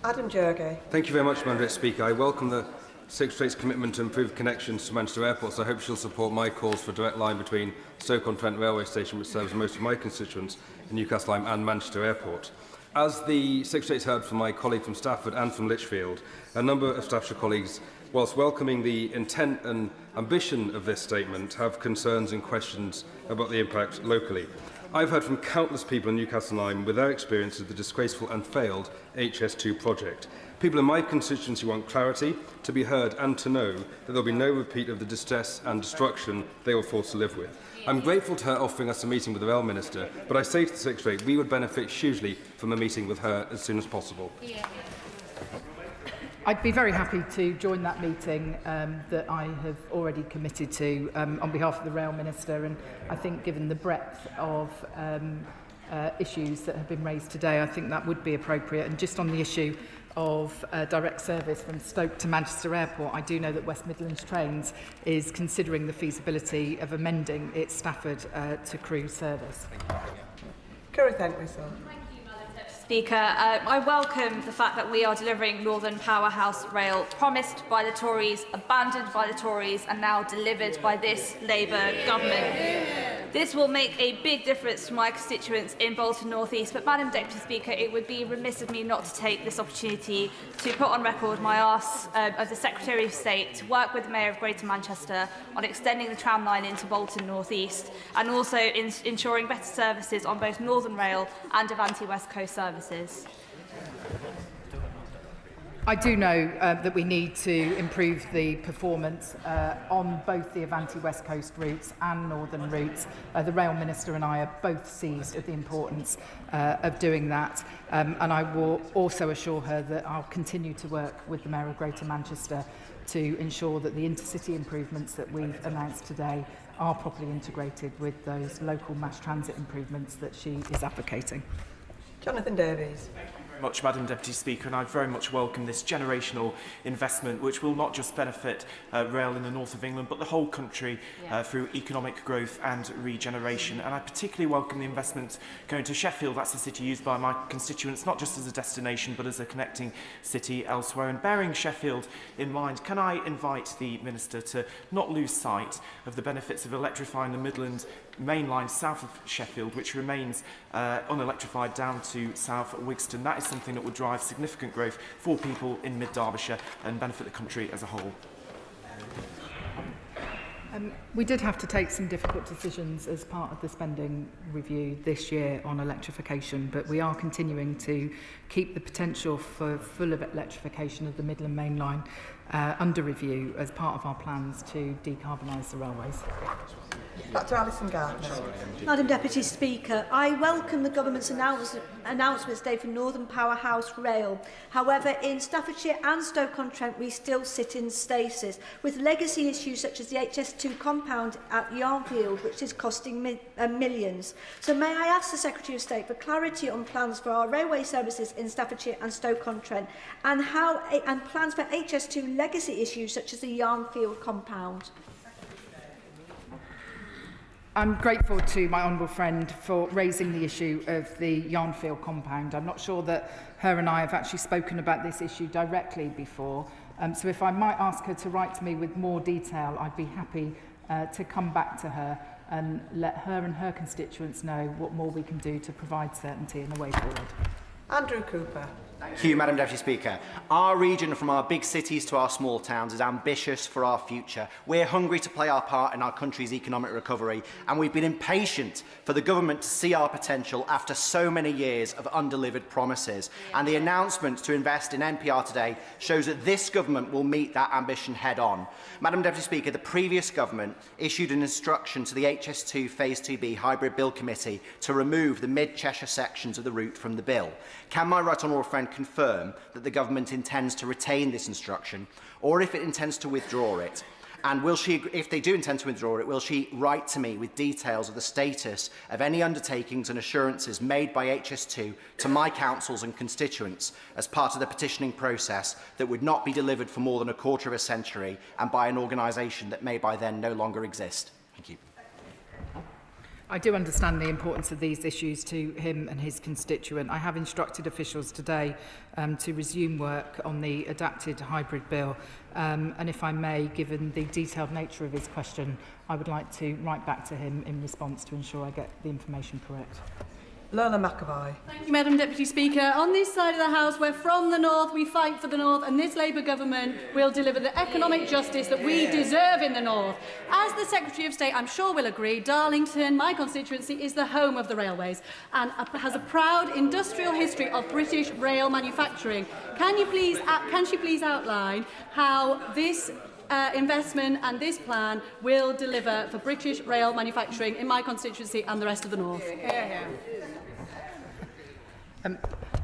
Adam Jurgay. Thank you very much, Madam Speaker. I welcome the Secretary of State's commitment to improve connections to Manchester Airport, so I hope she'll support my calls for a direct line between Stoke-on-Trent Railway Station, which serves most of my constituents, in Newcastle and Manchester Airport. As the Secretary of State's heard from my colleague from Stafford and from Lichfield, a number of Staffordshire colleagues, whilst welcoming the intent and ambition of this statement, have concerns and questions about the impact locally. I've heard from countless people in Newcastle Lyme with their experience of the disgraceful and failed HS2 project. People in my constituency want clarity, to be heard and to know that there will be no repeat of the distress and destruction they were forced to live with. I'm grateful to her offering us a meeting with the Rail Minister, but I say to the Secretary we would benefit hugely from a meeting with her as soon as possible. I'd be very happy to join that meeting that I have already committed to on behalf of the Rail Minister, and I think given the breadth of issues that have been raised today, I think that would be appropriate. And just on the issue of direct service from Stoke to Manchester Airport, I do know that West Midlands Trains is considering the feasibility of amending its Stafford to Crewe service. Speaker, I welcome the fact that we are delivering Northern Powerhouse Rail, promised by the Tories, abandoned by the Tories, and now delivered by this Labour government. This will make a big difference to my constituents in Bolton North East, but Madam Deputy Speaker, it would be remiss of me not to take this opportunity to put on record my ask of the Secretary of State to work with the Mayor of Greater Manchester on extending the tram line into Bolton North East, and also ensuring better services on both Northern Rail and Avanti West Coast services. I do know that we need to improve the performance on both the Avanti West Coast routes and northern routes. The Rail Minister and I are both seized of the importance of doing that, and I will also assure her that I'll continue to work with the Mayor of Greater Manchester to ensure that the intercity improvements that we've announced today are properly integrated with those local mass transit improvements that she is advocating. Jonathan Davies. Much, Madam Deputy Speaker, and I very much welcome this generational investment, which will not just benefit rail in the north of England, but the whole country through economic growth and regeneration. And I particularly welcome the investment going to Sheffield. That's a city used by my constituents, not just as a destination, but as a connecting city elsewhere. And bearing Sheffield in mind, can I invite the Minister to not lose sight of the benefits of electrifying the Midland main line south of Sheffield, which remains unelectrified down to South Wigston. That is something that would drive significant growth for people in mid-Derbyshire and benefit the country as a whole. We did have to take some difficult decisions as part of the spending review this year on electrification, but we are continuing to keep the potential for full electrification of the Midland Main Line under review as part of our plans to decarbonise the railways. Dr. Alison Gardner. Madam Deputy Speaker, I welcome the Government's announcements today for Northern Powerhouse Rail. However, in Staffordshire and Stoke-on-Trent, we still sit in stasis, with legacy issues such as the HS2 compound at Yarnfield, which is costing millions. So may I ask the Secretary of State for clarity on plans for our railway services in Staffordshire and Stoke-on-Trent, and plans for HS2 legacy issues such as the Yarnfield compound? I'm grateful to my honourable friend for raising the issue of the Yarnfield compound. I'm not sure that her and I have actually spoken about this issue directly before, so if I might ask her to write to me with more detail, I'd be happy to come back to her and let her and her constituents know what more we can do to provide certainty and a way forward. Andrew Cooper. Thank you, Madam Deputy Speaker. Our region, from our big cities to our small towns, is ambitious for our future. We're hungry to play our part in our country's economic recovery, and we've been impatient for the government to see our potential after so many years of undelivered promises. And the announcement to invest in NPR today shows that this government will meet that ambition head-on. Madam Deputy Speaker, the previous government issued an instruction to the HS2 Phase 2B Hybrid Bill Committee to remove the mid-Cheshire sections of the route from the bill. Can my right honourable friend confirm that the government intends to retain this instruction, or if it intends to withdraw it? And will she, if they do intend to withdraw it, will she write to me with details of the status of any undertakings and assurances made by HS2 to my councils and constituents as part of the petitioning process that would not be delivered for more than a quarter of a century and by an organisation that may by then no longer exist? Thank you. I do understand the importance of these issues to him and his constituent. I have instructed officials today to resume work on the adapted hybrid bill. And if I may, given the detailed nature of his question, I would like to write back to him in response to ensure I get the information correct. Lola McAvoy. Thank you, Madam Deputy Speaker. On this side of the House, we're from the North, we fight for the North, and this Labour government will deliver the economic justice that we deserve in the North. As the Secretary of State, I'm sure will agree, Darlington, my constituency, is the home of the railways and has a proud industrial history of British rail manufacturing. Can she please outline how this investment and this plan will deliver for British rail manufacturing in my constituency and the rest of the North?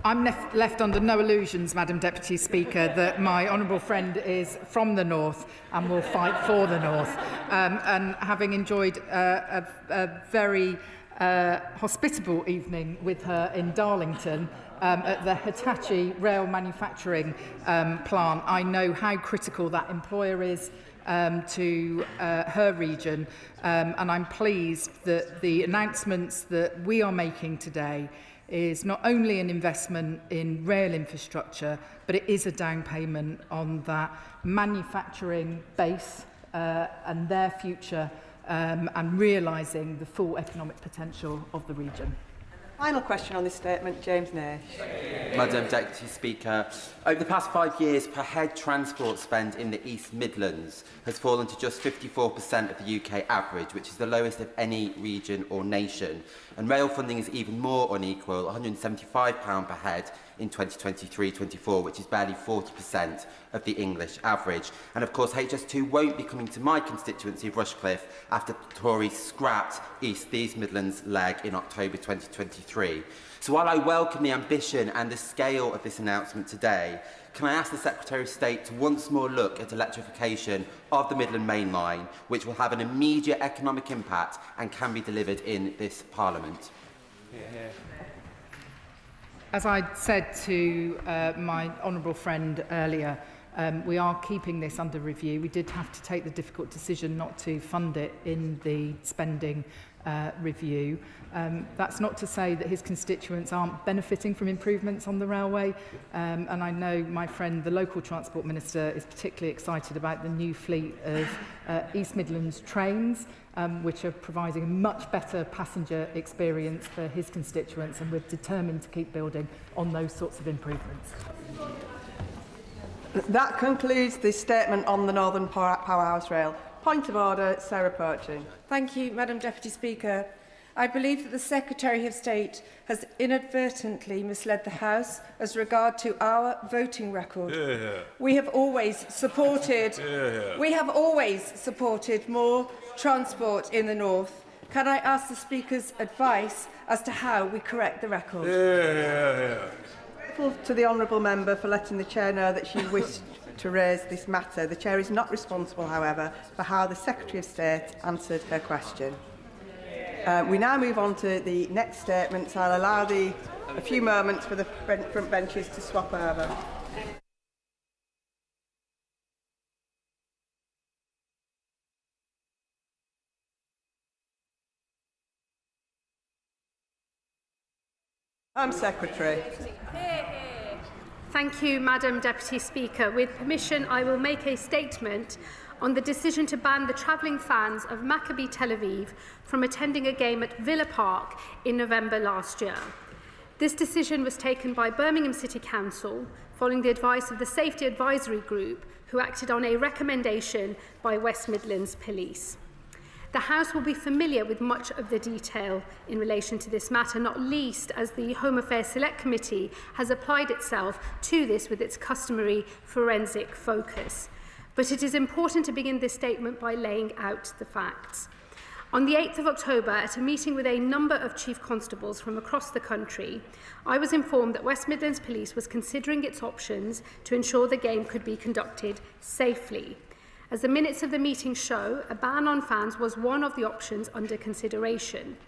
I'm left under no illusions, Madam Deputy Speaker, that my honourable friend is from the North and will fight for the North. And having enjoyed a very hospitable evening with her in Darlington at the Hitachi rail manufacturing plant, I know how critical that employer is to her region, and I'm pleased that the announcements that we are making today is not only an investment in rail infrastructure, but it is a down payment on that manufacturing base and their future, and realising the full economic potential of the region. Final question on this statement, James Nash. Madam Deputy Speaker, over the past 5 years, per head transport spend in the East Midlands has fallen to just 54% of the UK average, which is the lowest of any region or nation. And rail funding is even more unequal, £175 per head in 2023-24, which is barely 40% of the English average. And of course, HS2 won't be coming to my constituency of Rushcliffe after Tory scrapped the East Midlands leg in October 2023. So while I welcome the ambition and the scale of this announcement today, can I ask the Secretary of State to once more look at electrification of the Midland Main Line, which will have an immediate economic impact and can be delivered in this Parliament? As I said to my honourable friend earlier, we are keeping this under review. We did have to take the difficult decision not to fund it in the spending review. That's not to say that his constituents aren't benefiting from improvements on the railway, and I know my friend, the local Transport Minister, is particularly excited about the new fleet of East Midlands trains, which are providing a much better passenger experience for his constituents, and we're determined to keep building on those sorts of improvements. That concludes the statement on the Northern Powerhouse Rail. Point of order, Sarah Perchin. Thank you, Madam Deputy Speaker. I believe that the Secretary of State has inadvertently misled the House as regard to our voting record. We have always supported more transport in the North. Can I ask the Speaker's advice as to how we correct the record? To the honourable member for letting the Chair know that she wished to raise this matter. The Chair is not responsible, however, for how the Secretary of State answered her question. We now move on to the next statement, so I'll allow a few moments for the front benches to swap over. Home Secretary. Thank you, Madam Deputy Speaker. With permission, I will make a statement on the decision to ban the travelling fans of Maccabi Tel Aviv from attending a game at Villa Park in November last year. This decision was taken by Birmingham City Council following the advice of the Safety Advisory Group, who acted on a recommendation by West Midlands Police. The House will be familiar with much of the detail in relation to this matter, not least as the Home Affairs Select Committee has applied itself to this with its customary forensic focus. But it is important to begin this statement by laying out the facts. On the 8th of October, at a meeting with a number of Chief Constables from across the country, I was informed that West Midlands Police was considering its options to ensure the game could be conducted safely. As the minutes of the meeting show, a ban on fans was one of the options under consideration.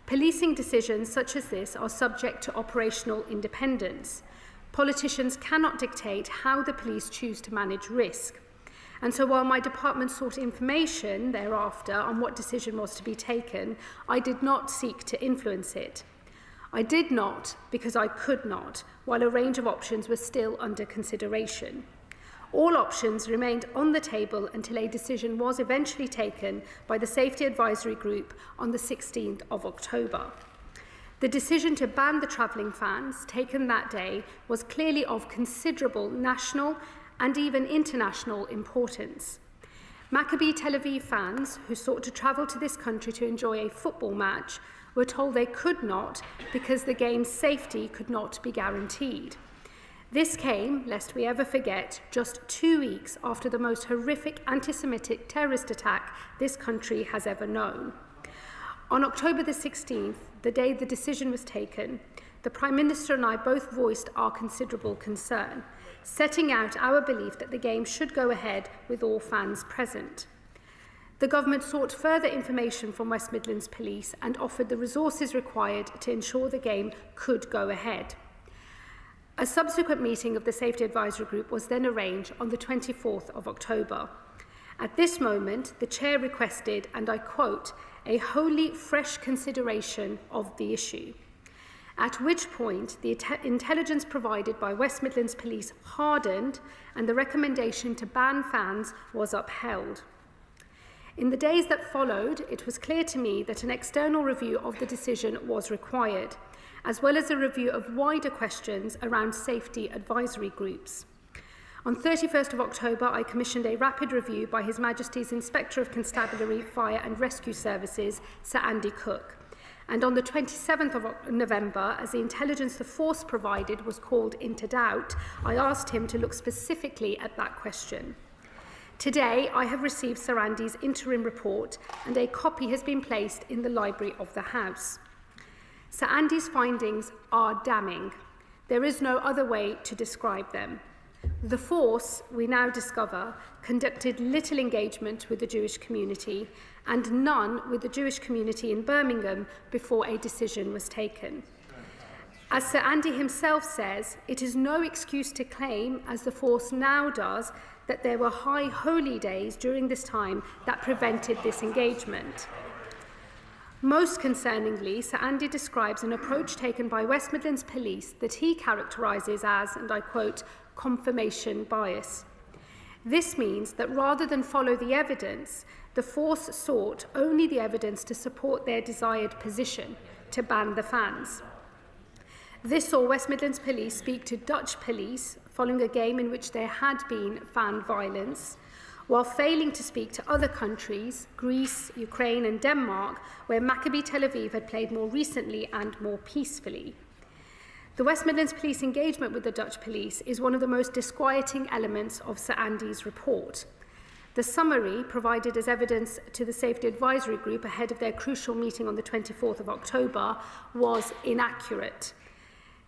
Policing decisions such as this are subject to operational independence. Politicians cannot dictate how the police choose to manage risk. And so while my department sought information thereafter on what decision was to be taken, I did not seek to influence it. I did not because I could not, while a range of options were still under consideration. All options remained on the table until a decision was eventually taken by the Safety Advisory Group on the 16th of October. The decision to ban the travelling fans taken that day was clearly of considerable national and even international importance. Maccabi Tel Aviv fans who sought to travel to this country to enjoy a football match were told they could not because the game's safety could not be guaranteed. This came, lest we ever forget, just 2 weeks after the most horrific anti-Semitic terrorist attack this country has ever known. On October the 16th, the day the decision was taken, the Prime Minister and I both voiced our considerable concern, setting out our belief that the game should go ahead with all fans present. The government sought further information from West Midlands Police and offered the resources required to ensure the game could go ahead. A subsequent meeting of the Safety Advisory Group was then arranged on the 24th of October. At this moment, the Chair requested, and I quote, a wholly fresh consideration of the issue, at which point the intelligence provided by West Midlands Police hardened and the recommendation to ban fans was upheld. In the days that followed, it was clear to me that an external review of the decision was required, as well as a review of wider questions around safety advisory groups. On 31st of October, I commissioned a rapid review by His Majesty's Inspector of Constabulary, Fire and Rescue Services, Sir Andy Cook. And on the 27th of November, as the intelligence the force provided was called into doubt, I asked him to look specifically at that question. Today, I have received Sir Andy's interim report, and a copy has been placed in the library of the House. Sir Andy's findings are damning. There is no other way to describe them. The force, we now discover, conducted little engagement with the Jewish community and none with the Jewish community in Birmingham before a decision was taken. As Sir Andy himself says, it is no excuse to claim, as the force now does, that there were high holy days during this time that prevented this engagement. Most concerningly, Sir Andy describes an approach taken by West Midlands Police that he characterises as, and I quote, confirmation bias. This means that rather than follow the evidence, the force sought only the evidence to support their desired position, to ban the fans. This saw West Midlands Police speak to Dutch police following a game in which there had been fan violence, while failing to speak to other countries, Greece, Ukraine and Denmark, where Maccabi Tel Aviv had played more recently and more peacefully. The West Midlands Police engagement with the Dutch police is one of the most disquieting elements of Sir Andy's report. The summary, provided as evidence to the Safety Advisory Group ahead of their crucial meeting on the 24th of October, was inaccurate.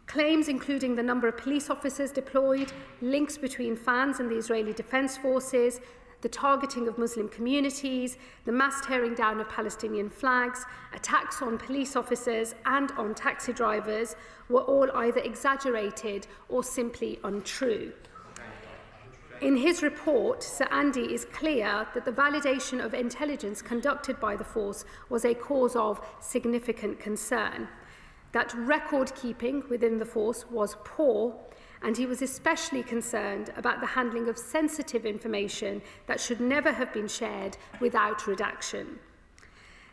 Claims including the number of police officers deployed, links between fans and the Israeli Defence Forces, the targeting of Muslim communities, the mass tearing down of Palestinian flags, attacks on police officers and on taxi drivers were all either exaggerated or simply untrue. In his report, Sir Andy is clear that the validation of intelligence conducted by the force was a cause of significant concern, that record-keeping within the force was poor, and he was especially concerned about the handling of sensitive information that should never have been shared without redaction.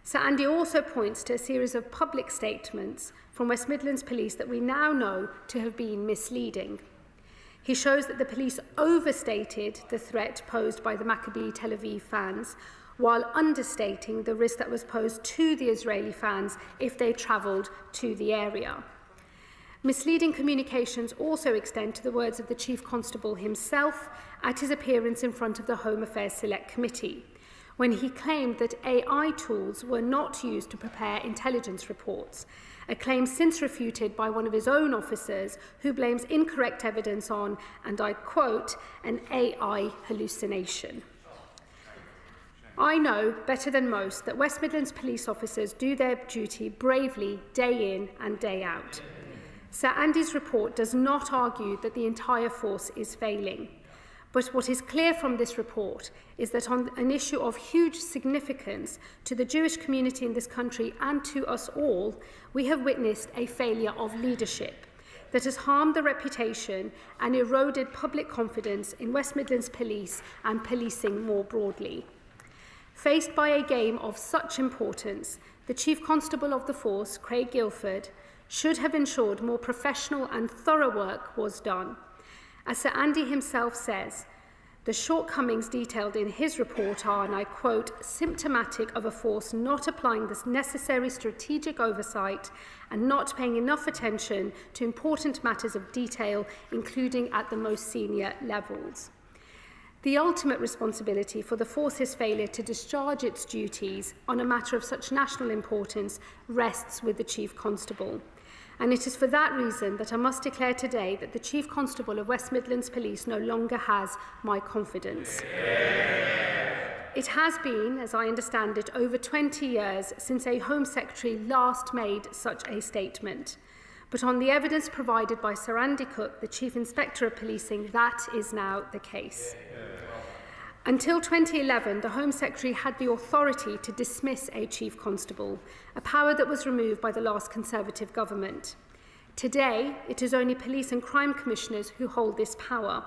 Sir Andy also points to a series of public statements from West Midlands Police that we now know to have been misleading. He shows that the police overstated the threat posed by the Maccabi Tel Aviv fans, while understating the risk that was posed to the Israeli fans if they travelled to the area. Misleading communications also extend to the words of the Chief Constable himself at his appearance in front of the Home Affairs Select Committee, when he claimed that AI tools were not used to prepare intelligence reports, a claim since refuted by one of his own officers who blames incorrect evidence on, and I quote, an AI hallucination. I know better than most that West Midlands police officers do their duty bravely day in and day out. Sir Andy's report does not argue that the entire force is failing. But what is clear from this report is that on an issue of huge significance to the Jewish community in this country and to us all, we have witnessed a failure of leadership that has harmed the reputation and eroded public confidence in West Midlands Police and policing more broadly. Faced by a game of such importance, the Chief Constable of the force, Craig Guilford, should have ensured more professional and thorough work was done. As Sir Andy himself says, the shortcomings detailed in his report are, and I quote, symptomatic of a force not applying this necessary strategic oversight and not paying enough attention to important matters of detail, including at the most senior levels. The ultimate responsibility for the force's failure to discharge its duties on a matter of such national importance rests with the Chief Constable. And it is for that reason that I must declare today that the Chief Constable of West Midlands Police no longer has my confidence. It has been, as I understand it, over 20 years since a Home Secretary last made such a statement. But on the evidence provided by Sir Andy Cook, the Chief Inspector of Policing, that is now the case. Until 2011, the Home Secretary had the authority to dismiss a Chief Constable, a power that was removed by the last Conservative government. Today, it is only police and crime commissioners who hold this power,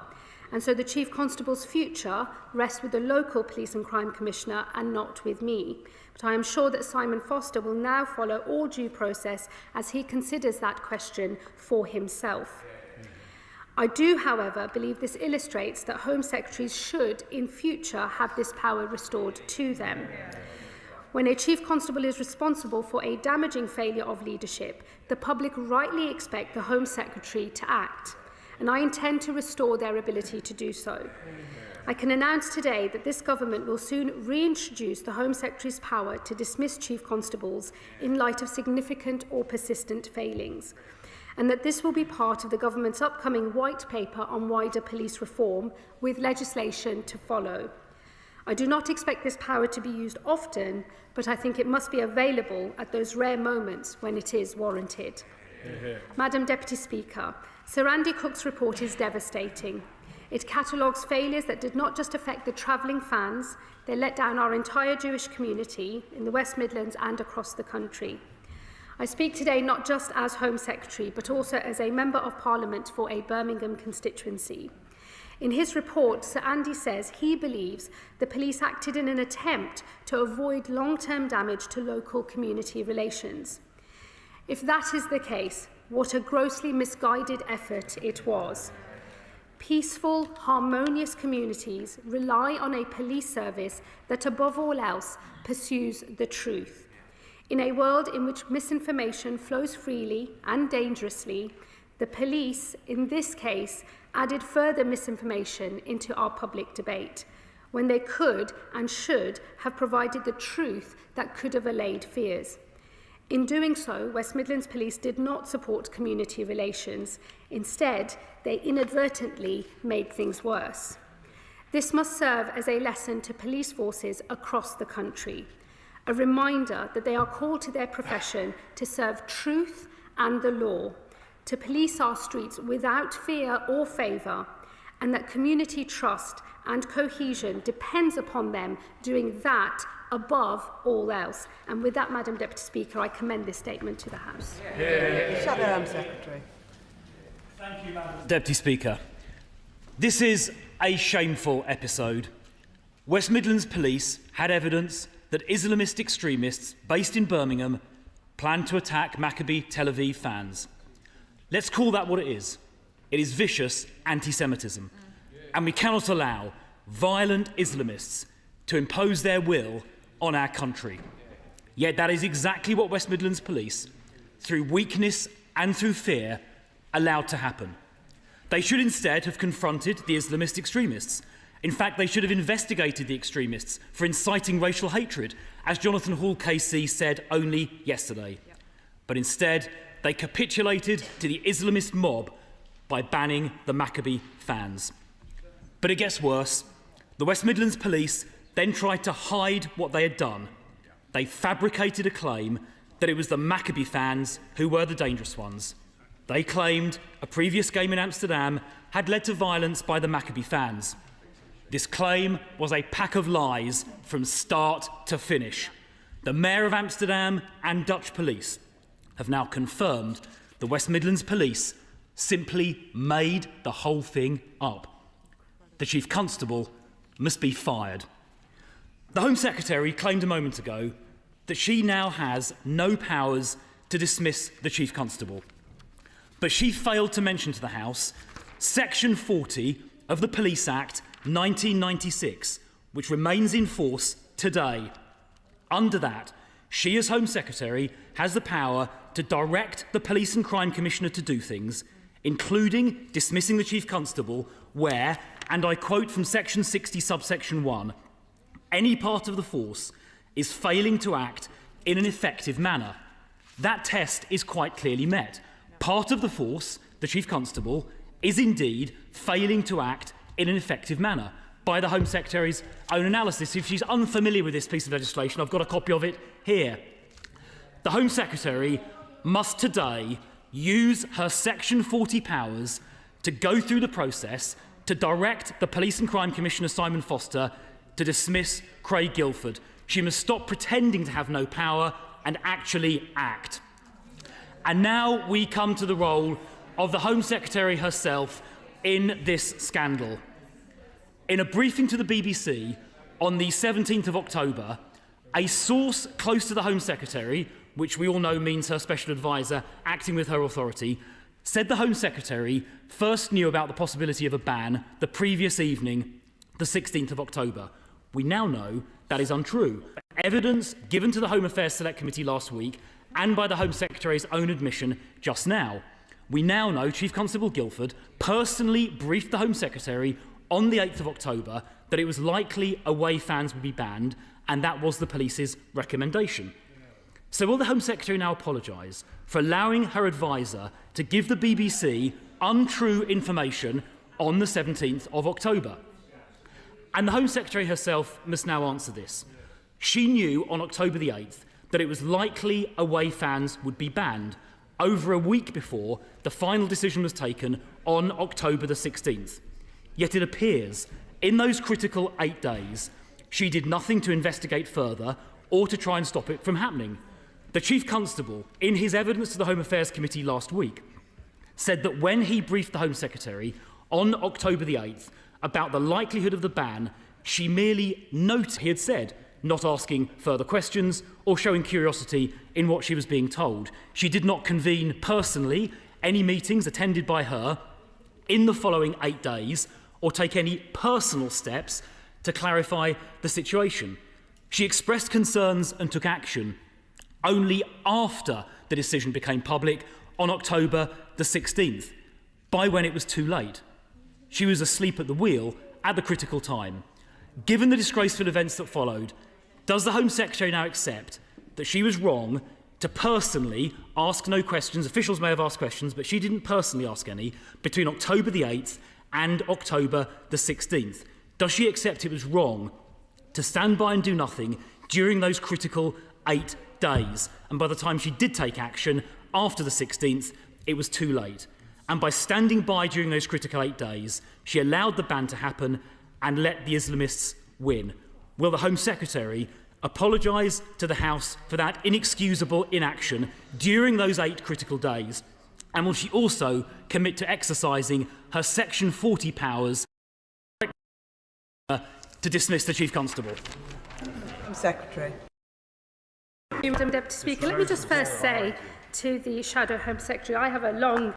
and so the Chief Constable's future rests with the local police and crime commissioner and not with me. But I am sure that Simon Foster will now follow all due process as he considers that question for himself. I do, however, believe this illustrates that Home Secretaries should, in future, have this power restored to them. When a Chief Constable is responsible for a damaging failure of leadership, the public rightly expect the Home Secretary to act, and I intend to restore their ability to do so. I can announce today that this government will soon reintroduce the Home Secretary's power to dismiss Chief Constables in light of significant or persistent failings, and that this will be part of the government's upcoming white paper on wider police reform, with legislation to follow. I do not expect this power to be used often, but I think it must be available at those rare moments when it is warranted. Madam Deputy Speaker, Sir Andy Cook's report is devastating. It catalogues failures that did not just affect the travelling fans, they let down our entire Jewish community in the West Midlands and across the country. I speak today not just as Home Secretary, but also as a Member of Parliament for a Birmingham constituency. In his report, Sir Andy says he believes the police acted in an attempt to avoid long-term damage to local community relations. If that is the case, what a grossly misguided effort it was. Peaceful, harmonious communities rely on a police service that, above all else, pursues the truth. In a world in which misinformation flows freely and dangerously, the police, in this case, added further misinformation into our public debate, when they could and should have provided the truth that could have allayed fears. In doing so, West Midlands Police did not support community relations. Instead, they inadvertently made things worse. This must serve as a lesson to police forces across the country, a reminder that they are called to their profession to serve truth and the law, to police our streets without fear or favour, and that community trust and cohesion depends upon them doing that above all else. And with that, Madam Deputy Speaker, I commend this statement to the House. Shadow Home Secretary. Thank you, Madam Deputy Speaker. This is a shameful episode. West Midlands Police had evidence that Islamist extremists based in Birmingham planned to attack Maccabi Tel Aviv fans. Let's call that what it is. It is vicious anti-Semitism. And we cannot allow violent Islamists to impose their will on our country. Yet that is exactly what West Midlands Police, through weakness and through fear, allowed to happen. They should instead have confronted the Islamist extremists. In fact, they should have investigated the extremists for inciting racial hatred, as Jonathan Hall KC said only yesterday. But instead, they capitulated to the Islamist mob by banning the Maccabi fans. But it gets worse. The West Midlands Police then tried to hide what they had done. They fabricated a claim that it was the Maccabi fans who were the dangerous ones. They claimed a previous game in Amsterdam had led to violence by the Maccabi fans. This claim was a pack of lies from start to finish. The Mayor of Amsterdam and Dutch police have now confirmed the West Midlands Police simply made the whole thing up. The Chief Constable must be fired. The Home Secretary claimed a moment ago that she now has no powers to dismiss the Chief Constable. But she failed to mention to the House Section 40 of the Police Act 1996, which remains in force today. Under that, she, as Home Secretary, has the power to direct the Police and Crime Commissioner to do things, including dismissing the Chief Constable where, and I quote from Section 60, subsection 1, any part of the force is failing to act in an effective manner. That test is quite clearly met. Part of the force, the Chief Constable, is indeed failing to act in an effective manner by the Home Secretary's own analysis. If she's unfamiliar with this piece of legislation, I've got a copy of it here. The Home Secretary must today use her Section 40 powers to go through the process to direct the Police and Crime Commissioner, Simon Foster, to dismiss Craig Guildford. She must stop pretending to have no power and actually act. And now we come to the role of the Home Secretary herself in this scandal. In a briefing to the BBC on the 17th of October, a source close to the Home Secretary, which we all know means her special advisor acting with her authority, said the Home Secretary first knew about the possibility of a ban the previous evening, the 16th of October. We now know that is untrue. Evidence given to the Home Affairs Select Committee last week and by the Home Secretary's own admission just now. We now know Chief Constable Guildford personally briefed the Home Secretary on the 8th of October that it was likely away fans would be banned, and that was the police's recommendation. So will the Home Secretary now apologise for allowing her advisor to give the BBC untrue information on the 17th of October? And the Home Secretary herself must now answer this. She knew on October the 8th that it was likely away fans would be banned over a week before the final decision was taken on October the 16th. Yet it appears in those critical 8 days she did nothing to investigate further or to try and stop it from happening. The Chief Constable, in his evidence to the Home Affairs Committee last week, said that when he briefed the Home Secretary on October the 8th about the likelihood of the ban, she merely noted he had said, not asking further questions or showing curiosity in what she was being told. She did not convene personally any meetings attended by her in the following 8 days or take any personal steps to clarify the situation. She expressed concerns and took action only after the decision became public on October the 16th, by when it was too late. She was asleep at the wheel at the critical time. Given the disgraceful events that followed, does the Home Secretary now accept that she was wrong to personally ask no questions? Officials may have asked questions, but she didn't personally ask any between October the 8th and October the 16th. Does she accept it was wrong to stand by and do nothing during those critical 8 days? And by the time she did take action after the 16th, it was too late. And by standing by during those critical 8 days, she allowed the ban to happen and let the Islamists win. Will the Home Secretary apologise to the House for that inexcusable inaction during those 8 critical days? And will she also commit to exercising her Section 40 powers to dismiss the Chief Constable? Secretary. Madam Deputy Speaker, let me just first say to the Shadow Home Secretary, I have a long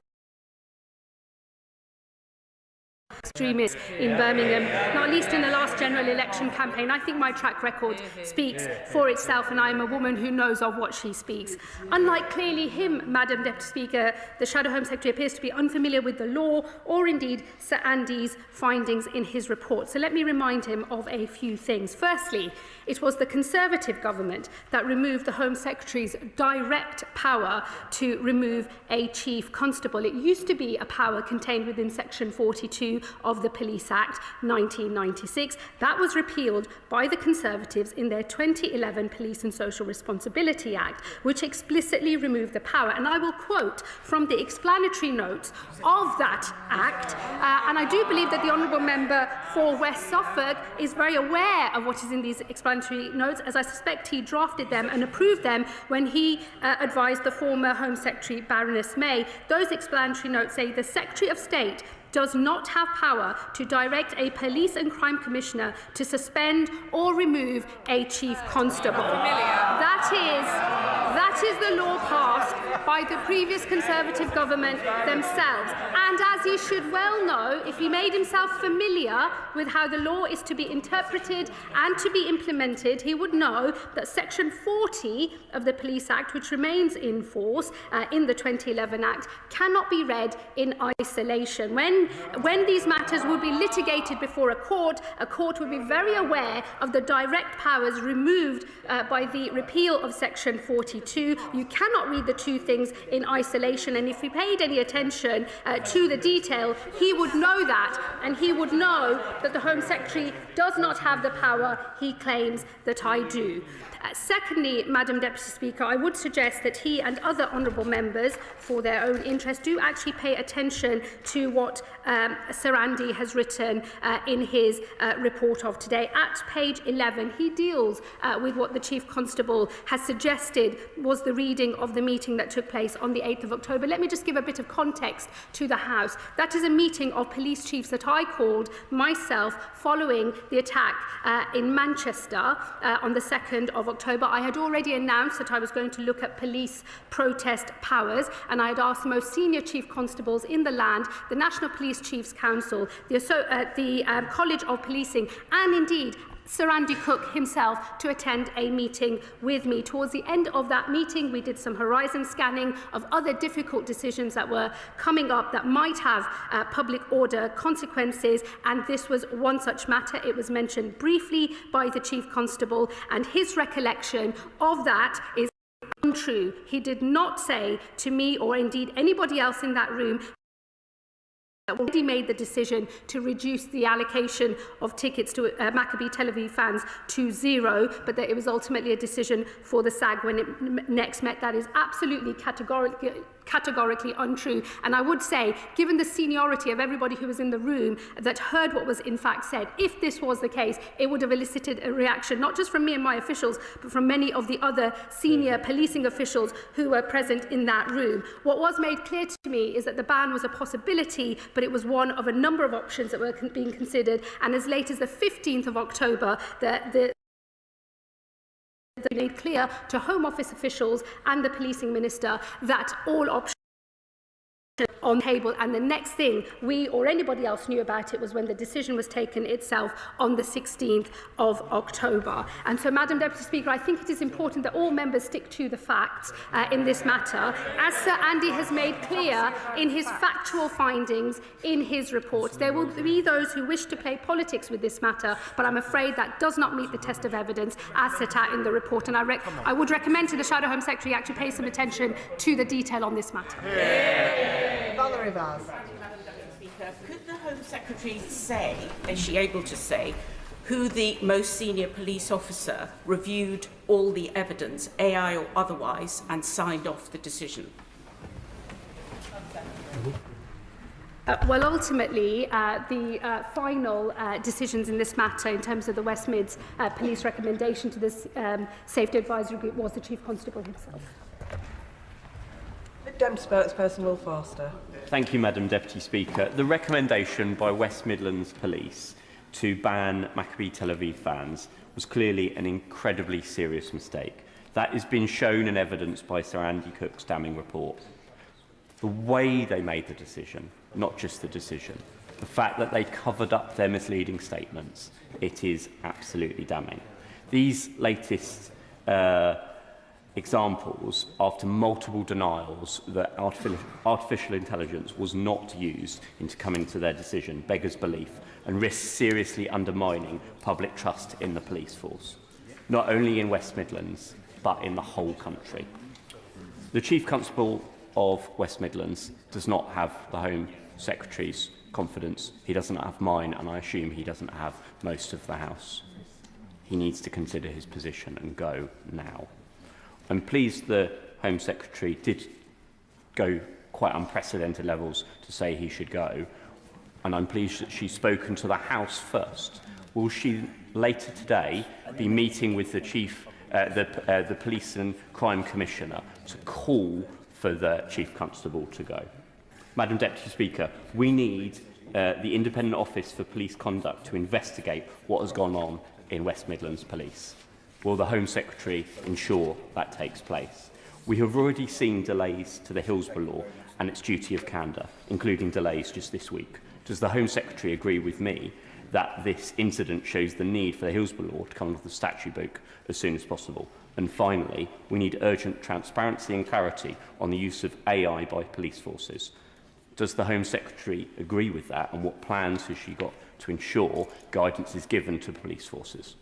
extremists in Birmingham, not least in the last general election campaign. I think my track record speaks for itself, and I am a woman who knows of what she speaks. Unlike clearly him, Madam Deputy Speaker, the Shadow Home Secretary appears to be unfamiliar with the law or indeed Sir Andy's findings in his report. So let me remind him of a few things. Firstly, it was the Conservative government that removed the Home Secretary's direct power to remove a Chief Constable. It used to be a power contained within Section 42 of the Police Act 1996. That was repealed by the Conservatives in their 2011 Police and Social Responsibility Act, which explicitly removed the power. And I will quote from the explanatory notes of that Act, and I do believe that the Honourable Member for West Suffolk is very aware of what is in these explanatory notes, as I suspect he drafted them and approved them when he advised the former Home Secretary Baroness May. Those explanatory notes say the Secretary of State does not have power to direct a police and crime commissioner to suspend or remove a chief constable. That That is the law passed by the previous Conservative government themselves. And as he should well know, if he made himself familiar with how the law is to be interpreted and to be implemented, he would know that Section 40 of the Police Act, which remains in force in the 2011 Act, cannot be read in isolation. When these matters will be litigated before a court will be very aware of the direct powers removed by the repeal of Section 42. You cannot read the two things in isolation, and if he paid any attention to the detail, he would know that, and he would know that the Home Secretary does not have the power he claims that I do. Secondly, Madam Deputy Speaker, I would suggest that he and other honourable members, for their own interest, do actually pay attention to what Sir Andy has written in his report of today. At page 11, he deals with what the Chief Constable has suggested was the reading of the meeting that took place on the 8th of October. Let me just give a bit of context to the House. That is a meeting of police chiefs that I called myself following the attack in Manchester on the 2nd of October. I had already announced that I was going to look at police protest powers, and I had asked the most senior chief constables in the land, the National Police Chiefs Council, the College of Policing, and indeed Sir Andy Cook himself to attend a meeting with me. Towards the end of that meeting, we did some horizon scanning of other difficult decisions that were coming up that might have public order consequences, and this was one such matter. It was mentioned briefly by the Chief Constable, and his recollection of that is untrue. He did not say to me, or indeed anybody else in that room, already made the decision to reduce the allocation of tickets to Maccabi Tel Aviv fans to 0, but that it was ultimately a decision for the SAG when it next met. That is absolutely categorically untrue. And I would say, given the seniority of everybody who was in the room that heard what was in fact said, if this was the case, it would have elicited a reaction, not just from me and my officials, but from many of the other senior policing officials who were present in that room. What was made clear to me is that the ban was a possibility, but it was one of a number of options that were being considered, and as late as the 15th of October, they made clear to Home Office officials and the policing minister that all options on the table, and the next thing we or anybody else knew about it was when the decision was taken itself on the 16th of October. And so, Madam Deputy Speaker, I think it is important that all members stick to the facts in this matter, as Sir Andy has made clear in his factual findings in his report. There will be those who wish to play politics with this matter, but I'm afraid that does not meet the test of evidence as set out in the report, and I would recommend to the Shadow Home Secretary actually pay some attention to the detail on this matter. Valerie Vaz. Could the Home Secretary say, is she able to say, who the most senior police officer reviewed all the evidence, AI or otherwise, and signed off the decision? Well, ultimately, the final decisions in this matter in terms of the West Mids police recommendation to this safety advisory group was the Chief Constable himself. Dem spokesperson Will Forster. Thank you, Madam Deputy Speaker. The recommendation by West Midlands Police to ban Maccabi Tel Aviv fans was clearly an incredibly serious mistake. That has been shown in evidence by Sir Andy Cook's damning report. The way they made the decision, not just the decision, the fact that they covered up their misleading statements, it is absolutely damning. These latest examples, after multiple denials that artificial intelligence was not used into coming to their decision, beggars belief and risks seriously undermining public trust in the police force, not only in West Midlands, but in the whole country. The Chief Constable of West Midlands does not have the Home Secretary's confidence. He doesn't have mine, and I assume he doesn't have most of the House. He needs to consider his position and go now. I'm pleased the Home Secretary did go quite unprecedented levels to say he should go, and I'm pleased that she's spoken to the House first. Will she later today be meeting with the the Police and Crime Commissioner to call for the Chief Constable to go? Madam Deputy Speaker, we need the Independent Office for Police Conduct to investigate what has gone on in West Midlands Police. Will the Home Secretary ensure that takes place? We have already seen delays to the Hillsborough Law and its duty of candour, including delays just this week. Does the Home Secretary agree with me that this incident shows the need for the Hillsborough Law to come off the statute book as soon as possible? And finally, we need urgent transparency and clarity on the use of AI by police forces. Does the Home Secretary agree with that, and what plans has she got to ensure guidance is given to police forces?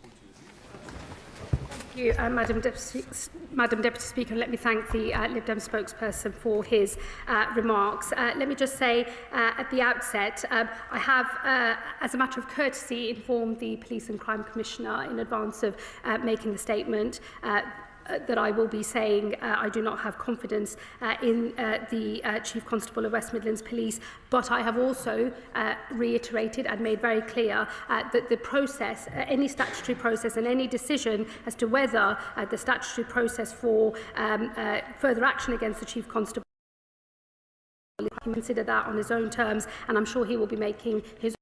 Thank you, Madam Deputy Speaker. Let me thank the Lib Dem spokesperson for his remarks. Let me just say at the outset, I have, as a matter of courtesy, informed the Police and Crime Commissioner in advance of making the statement that I will be saying I do not have confidence in the Chief Constable of West Midlands Police, but I have also reiterated and made very clear that the process, any statutory process and any decision as to whether the statutory process for further action against the Chief Constable, he can consider that on his own terms, and I'm sure he will be making his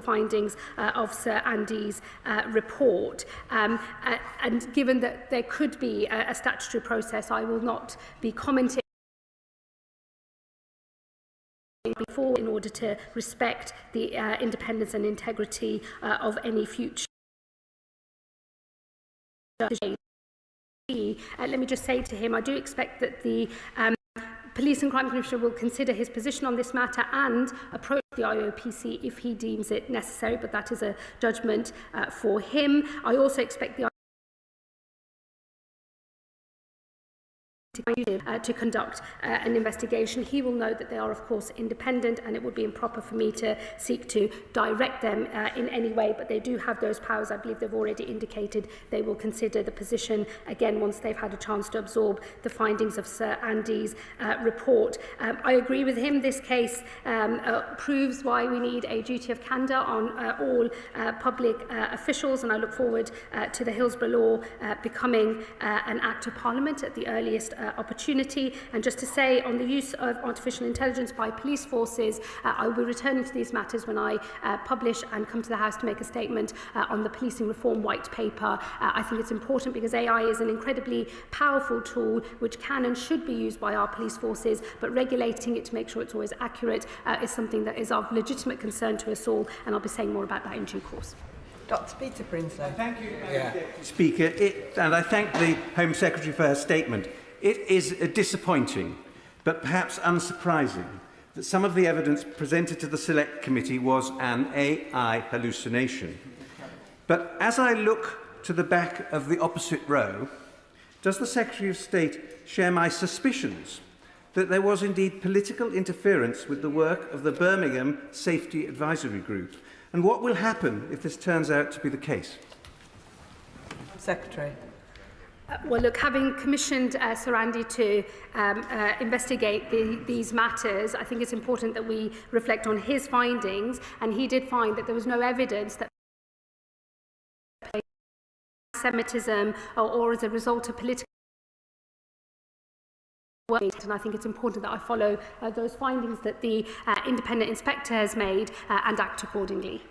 findings of Sir Andy's report. And given that there could be a statutory process, I will not be commenting before in order to respect the independence and integrity of any future. Let me just say to him, I do expect that the Police and Crime Commissioner will consider his position on this matter and approach the IOPC if he deems it necessary, but that is a judgment for him. I also expect the to conduct an investigation. He will know that they are, of course, independent, and it would be improper for me to seek to direct them in any way, but they do have those powers. I believe they've already indicated they will consider the position again once they've had a chance to absorb the findings of Sir Andy's report. I agree with him. This case proves why we need a duty of candour on all public officials, and I look forward to the Hillsborough Law becoming an Act of Parliament at the earliest opportunity. And just to say, on the use of artificial intelligence by police forces, I will be returning to these matters when I publish and come to the House to make a statement on the policing reform white paper. I think it's important because AI is an incredibly powerful tool which can and should be used by our police forces, but regulating it to make sure it's always accurate is something that is of legitimate concern to us all, and I'll be saying more about that in due course. Dr. Peter Prinsley. Thank you, Speaker, and I thank the Home Secretary for her statement. It is disappointing, but perhaps unsurprising, that some of the evidence presented to the Select Committee was an AI hallucination. But as I look to the back of the opposite row, does the Secretary of State share my suspicions that there was indeed political interference with the work of the Birmingham Safety Advisory Group? And what will happen if this turns out to be the case? Secretary. Well, look, having commissioned Sir Andy to investigate these matters, I think it's important that we reflect on his findings, and he did find that there was no evidence that anti-Semitism or as a result of political and I think it's important that I follow those findings that the independent inspector has made and act accordingly.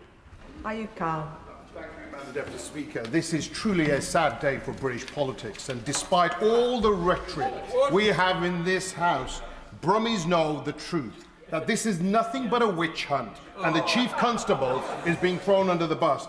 Are you calm? Thank you, Madam Deputy Speaker. This is truly a sad day for British politics, and despite all the rhetoric we have in this House, Brummies know the truth, that this is nothing but a witch hunt, and the Chief Constable is being thrown under the bus.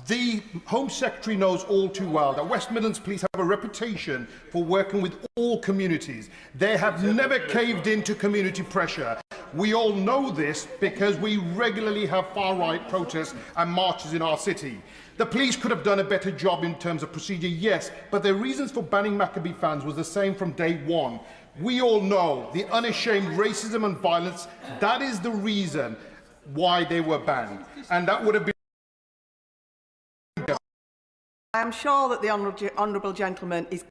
The Home Secretary knows all too well that West Midlands Police have a reputation for working with all communities. They have never caved into community pressure. We all know this because we regularly have far-right protests and marches in our city. The police could have done a better job in terms of procedure, yes, but their reasons for banning Maccabee fans was the same from day one. We all know the unashamed racism and violence. That is the reason why they were banned, and that would have been. I am sure that the honourable gentleman is.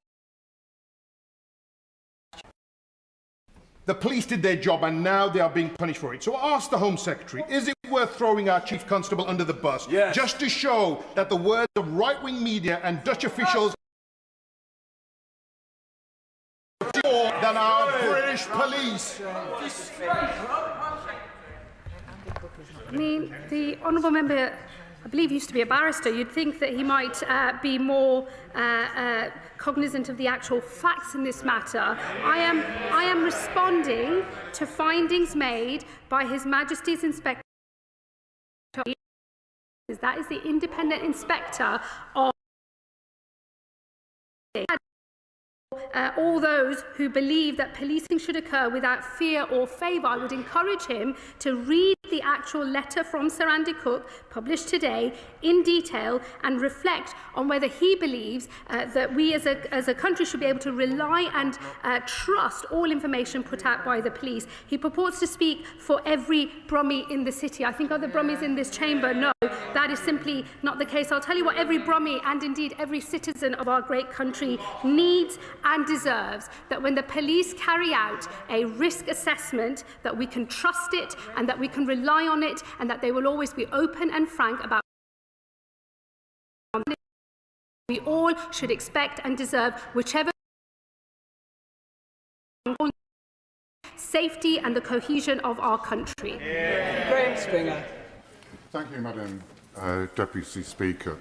The police did their job and now they are being punished for it. So I ask the Home Secretary, is it worth throwing our Chief Constable under the bus just to show that the words of right-wing media and Dutch officials are more than our British police? I mean, the honourable member I believe he used to be a barrister, you'd think that he might be more cognizant of the actual facts in this matter. I am responding to findings made by His Majesty's Inspector. That is the independent inspector of all those who believe that policing should occur without fear or favour. I would encourage him to read the actual letter from Sir Andy Cook, published today, in detail, and reflect on whether he believes that we as a country should be able to rely and trust all information put out by the police. He purports to speak for every Brummie in the city. I think other Brummies in this chamber know that is simply not the case. I'll tell you what every Brummie and indeed every citizen of our great country needs and deserves: that when the police carry out a risk assessment, that we can trust it and that we can rely on it, and that they will always be open and frank about it. We all should expect and deserve whichever safety and the cohesion of our country. Graham Stringer. Thank you, Madam Deputy Speaker.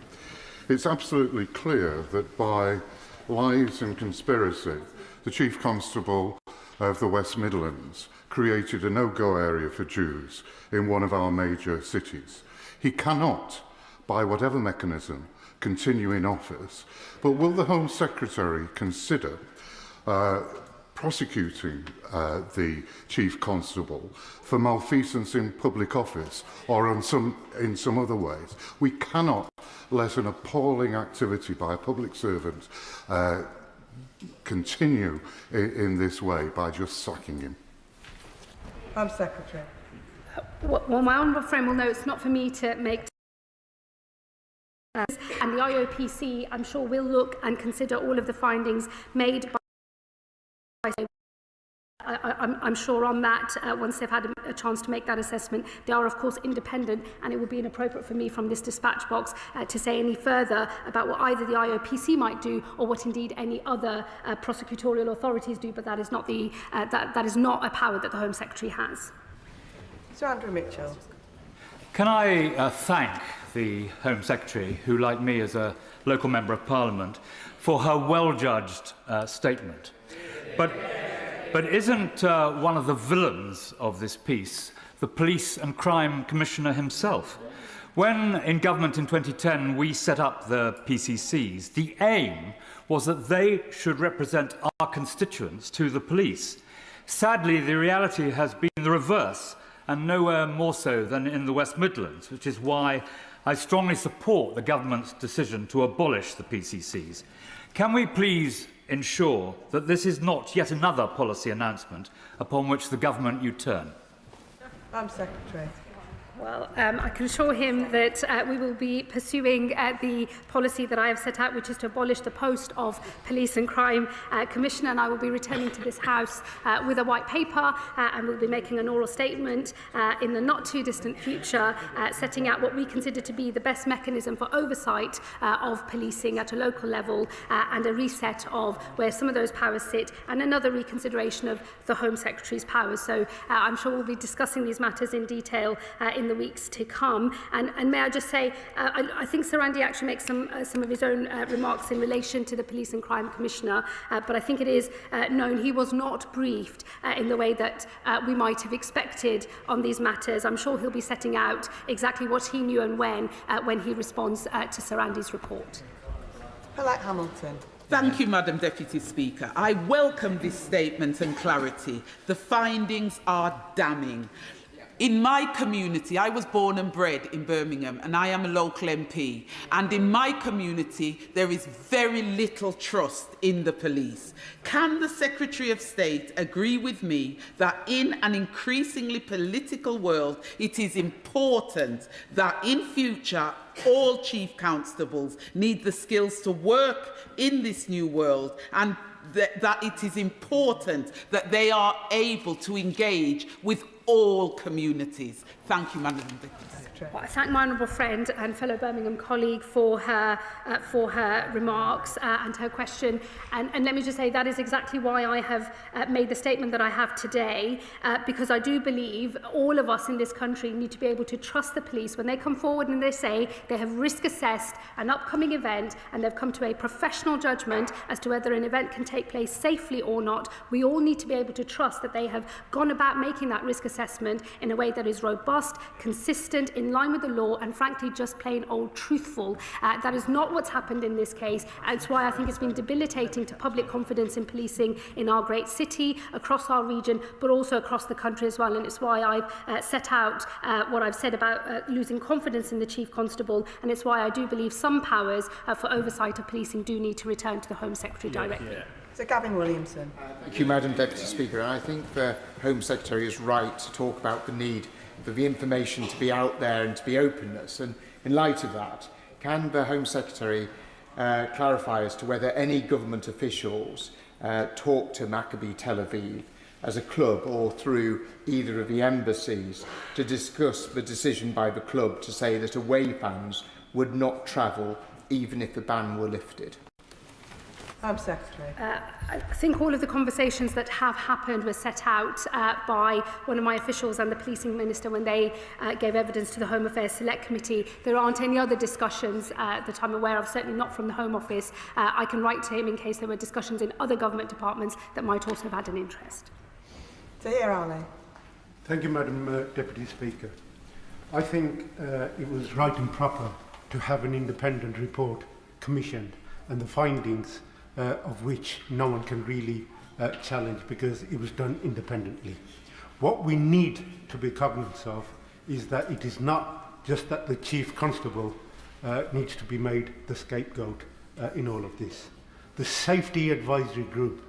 It's absolutely clear that by lies and conspiracy, the Chief Constable of the West Midlands created a no-go area for Jews in one of our major cities. He cannot, by whatever mechanism, continue in office, but will the Home Secretary consider prosecuting the Chief Constable for malfeasance in public office or in some other ways? We cannot let an appalling activity by a public servant continue in this way by just sacking him. Home Secretary. Well, my honourable friend will know it's not for me to make. And the IOPC, I'm sure, will look and consider all of the findings made by. I'm sure on that, once they've had a chance to make that assessment. They are, of course, independent, and it would be inappropriate for me from this dispatch box to say any further about what either the IOPC might do or what indeed any other prosecutorial authorities do, but that is not, that is not a power that the Home Secretary has. Sir Andrew Mitchell. Can I thank the Home Secretary, who, like me, is a local Member of Parliament, for her well-judged statement. But isn't one of the villains of this piece the Police and Crime Commissioner himself? When in government in 2010 we set up the PCCs, the aim was that they should represent our constituents to the police. Sadly, the reality has been the reverse, and nowhere more so than in the West Midlands, which is why I strongly support the government's decision to abolish the PCCs. Can we please ensure that this is not yet another policy announcement upon which the government U-turn? Home Secretary. Well, I can assure him that we will be pursuing the policy that I have set out, which is to abolish the post of Police and Crime Commissioner, and I will be returning to this House with a white paper, and we'll be making an oral statement in the not-too-distant future, setting out what we consider to be the best mechanism for oversight of policing at a local level, and a reset of where some of those powers sit, and another reconsideration of the Home Secretary's powers. So I'm sure we'll be discussing these matters in detail in the weeks to come. And may I just say, I think Sir Andy actually makes some of his own remarks in relation to the Police and Crime Commissioner, but I think it is known he was not briefed in the way that we might have expected on these matters. I'm sure he'll be setting out exactly what he knew and when he responds to Sir Andy's report. Paulette Hamilton. Thank you, Madam Deputy Speaker. I welcome this statement and clarity. The findings are damning. In my community, I was born and bred in Birmingham, and I am a local MP. And in my community, there is very little trust in the police. Can the Secretary of State agree with me that in an increasingly political world, it is important that in future, all Chief Constables need the skills to work in this new world, and that it is important that they are able to engage with all communities. Thank you, Madam Deputy Secretary. Well, I thank my honourable friend and fellow Birmingham colleague for her remarks and her question. And let me just say that is exactly why I have made the statement that I have today, because I do believe all of us in this country need to be able to trust the police when they come forward and they say they have risk assessed an upcoming event and they've come to a professional judgment as to whether an event can take place safely or not. We all need to be able to trust that they have gone about making that risk assessment in a way that is robust, consistent, in line with the law, and frankly just plain old truthful. That is not what's happened in this case, and it's why I think it's been debilitating to public confidence in policing in our great city, across our region, but also across the country as well. And it's why I've set out what I've said about losing confidence in the Chief Constable, and it's why I do believe some powers for oversight of policing do need to return to the Home Secretary directly. Sir Gavin Williamson. Thank you, Madam Deputy Speaker. And I think the Home Secretary is right to talk about the need for the information to be out there and to be openness. And in light of that, can the Home Secretary clarify as to whether any government officials talk to Maccabi Tel Aviv as a club or through either of the embassies to discuss the decision by the club to say that away fans would not travel even if the ban were lifted? Home Secretary. I think all of the conversations that have happened were set out by one of my officials and the policing minister when they gave evidence to the Home Affairs Select Committee. There aren't any other discussions that I'm aware of, certainly not from the Home Office. I can write to him in case there were discussions in other government departments that might also have had an interest. Tahir Ali. Thank you, Madam Deputy Speaker. I think it was right and proper to have an independent report commissioned, and the findings of which no one can really challenge because it was done independently. What we need to be cognizant of is that it is not just that the Chief Constable needs to be made the scapegoat in all of this. The Safety Advisory Group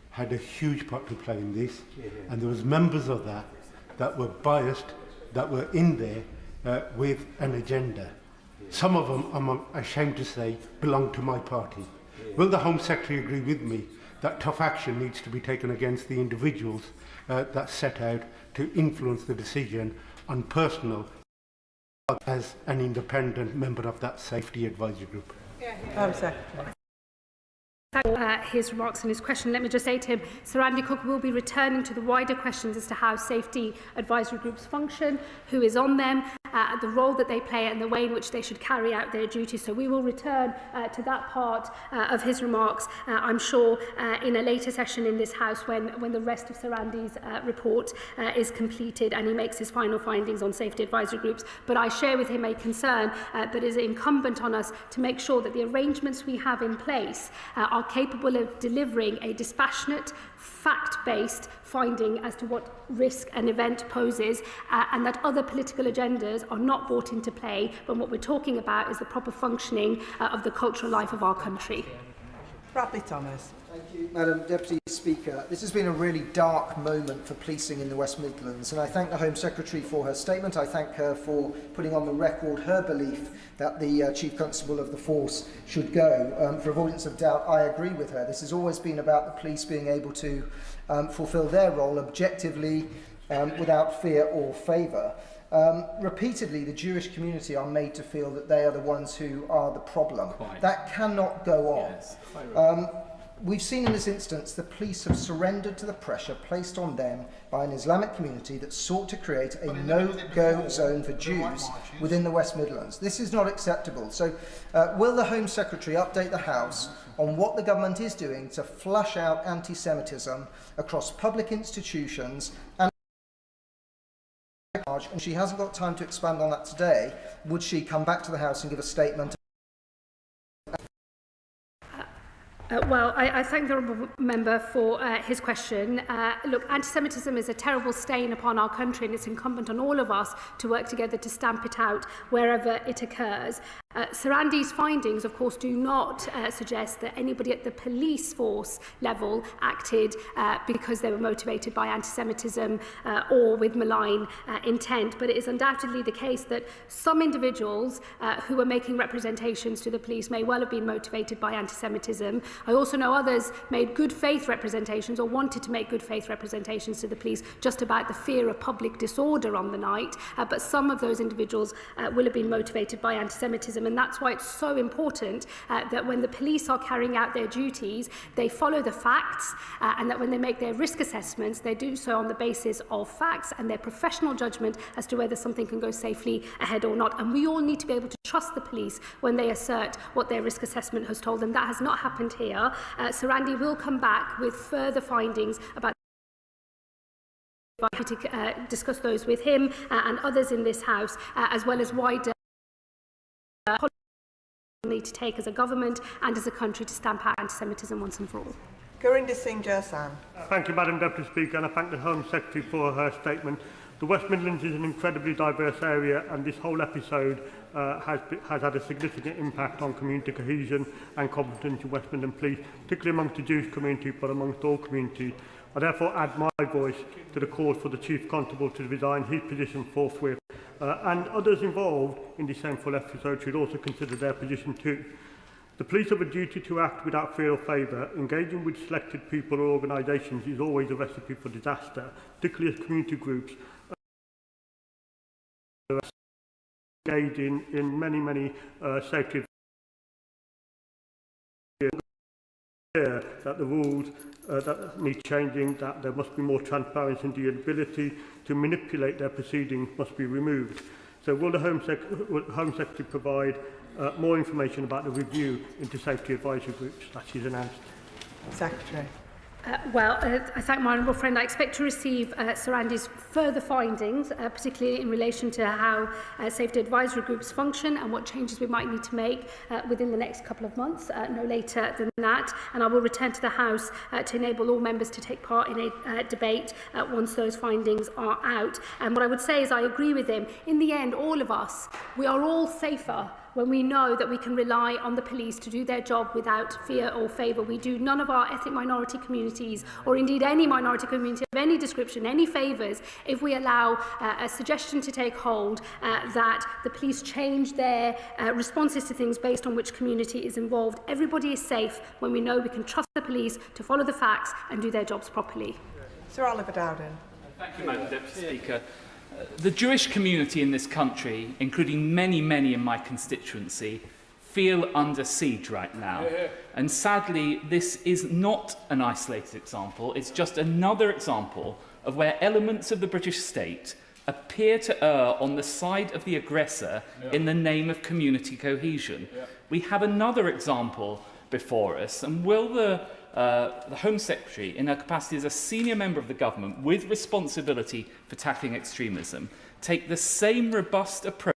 had a huge part to play in this, and there was members of that were biased, that were in there with an agenda. Some of them, I'm ashamed to say, belong to my party. Will the Home Secretary agree with me that tough action needs to be taken against the individuals that set out to influence the decision on personal as an independent member of that Safety Advisory Group? Home Secretary. His remarks and his question. Let me just say to him, Sir Andy Cook will be returning to the wider questions as to how safety advisory groups function, who is on them, the role that they play and the way in which they should carry out their duties. So we will return to that part of his remarks, I'm sure, in a later session in this House when the rest of Sir Andy's report is completed and he makes his final findings on safety advisory groups. But I share with him a concern that is incumbent on us to make sure that the arrangements we have in place are capable of delivering a dispassionate, fact-based finding as to what risk an event poses, and that other political agendas are not brought into play when what we're talking about is the proper functioning of the cultural life of our country. Bradley Thomas. Thank you, Madam Deputy Speaker. This has been a really dark moment for policing in the West Midlands, and I thank the Home Secretary for her statement. I thank her for putting on the record her belief that the Chief Constable of the force should go. For avoidance of doubt, I agree with her. This has always been about the police being able to fulfil their role objectively, without fear or favour. Repeatedly, the Jewish community are made to feel that they are the ones who are the problem. That cannot go on. Yes. We've seen in this instance the police have surrendered to the pressure placed on them by an Islamic community that sought to create a no-go zone for Jews within the West Midlands. This is not acceptable. So will the Home Secretary update the House on what the government is doing to flush out anti-Semitism across public institutions and she hasn't got time to expand on that today, would she come back to the House and give a statement? Well, I thank the honourable member for his question. Look, anti-Semitism is a terrible stain upon our country, and it's incumbent on all of us to work together to stamp it out wherever it occurs. Sir Andy's findings, of course, do not suggest that anybody at the police force level acted because they were motivated by anti-Semitism or with malign intent, but it is undoubtedly the case that some individuals who were making representations to the police may well have been motivated by anti-Semitism. I also know others made good faith representations or wanted to make good faith representations to the police just about the fear of public disorder on the night, but some of those individuals will have been motivated by anti-Semitism. And that's why it's so important that when the police are carrying out their duties, they follow the facts and that when they make their risk assessments, they do so on the basis of facts and their professional judgment as to whether something can go safely ahead or not. And we all need to be able to trust the police when they assert what their risk assessment has told them. That has not happened here. Sir Andy will come back with further findings about to discuss those with him and others in this House, as well as wider need to take as a government and as a country to stamp out anti-Semitism once and for all. Gurinder Singh Jersan. Thank you, Madam Deputy Speaker, and I thank the Home Secretary for her statement. The West Midlands is an incredibly diverse area, and this whole episode has had a significant impact on community cohesion and competence in West Midland Police, particularly amongst the Jewish community, but amongst all communities. I therefore add my voice to the call for the Chief Constable to resign his position forthwith, and others involved in this shameful episode should also consider their position too. The police have a duty to act without fear or favour. Engaging with selected people or organisations is always a recipe for disaster, particularly as community groups engage in many safety that the rules that need changing, that there must be more transparency and the ability to manipulate their proceedings must be removed. So will the Home Secretary provide more information about the review into safety advisory groups that she's announced? Secretary. I thank my honourable friend. I expect to receive Sir Andy's further findings, particularly in relation to how safety advisory groups function and what changes we might need to make within the next couple of months, no later than that. And I will return to the House to enable all members to take part in a debate once those findings are out. And what I would say is I agree with him. In the end, all of us, we are all safer when we know that we can rely on the police to do their job without fear or favour. We do none of our ethnic minority communities, or indeed any minority community of any description, any favours, if we allow a suggestion to take hold that the police change their responses to things based on which community is involved. Everybody is safe when we know we can trust the police to follow the facts and do their jobs properly. Sir Oliver Dowden. Thank you, Madam Deputy Speaker. The Jewish community in this country, including many in my constituency, feel under siege right now. And sadly, this is not an isolated example. It's just another example of where elements of the British state appear to err on the side of the aggressor in the name of community cohesion. We have another example before us, and will the Home Secretary, in her capacity as a senior member of the government with responsibility for tackling extremism, take the same robust approach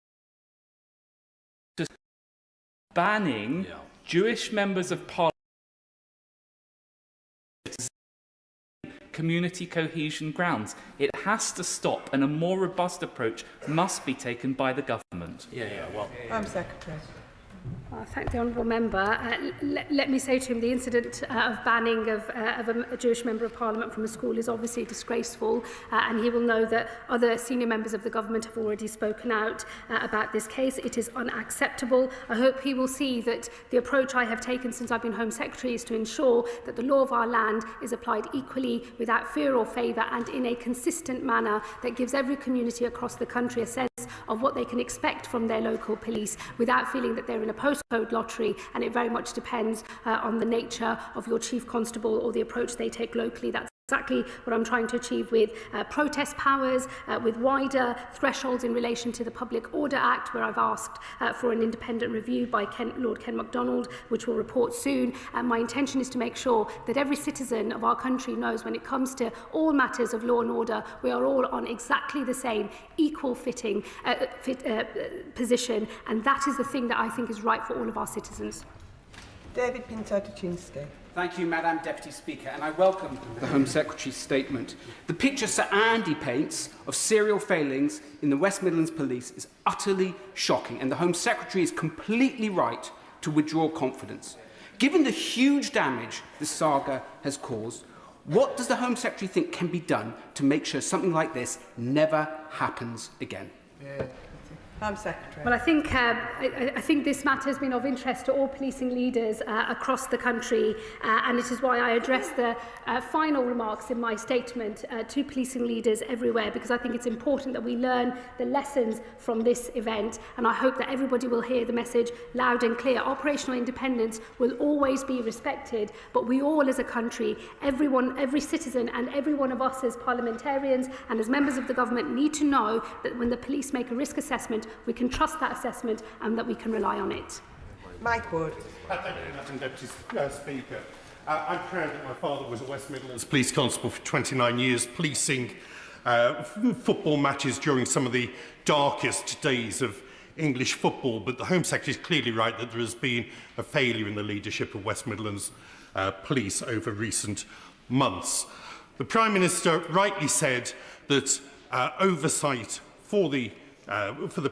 to banning Jewish members of Parliament community cohesion grounds? It has to stop, and a more robust approach must be taken by the government. Home Secretary. I thank the honourable member. Let me say to him the incident of banning of a Jewish member of Parliament from a school is obviously disgraceful, and he will know that other senior members of the government have already spoken out about this case. It is unacceptable. I hope he will see that the approach I have taken since I've been Home Secretary is to ensure that the law of our land is applied equally, without fear or favour, and in a consistent manner that gives every community across the country a sense of what they can expect from their local police without feeling that they're in a postcode lottery, and it very much depends on the nature of your chief constable or the approach they take locally. That's exactly what I'm trying to achieve with protest powers, with wider thresholds in relation to the Public Order Act, where I've asked for an independent review by Lord Ken MacDonald, which will report soon. And my intention is to make sure that every citizen of our country knows when it comes to all matters of law and order, we are all on exactly the same equal position, and that is the thing that I think is right for all of our citizens. David Pinto-Tuchinski. Thank you, Madam Deputy Speaker, and I welcome the Home Secretary's statement. The picture Sir Andy paints of serial failings in the West Midlands Police is utterly shocking, and the Home Secretary is completely right to withdraw confidence. Given the huge damage this saga has caused, what does the Home Secretary think can be done to make sure something like this never happens again? Home Secretary. Well, I think this matter has been of interest to all policing leaders across the country, and it is why I address the final remarks in my statement to policing leaders everywhere, because I think it's important that we learn the lessons from this event, and I hope that everybody will hear the message loud and clear. Operational independence will always be respected, but we all as a country, everyone, every citizen and every one of us as parliamentarians and as members of the government need to know that when the police make a risk assessment, we can trust that assessment and that we can rely on it. Mike Wood. Thank you, Madam Deputy Speaker. I'm proud that my father was a West Midlands police constable for 29 years, policing football matches during some of the darkest days of English football. But the Home Secretary is clearly right that there has been a failure in the leadership of West Midlands police over recent months. The Prime Minister rightly said that oversight for the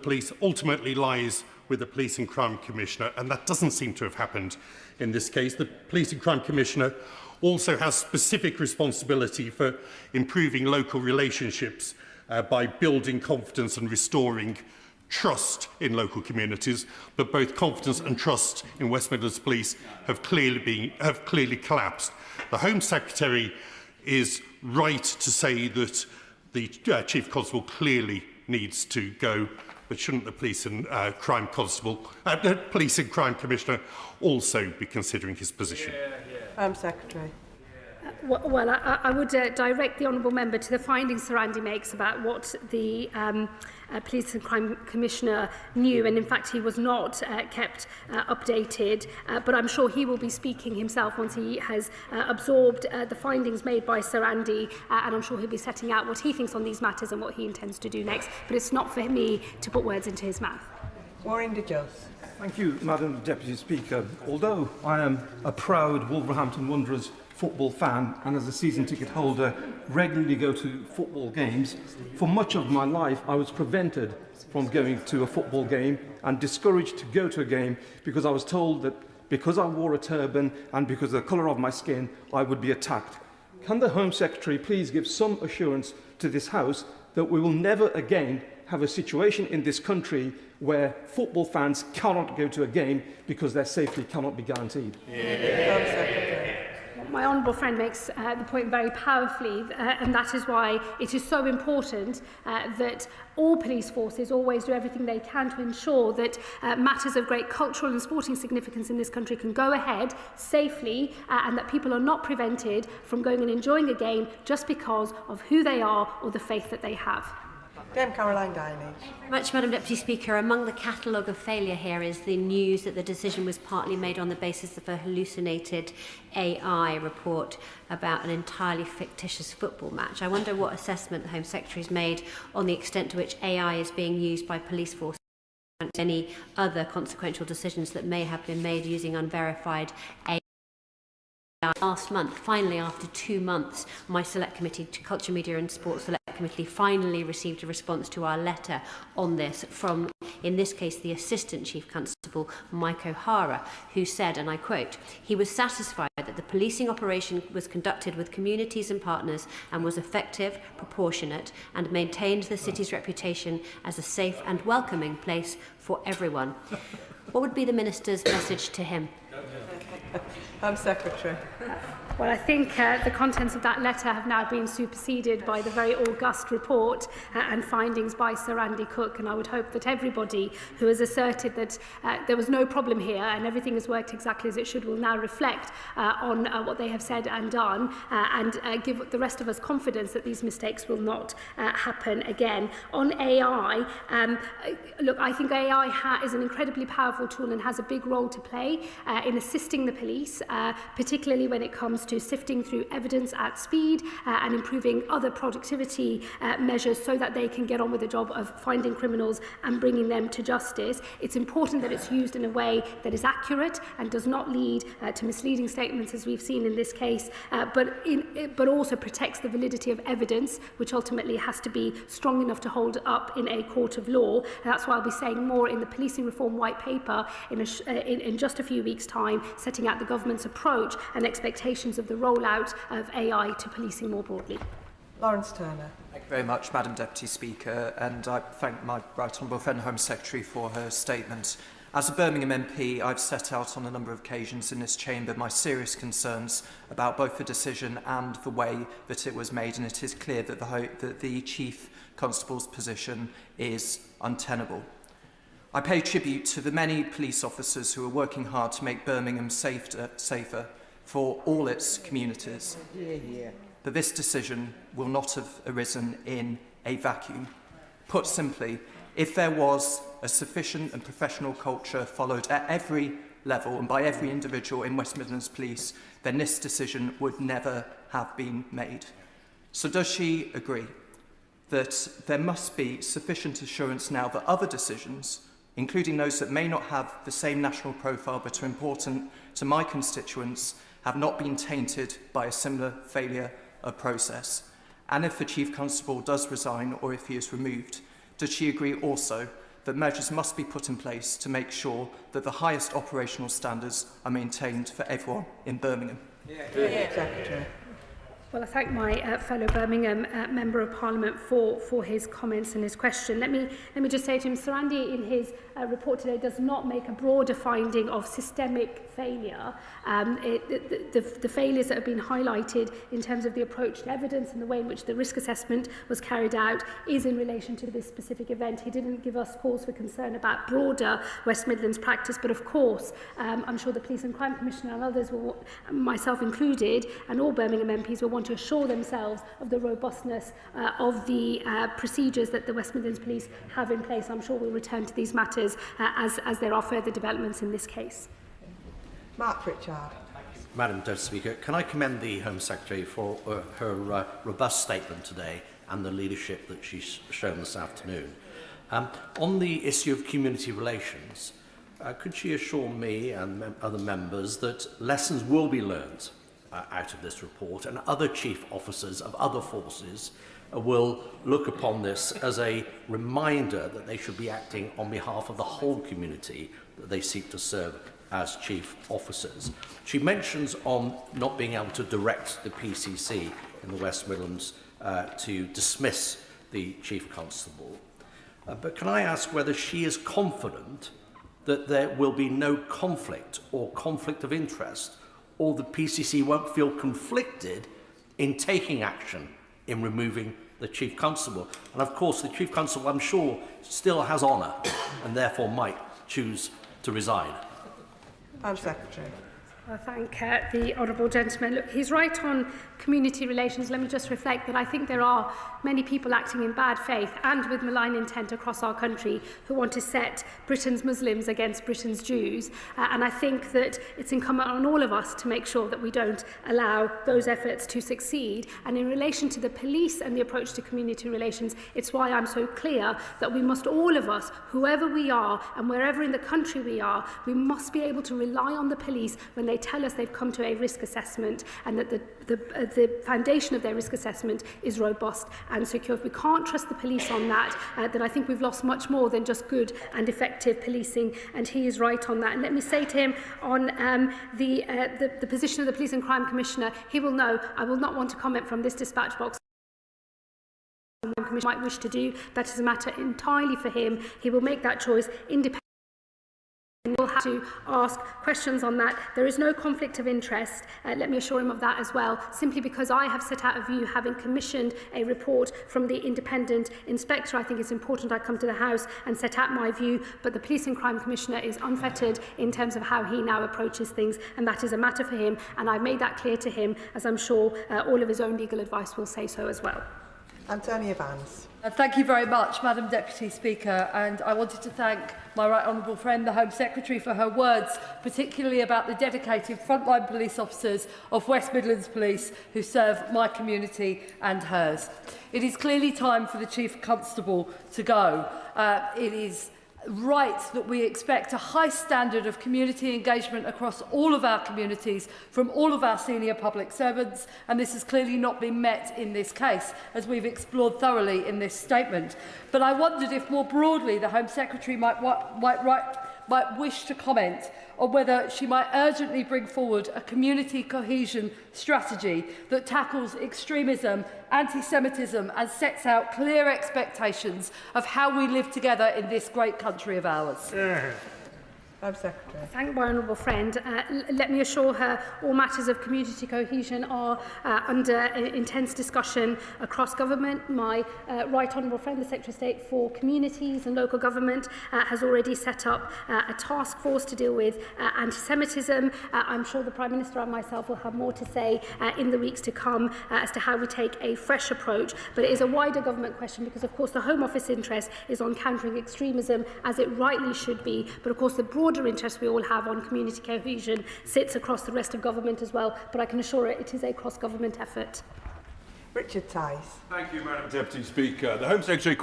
police ultimately lies with the Police and Crime Commissioner, and that doesn't seem to have happened in this case. The Police and Crime Commissioner also has specific responsibility for improving local relationships by building confidence and restoring trust in local communities, but both confidence and trust in West Midlands Police have clearly collapsed. The Home Secretary is right to say that the Chief Constable clearly needs to go, but shouldn't the Police and Crime Commissioner also be considering his position? Secretary. Well, I would direct the honourable member to the findings Sir Andy makes about what the Police and Crime Commissioner knew, and in fact he was not kept updated, but I'm sure he will be speaking himself once he has absorbed the findings made by Sir Andy, and I'm sure he'll be setting out what he thinks on these matters and what he intends to do next, but it's not for me to put words into his mouth. Warren de Jos. Thank you, Madam Deputy Speaker. Although I am a proud Wolverhampton Wanderers football fan and as a season ticket holder regularly go to football games, for much of my life I was prevented from going to a football game and discouraged to go to a game because I was told that because I wore a turban and because of the colour of my skin I would be attacked. Can the Home Secretary please give some assurance to this House that we will never again have a situation in this country where football fans cannot go to a game because their safety cannot be guaranteed? My honourable friend makes the point very powerfully, and that is why it is so important that all police forces always do everything they can to ensure that matters of great cultural and sporting significance in this country can go ahead safely, and that people are not prevented from going and enjoying a game just because of who they are or the faith that they have. Caroline Diney. Much, Madam Deputy Speaker. Among the catalogue of failure here is the news that the decision was partly made on the basis of a hallucinated AI report about an entirely fictitious football match. I wonder what assessment the Home Secretary has made on the extent to which AI is being used by police forces and any other consequential decisions that may have been made using unverified AI. Last month, finally, after 2 months, my Select Committee, Culture, Media and Sports Select Committee, finally received a response to our letter on this from, in this case, the Assistant Chief Constable, Mike O'Hara, who said, and I quote, "He was satisfied that the policing operation was conducted with communities and partners and was effective, proportionate, and maintained the city's reputation as a safe and welcoming place for everyone." What would be the Minister's message to him? Secretary. Well, I think the contents of that letter have now been superseded by the very august report and findings by Sir Andy Cook, and I would hope that everybody who has asserted that there was no problem here and everything has worked exactly as it should will now reflect on what they have said and done, and give the rest of us confidence that these mistakes will not happen again. On AI, look, I think AI is an incredibly powerful tool and has a big role to play in assisting the police, particularly when it comes comes to sifting through evidence at speed and improving other productivity measures so that they can get on with the job of finding criminals and bringing them to justice. It's important that it's used in a way that is accurate and does not lead to misleading statements, as we've seen in this case, but also protects the validity of evidence, which ultimately has to be strong enough to hold up in a court of law. And that's why I'll be saying more in the Policing Reform White Paper in just a few weeks' time, setting out the government's approach and expectations of the rollout of AI to policing more broadly. Lawrence Turner. Thank you very much, Madam Deputy Speaker, and I thank my Right Honourable friend Home Secretary for her statement. As a Birmingham MP, I've set out on a number of occasions in this chamber my serious concerns about both the decision and the way that it was made, and it is clear that the Chief Constable's position is untenable. I pay tribute to the many police officers who are working hard to make Birmingham safer for all its communities. But this decision will not have arisen in a vacuum. Put simply, if there was a sufficient and professional culture followed at every level and by every individual in West Midlands Police, then this decision would never have been made. So does she agree that there must be sufficient assurance now that other decisions, including those that may not have the same national profile but are important to my constituents, have not been tainted by a similar failure of process? And if the Chief Constable does resign or if he is removed, does she agree also that measures must be put in place to make sure that the highest operational standards are maintained for everyone in Birmingham? Secretary. Well, I thank my fellow Birmingham Member of Parliament for his comments and his question. Let me just say to him, Sir Andy in his report today does not make a broader finding of systemic failure. The failures that have been highlighted in terms of the approach to evidence and the way in which the risk assessment was carried out is in relation to this specific event. He didn't give us cause for concern about broader West Midlands practice, but of course, I'm sure the Police and Crime Commissioner and others, myself included, and all Birmingham MPs will want to assure themselves of the robustness of the procedures that the West Midlands Police have in place. I'm sure we'll return to these matters as there are further developments in this case. Mark Pritchard. Madam Deputy Speaker, can I commend the Home Secretary for her robust statement today and the leadership that she's shown this afternoon. On the issue of community relations, could she assure me and other members that lessons will be learned out of this report, and other chief officers of other forces will look upon this as a reminder that they should be acting on behalf of the whole community that they seek to serve as chief officers? She mentions on not being able to direct the PCC in the West Midlands to dismiss the Chief Constable. But can I ask whether she is confident that there will be no conflict or conflict of interest, or the PCC won't feel conflicted in taking action in removing the Chief Constable? And of course, the Chief Constable, I'm sure, still has honour and therefore might choose to resign. Home Secretary. I thank the honourable gentleman. Look, he's right on community relations. Let me just reflect that I think there are many people acting in bad faith and with malign intent across our country who want to set Britain's Muslims against Britain's Jews. And I think that it's incumbent on all of us to make sure that we don't allow those efforts to succeed. And in relation to the police and the approach to community relations, it's why I'm so clear that we must, all of us, whoever we are and wherever in the country we are, we must be able to rely on the police when they tell us they've come to a risk assessment and that the foundation of their risk assessment is robust and secure. If we can't trust the police on that, then I think we've lost much more than just good and effective policing, and he is right on that. And let me say to him on the position of the Police and Crime Commissioner, he will know I will not want to comment from this dispatch box. Might wish to do. That is a matter entirely for him. He will make that choice independently. We'll have to ask questions on that. There is no conflict of interest, let me assure him of that as well, simply because I have set out a view, having commissioned a report from the independent inspector. I think it's important I come to the House and set out my view, but the Police and Crime Commissioner is unfettered in terms of how he now approaches things, and that is a matter for him, and I've made that clear to him, as I'm sure all of his own legal advice will say so as well. Antonia Vance. Thank you very much, Madam Deputy Speaker, and I wanted to thank my right honourable friend, the Home Secretary, for her words, particularly about the dedicated frontline police officers of West Midlands Police who serve my community and hers. It is clearly time for the Chief Constable to go. It is right that we expect a high standard of community engagement across all of our communities from all of our senior public servants, and this has clearly not been met in this case, as we've explored thoroughly in this statement. But I wondered if more broadly the Home Secretary might wish to comment on whether she might urgently bring forward a community cohesion strategy that tackles extremism, anti-Semitism and sets out clear expectations of how we live together in this great country of ours. Home Secretary. Thank my honourable friend. Let me assure her all matters of community cohesion are under intense discussion across government. My right honourable friend, the Secretary of State for Communities and Local Government, has already set up a task force to deal with anti-Semitism. I'm sure the Prime Minister and myself will have more to say in the weeks to come as to how we take a fresh approach. But it is a wider government question because, of course, the Home Office interest is on countering extremism, as it rightly should be. But, of course, the broader interest we all have on community cohesion sits across the rest of government as well, but I can assure it is a cross-government effort. Richard Tice. Thank you, Madam Deputy Speaker. The Home Secretary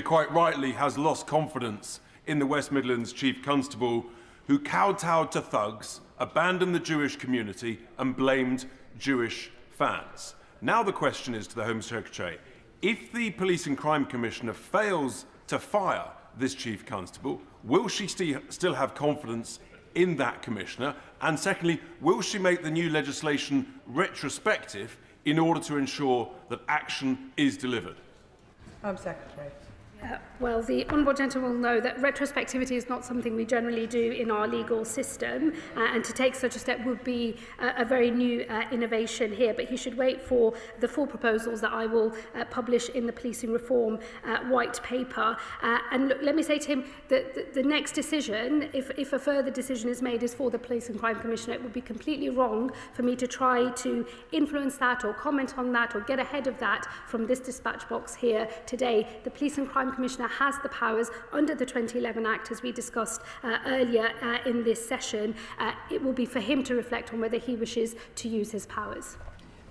quite rightly has lost confidence in the West Midlands Chief Constable, who kowtowed to thugs, abandoned the Jewish community and blamed Jewish fans. Now the question is to the Home Secretary, if the Police and Crime Commissioner fails to fire this Chief Constable, will she still have confidence in that Commissioner? And secondly, will she make the new legislation retrospective in order to ensure that action is delivered? Home Secretary. Well, the Honourable Gentleman will know that retrospectivity is not something we generally do in our legal system, and to take such a step would be a very new innovation here. But he should wait for the full proposals that I will publish in the policing reform white paper. And look, let me say to him that the next decision, if a further decision is made, is for the Police and Crime Commissioner. It would be completely wrong for me to try to influence that or comment on that or get ahead of that from this dispatch box here today. The Police and Crime Commissioner has the powers under the 2011 Act, as we discussed earlier in this session. It will be for him to reflect on whether he wishes to use his powers.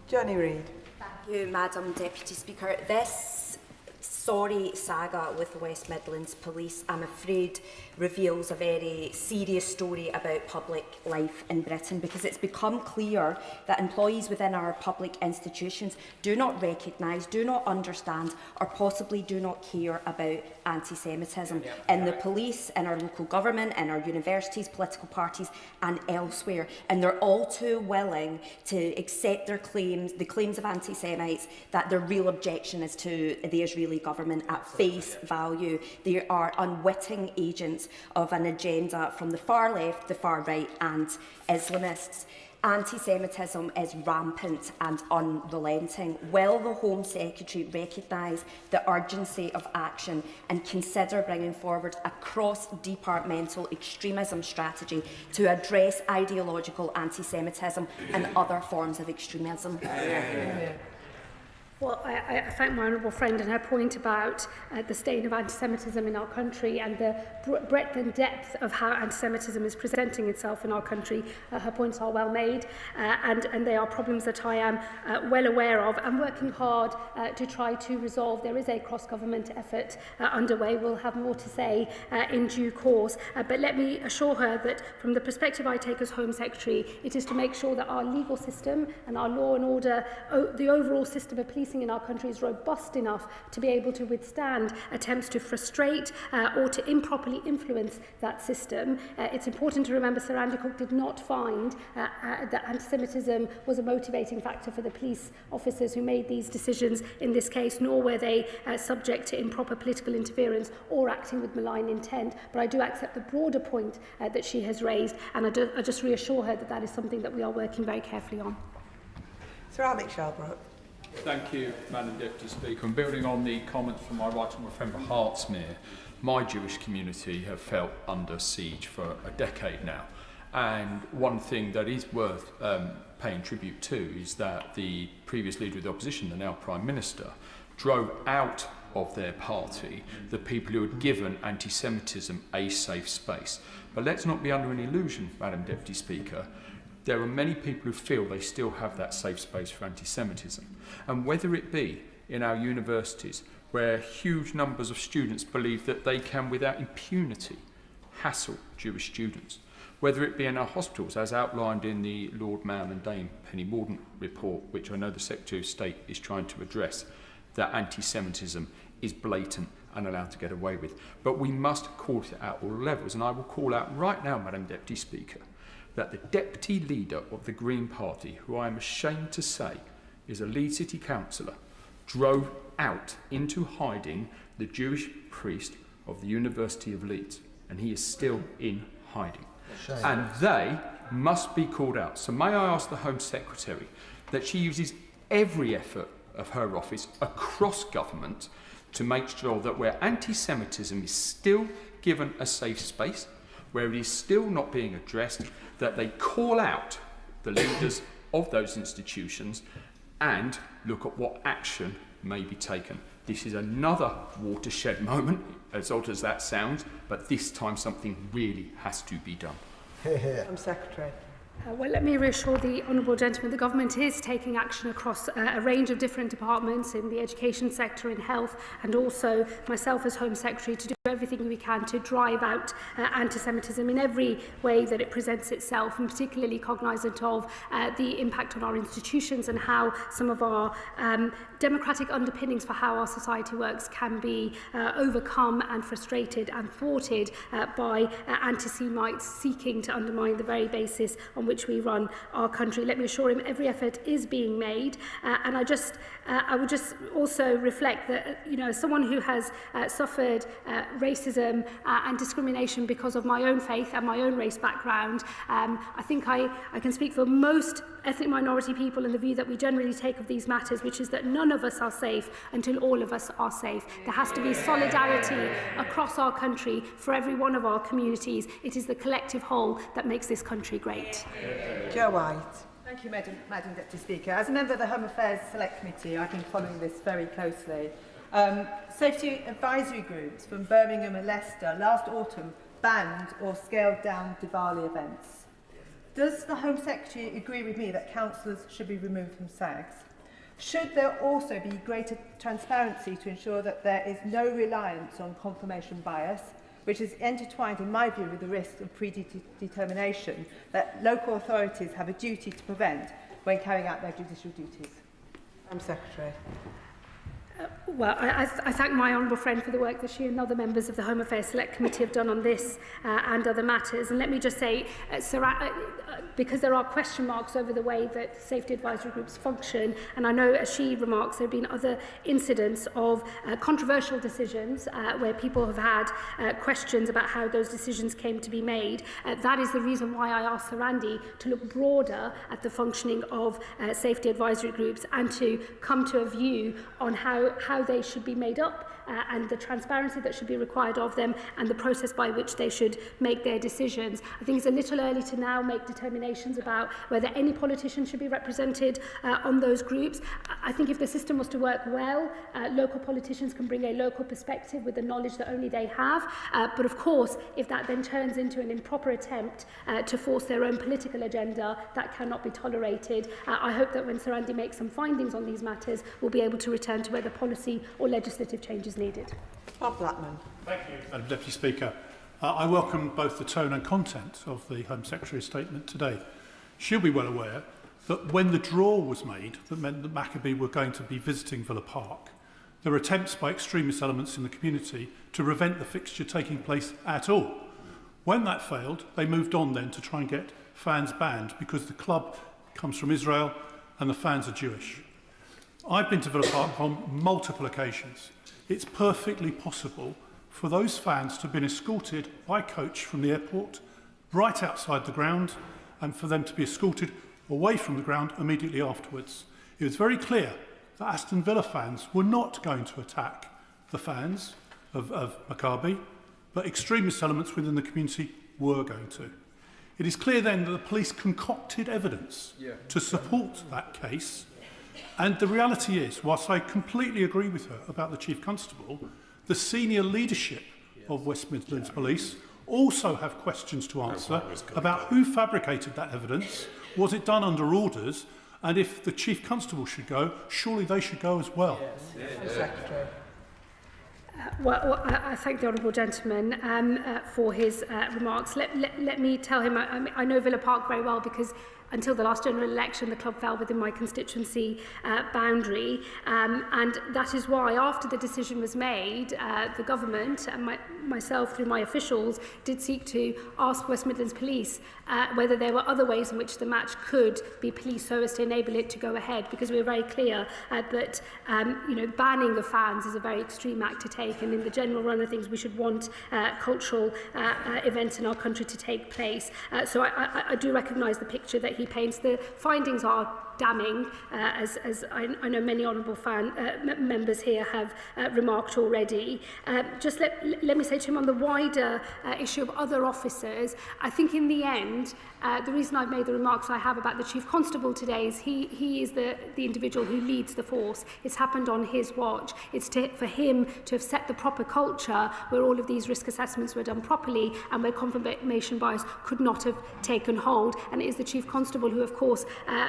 Johnny Reid. Thank you, Madam Deputy Speaker. This sorry saga with the West Midlands Police, I'm afraid, reveals a very serious story about public life in Britain, because it's become clear that employees within our public institutions do not recognise, do not understand, or possibly do not care about anti-Semitism in the police, in our local government, in our universities, political parties and elsewhere. And they're all too willing to accept their claims, the claims of anti-Semites, that their real objection is to the Israeli government at face value. They are unwitting agents of an agenda from the far left, the far right and Islamists. Anti-Semitism is rampant and unrelenting. Will the Home Secretary recognise the urgency of action and consider bringing forward a cross-departmental extremism strategy to address ideological anti-Semitism and other forms of extremism? Well, I thank my honourable friend and her point about the stain of anti-Semitism in our country and the breadth and depth of how anti-Semitism is presenting itself in our country. Her points are well made, and they are problems that I am well aware of and working hard to try to resolve. There is a cross-government effort underway. We'll have more to say in due course. But let me assure her that from the perspective I take as Home Secretary, it is to make sure that our legal system and our law and order, the overall system of policing in our country is robust enough to be able to withstand attempts to frustrate or to improperly influence that system. It's important to remember Sir Andy Cook did not find that anti-Semitism was a motivating factor for the police officers who made these decisions in this case, nor were they subject to improper political interference or acting with malign intent. But I do accept the broader point that she has raised, and I just reassure her that that is something that we are working very carefully on. Sir Alex Shelbrooke. Thank you, Madam Deputy Speaker. And building on the comments from my right honourable friend for Hertsmere, my Jewish community have felt under siege for a decade now. And one thing that is worth paying tribute to is that the previous leader of the opposition, the now Prime Minister, drove out of their party the people who had given anti-Semitism a safe space. But let's not be under an illusion, Madam Deputy Speaker. There are many people who feel they still have that safe space for anti-Semitism. And whether it be in our universities, where huge numbers of students believe that they can, without impunity, hassle Jewish students, whether it be in our hospitals, as outlined in the Lord Mayor and Dame Penny Mordaunt report, which I know the Secretary of State is trying to address, that anti-Semitism is blatant and allowed to get away with. But we must call it at all levels, and I will call out right now, Madam Deputy Speaker, that the Deputy Leader of the Green Party, who I am ashamed to say is a Leeds City Councillor, drove out into hiding the Jewish priest of the University of Leeds, and he is still in hiding. Shame. And they must be called out. So may I ask the Home Secretary that she uses every effort of her office across government to make sure that where anti-Semitism is still given a safe space, where it is still not being addressed, that they call out the leaders of those institutions and look at what action may be taken. This is another watershed moment, as odd as that sounds, but this time something really has to be done. Home Secretary. Well, let me reassure the honourable gentleman the government is taking action across a range of different departments in the education sector, in health, and also myself as Home Secretary to do everything we can to drive out anti-Semitism in every way that it presents itself, and particularly cognisant of the impact on our institutions and how some of our democratic underpinnings for how our society works can be overcome and frustrated and thwarted by anti-Semites seeking to undermine the very basis on which we run our country. Let me assure him every effort is being made, and I would just also reflect that, you know, as someone who has suffered racism and discrimination because of my own faith and my own race background, I think I can speak for most ethnic minority people in the view that we generally take of these matters, which is that none of us are safe until all of us are safe. There has to be solidarity across our country for every one of our communities. It is the collective whole that makes this country great. Joe White. Thank you, Madam Deputy Speaker. As a member of the Home Affairs Select Committee, I've been following this very closely. Safety advisory groups from Birmingham and Leicester last autumn banned or scaled down Diwali events. Does the Home Secretary agree with me that councillors should be removed from SAGs? Should there also be greater transparency to ensure that there is no reliance on confirmation bias, which is intertwined, in my view, with the risk of predetermination that local authorities have a duty to prevent when carrying out their judicial duties? Home Secretary. Well, I thank my honourable friend for the work that she and other members of the Home Affairs Select Committee have done on this and other matters. And let me just say, because there are question marks over the way that safety advisory groups function, and I know, as she remarks, there have been other incidents of controversial decisions where people have had questions about how those decisions came to be made. That is the reason why I asked Sir Andy to look broader at the functioning of safety advisory groups and to come to a view on how they should be made up and the transparency that should be required of them and the process by which they should make their decisions. I think it's a little early to now make determinations about whether any politician should be represented on those groups. I think if the system was to work well, local politicians can bring a local perspective with the knowledge that only they have. But of course, if that then turns into an improper attempt to force their own political agenda, that cannot be tolerated. I hope that when Sir Andy makes some findings on these matters, we'll be able to return to whether policy or legislative change is needed. Bob Blackman. Thank you, Madam Deputy Speaker. I welcome both the tone and content of the Home Secretary's statement today. She'll be well aware that when the draw was made, that meant that Maccabee were going to be visiting Villa Park, there were attempts by extremist elements in the community to prevent the fixture taking place at all. When that failed, they moved on then to try and get fans banned because the club comes from Israel and the fans are Jewish. I've been to Villa Park on multiple occasions. It's perfectly possible for those fans to have been escorted by coach from the airport right outside the ground and for them to be escorted away from the ground immediately afterwards. It was very clear that Aston Villa fans were not going to attack the fans of Maccabi, but extremist elements within the community were going to. It is clear then that the police concocted evidence to support that case. And the reality is, whilst I completely agree with her about the Chief Constable, the senior leadership of West Midlands Police also have questions to answer about who fabricated that evidence, was it done under orders, and if the Chief Constable should go, surely they should go as well. Secretary. I thank the honourable gentleman for his remarks. Let me tell him, I know Villa Park very well because until the last general election, the club fell within my constituency boundary. And that is why, after the decision was made, the government and myself, through my officials, did seek to ask West Midlands Police whether there were other ways in which the match could be policed so as to enable it to go ahead, because we were very clear that banning of fans is a very extreme act to take, and in the general run of things, we should want cultural events in our country to take place. So I do recognise the picture that he paints. The findings are damning, as I know many honourable members here have remarked already. Just let me say to him on the wider issue of other officers, I think in the end, the reason I've made the remarks I have about the Chief Constable today is he is the individual who leads the force. It's happened on his watch. It's for him to have set the proper culture where all of these risk assessments were done properly and where confirmation bias could not have taken hold. And it is the Chief Constable who, of course,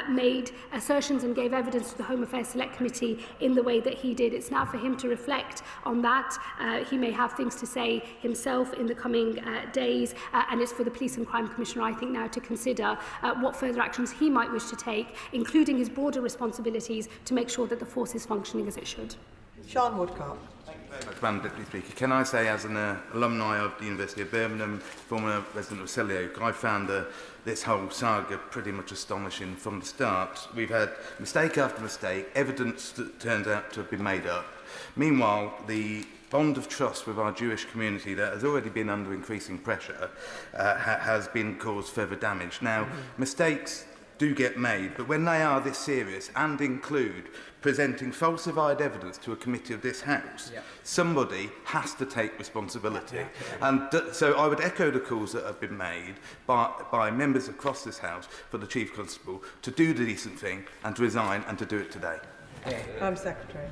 made assertions and gave evidence to the Home Affairs Select Committee in the way that he did. It's now for him to reflect on that. He may have things to say himself in the coming days, and it's for the Police and Crime Commissioner, I think, now to consider what further actions he might wish to take, including his broader responsibilities to make sure that the force is functioning as it should. Sean Woodcock. Madam Deputy Speaker, can I say, as an alumni of the University of Birmingham, former resident of Selly Oak, I found this whole saga pretty much astonishing from the start. We've had mistake after mistake, evidence that turns out to have been made up. Meanwhile, the bond of trust with our Jewish community that has already been under increasing pressure has been caused further damage. Now, mistakes do get made, but when they are this serious and include presenting falsified evidence to a committee of this House, somebody has to take responsibility. And so I would echo the calls that have been made by members across this House for the Chief Constable to do the decent thing and to resign and to do it today. Secretary.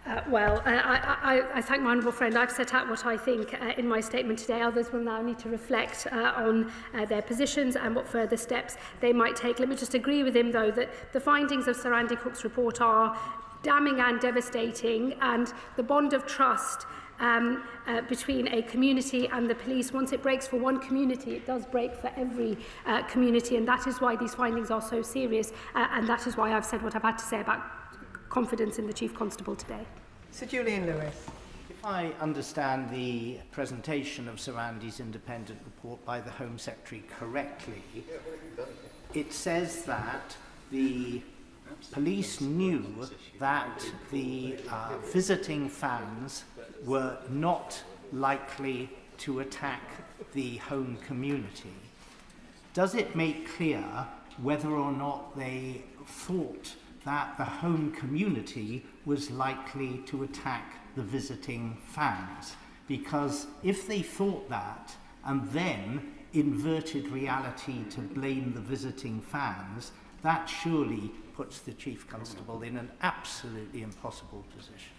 I thank my honourable friend. I've set out what I think in my statement today. Others will now need to reflect on their positions and what further steps they might take. Let me just agree with him, though, that the findings of Sir Andy Cook's report are damning and devastating, and the bond of trust between a community and the police, once it breaks for one community, it does break for every community, and that is why these findings are so serious, and that is why I've said what I've had to say about confidence in the Chief Constable today. Sir Julian Lewis. If I understand the presentation of Sir Andy's independent report by the Home Secretary correctly, it says that the police knew that the visiting fans were not likely to attack the home community. Does it make clear whether or not they thought that the home community was likely to attack the visiting fans? Because if they thought that and then inverted reality to blame the visiting fans, that surely puts the Chief Constable in an absolutely impossible position.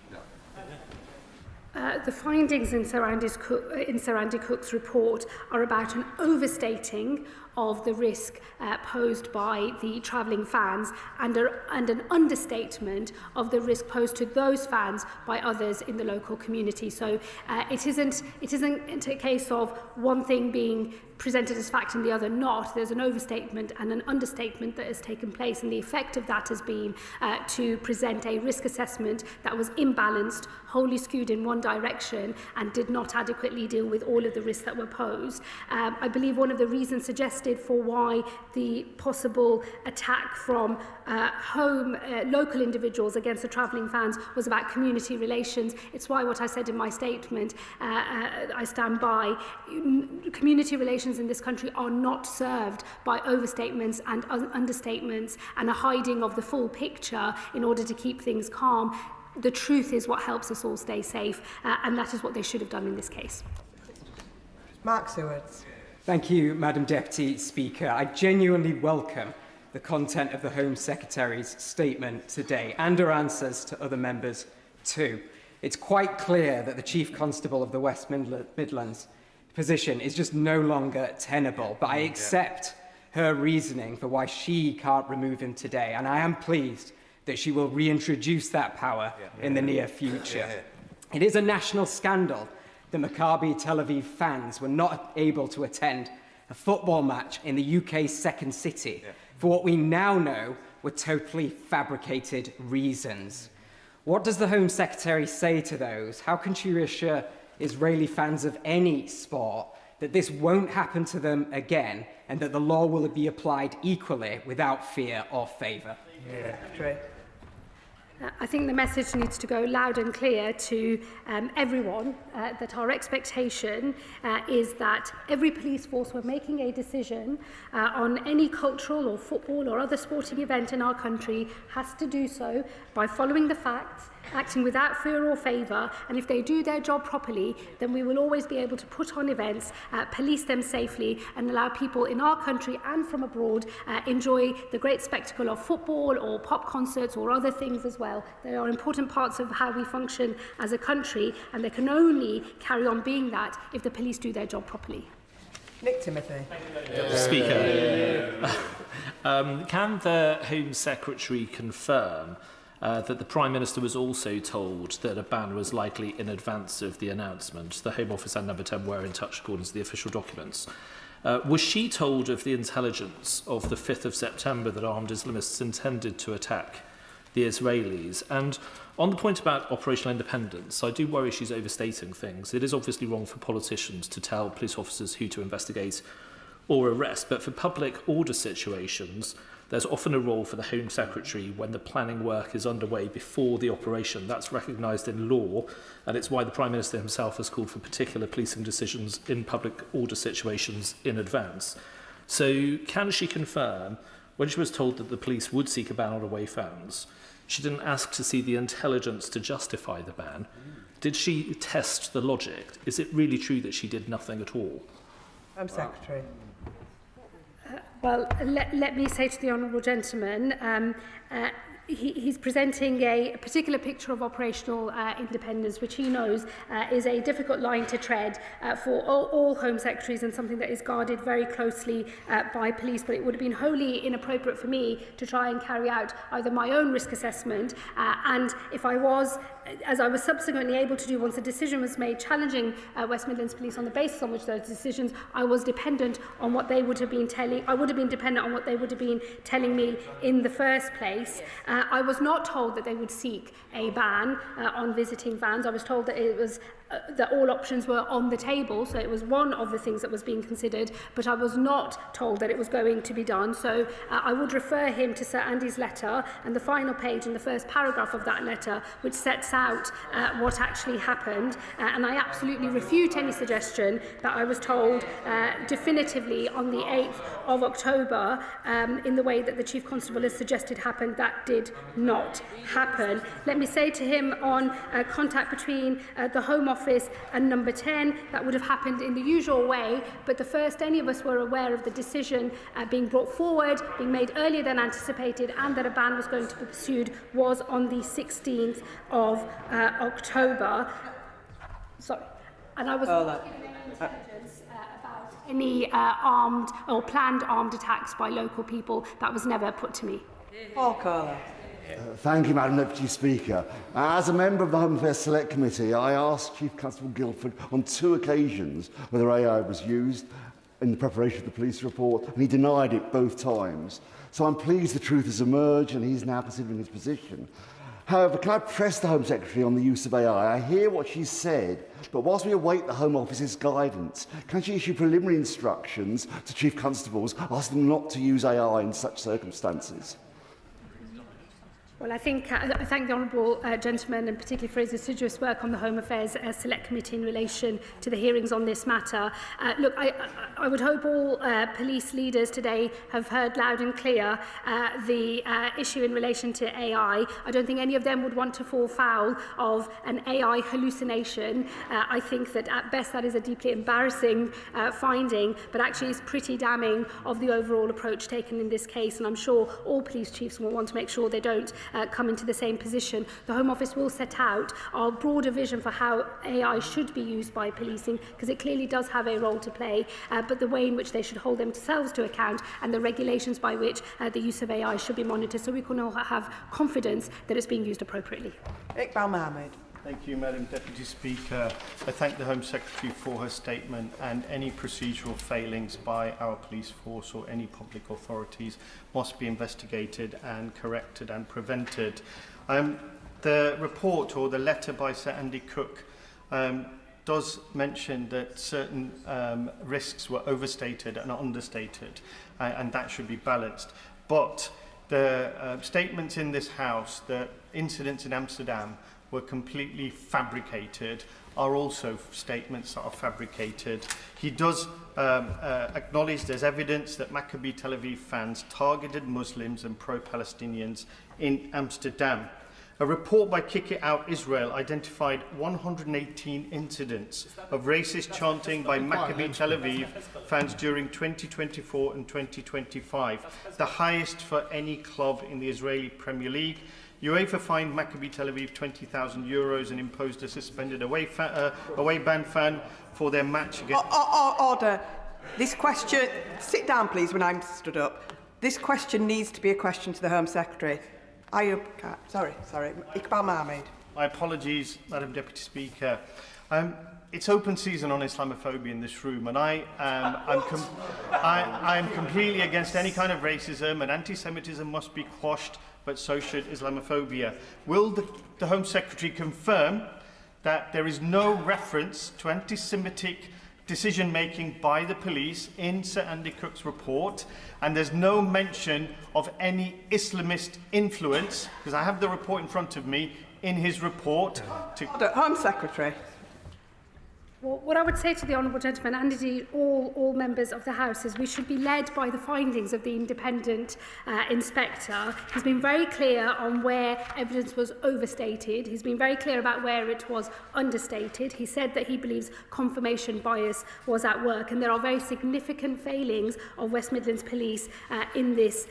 The findings in Sir Andy Cook's report are about an overstating of the risk posed by the travelling fans and an understatement of the risk posed to those fans by others in the local community. So it isn't a case of one thing being presented as fact and the other not. There's an overstatement and an understatement that has taken place, and the effect of that has been to present a risk assessment that was imbalanced, wholly skewed in one direction, and did not adequately deal with all of the risks that were posed. I believe one of the reasons suggested for why the possible attack from local individuals against the travelling fans was about community relations. It's why what I said in my statement I stand by. Community relations in this country are not served by overstatements and understatements and a hiding of the full picture in order to keep things calm. The truth is what helps us all stay safe, and that is what they should have done in this case. Mark Sewards. Thank you, Madam Deputy Speaker. I genuinely welcome the content of the Home Secretary's statement today and her answers to other members too. It's quite clear that the Chief Constable of the West Midlands position is just no longer tenable, but I accept her reasoning for why she can't remove him today, and I am pleased that she will reintroduce that power in the near future. It is a national scandal that Maccabi Tel Aviv fans were not able to attend a football match in the UK's second city for what we now know were totally fabricated reasons. What does the Home Secretary say to those? How can she reassure Israeli fans of any sport that this won't happen to them again and that the law will be applied equally without fear or favour? I think the message needs to go loud and clear to everyone that our expectation is that every police force, when making a decision on any cultural or football or other sporting event in our country, has to do so by following the facts, acting without fear or favour, and if they do their job properly, then we will always be able to put on events, police them safely, and allow people in our country and from abroad enjoy the great spectacle of football or pop concerts or other things as well. They are important parts of how we function as a country, and they can only carry on being that if the police do their job properly. Nick Timothy. Speaker, can the Home Secretary confirm that the Prime Minister was also told that a ban was likely in advance of the announcement? The Home Office and Number 10 were in touch according to the official documents. Was she told of the intelligence of the 5th of September that armed Islamists intended to attack the Israelis? And on the point about operational independence, I do worry she's overstating things. It is obviously wrong for politicians to tell police officers who to investigate or arrest, but for public order situations, there's often a role for the Home Secretary when the planning work is underway before the operation. That's recognised in law, and it's why the Prime Minister himself has called for particular policing decisions in public order situations in advance. So can she confirm, when she was told that the police would seek a ban on away fans, she didn't ask to see the intelligence to justify the ban? Did she test the logic? Is it really true that she did nothing at all? Home Secretary. Well, let me say to the honourable gentleman, he's presenting a particular picture of operational independence, which he knows is a difficult line to tread for all Home Secretaries and something that is guarded very closely by police. But it would have been wholly inappropriate for me to try and carry out either my own risk assessment and if I was, as I was subsequently able to do once a decision was made challenging West Midlands Police on the basis on which those decisions, I was dependent on what they would have been telling, I would have been dependent on what they would have been telling me in the first place. I was not told that they would seek a ban on visiting vans. I was told that it was that all options were on the table, so it was one of the things that was being considered, but I was not told that it was going to be done. So I would refer him to Sir Andy's letter and the final page in the first paragraph of that letter, which sets out what actually happened, and I absolutely refute any suggestion that I was told definitively on the 8th of October in the way that the Chief Constable has suggested happened. That did not happen. Let me say to him on contact between the Home Office and Number 10, that would have happened in the usual way, but the first any of us were aware of the decision being brought forward, being made earlier than anticipated, and that a ban was going to be pursued was on the 16th of October. Sorry. And I was not given any intelligence about any armed or planned armed attacks by local people. That was never put to me. Paul Carla. Thank you, Madam Deputy Speaker. As a member of the Home Affairs Select Committee, I asked Chief Constable Guildford on 2 occasions whether AI was used in the preparation of the police report, and he denied it both times. So I'm pleased the truth has emerged and he's now considering his position. However, can I press the Home Secretary on the use of AI? I hear what she said, but whilst we await the Home Office's guidance, can she issue preliminary instructions to Chief Constables asking them not to use AI in such circumstances? Well, I thank the honourable gentleman, and particularly for his assiduous work on the Home Affairs Select Committee in relation to the hearings on this matter. Look, I would hope all police leaders today have heard loud and clear the issue in relation to AI. I don't think any of them would want to fall foul of an AI hallucination. I think that at best that is a deeply embarrassing finding, but actually is pretty damning of the overall approach taken in this case, and I'm sure all police chiefs will want to make sure they don't come into the same position. The Home Office will set out our broader vision for how AI should be used by policing, because it clearly does have a role to play, but the way in which they should hold themselves to account and the regulations by which the use of AI should be monitored, so we can all have confidence that it's being used appropriately. Iqbal Mahmood. Thank you, Madam Deputy Speaker. I thank the Home Secretary for her statement, and any procedural failings by our police force or any public authorities must be investigated and corrected and prevented. The report or the letter by Sir Andy Cook does mention that certain risks were overstated and understated, and that should be balanced. But the statements in this House, the incidents in Amsterdam, were completely fabricated, are also statements that are fabricated. He does acknowledge there's evidence that Maccabi Tel Aviv fans targeted Muslims and pro-Palestinians in Amsterdam. A report by Kick It Out Israel identified 118 incidents of racist chanting by Maccabi Tel Aviv fans during 2024 and 2025, the highest for any club in the Israeli Premier League. UEFA fined Maccabi Tel Aviv €20,000 and imposed a suspended away ban fan for their match against... Order. This question... Sit down, please, when I'm stood up. This question needs to be a question to the Home Secretary. Sorry. Iqbal Mahmood. My apologies, Madam Deputy Speaker. It's open season on Islamophobia in this room, and I am completely against any kind of racism, and anti-Semitism must be quashed, but so should Islamophobia. Will the Home Secretary confirm that there is no reference to anti-Semitic decision-making by the police in Sir Andy Cook's report, and there's no mention of any Islamist influence, because I have the report in front of me, in his report? Home Secretary. Well, what I would say to the honourable gentleman, and indeed all members of the House, is we should be led by the findings of the independent inspector. He's been very clear on where evidence was overstated. He's been very clear about where it was understated. He said that he believes confirmation bias was at work, and there are very significant failings of West Midlands Police in this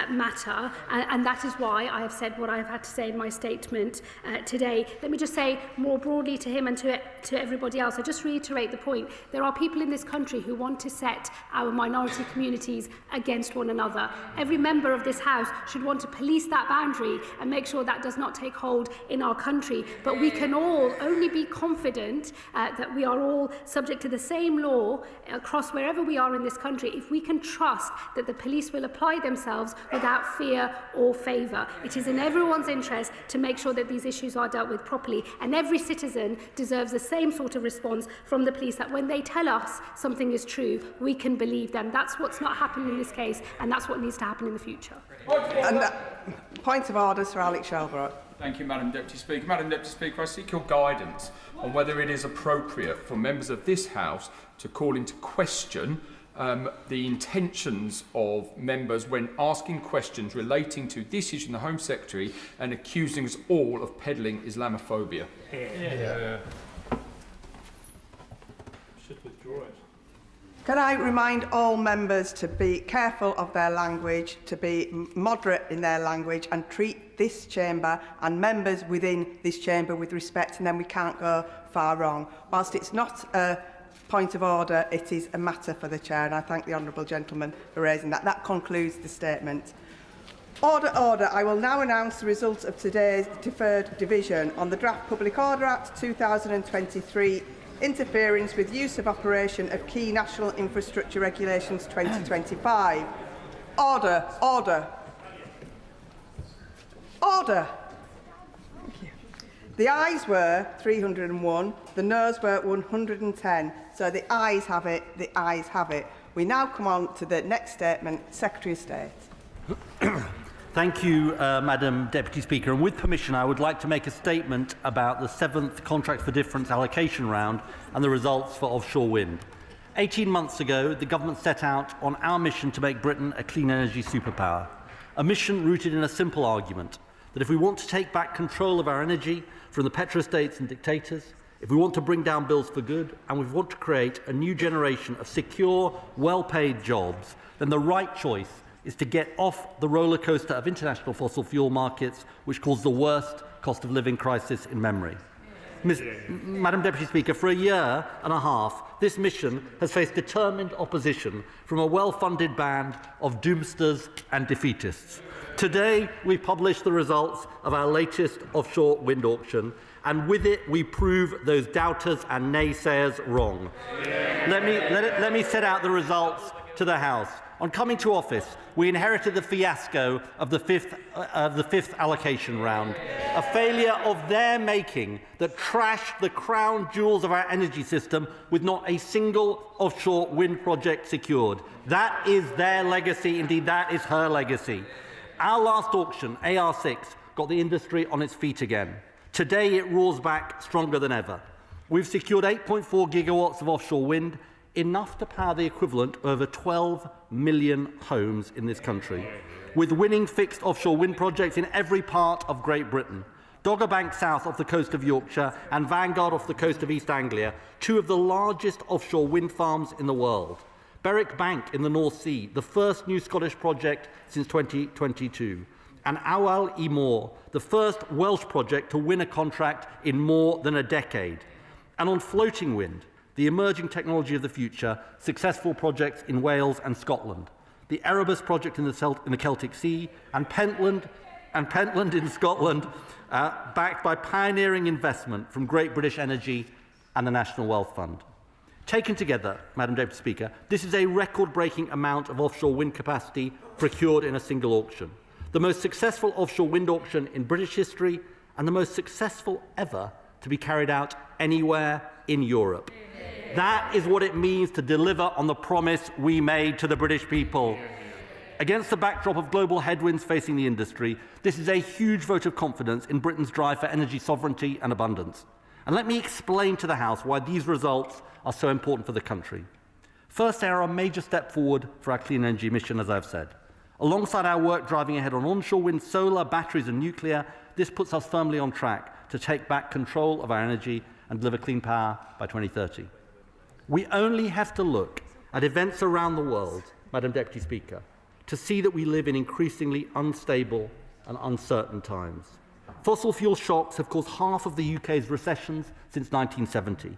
matter, and that is why I have said what I have had to say in my statement today. Let me just say more broadly to him and to everybody else, I just reiterate the point. There are people in this country who want to set our minority communities against one another. Every member of this House should want to police that boundary and make sure that does not take hold in our country. But we can all only be confident that we are all subject to the same law across wherever we are in this country if we can trust that the police will apply themselves without fear or favour. It is in everyone's interest to make sure that these issues are dealt with properly, and every citizen deserves the same sort of response from the police, that when they tell us something is true, we can believe them. That's what's not happened in this case, and that's what needs to happen in the future. And point of order, Sir Alex Shelbrooke. Thank you, Madam Deputy Speaker. Madam Deputy Speaker, I seek your guidance on whether it is appropriate for members of this House to call into question the intentions of members when asking questions relating to this issue in the Home Secretary and accusing us all of peddling Islamophobia. Can I remind all members to be careful of their language, to be moderate in their language, and treat this chamber and members within this chamber with respect, and then we can't go far wrong. Whilst it's not a point of order, it is a matter for the chair, and I thank the honourable gentleman for raising that. That concludes the statement. Order, order. I will now announce the results of today's deferred division on the Draft Public Order Act 2023, interference with use of operation of key national infrastructure regulations 2025. Order, order. Order. Thank you. The ayes were 301, the noes were 110. So the ayes have it, the ayes have it. We now come on to the next statement, Secretary of State. Thank you, Madam Deputy Speaker. And with permission, I would like to make a statement about the 7th Contract for Difference allocation round and the results for offshore wind. 18 months ago, the government set out on our mission to make Britain a clean energy superpower. A mission rooted in a simple argument that if we want to take back control of our energy from the petrostates and dictators, if we want to bring down bills for good, and we want to create a new generation of secure, well-paid jobs, then the right choice is to get off the roller coaster of international fossil fuel markets, which caused the worst cost of living crisis in memory. Madam Deputy Speaker, for a year and a half, this mission has faced determined opposition from a well-funded band of doomsters and defeatists. Today, we publish the results of our latest offshore wind auction, and with it, we prove those doubters and naysayers wrong. Let me set out the results to the House. On coming to office, we inherited the fiasco of the fifth allocation round, a failure of their making that trashed the crown jewels of our energy system with not a single offshore wind project secured. That is their legacy. Indeed, that is her legacy. Our last auction, AR6, got the industry on its feet again. Today, it roars back stronger than ever. We've secured 8.4 gigawatts of offshore wind, enough to power the equivalent of over 12 million homes in this country, with winning fixed offshore wind projects in every part of Great Britain. Dogger Bank South off the coast of Yorkshire and Vanguard off the coast of East Anglia, two of the largest offshore wind farms in the world. Berwick Bank in the North Sea, the first new Scottish project since 2022. And Awal y Môr, the first Welsh project to win a contract in more than a decade. And on floating wind, the emerging technology of the future, successful projects in Wales and Scotland, the Erebus project in the Celtic Sea, and Pentland in Scotland, backed by pioneering investment from Great British Energy and the National Wealth Fund. Taken together, Madam Deputy Speaker, this is a record-breaking amount of offshore wind capacity procured in a single auction. The most successful offshore wind auction in British history and the most successful ever to be carried out anywhere in Europe. That is what it means to deliver on the promise we made to the British people. Against the backdrop of global headwinds facing the industry, this is a huge vote of confidence in Britain's drive for energy sovereignty and abundance. And let me explain to the House why these results are so important for the country. First, they are a major step forward for our clean energy mission, as I've said. Alongside our work driving ahead on onshore wind, solar, batteries and nuclear, this puts us firmly on track to take back control of our energy and deliver clean power by 2030. We only have to look at events around the world, Madam Deputy Speaker, to see that we live in increasingly unstable and uncertain times. Fossil fuel shocks have caused half of the UK's recessions since 1970.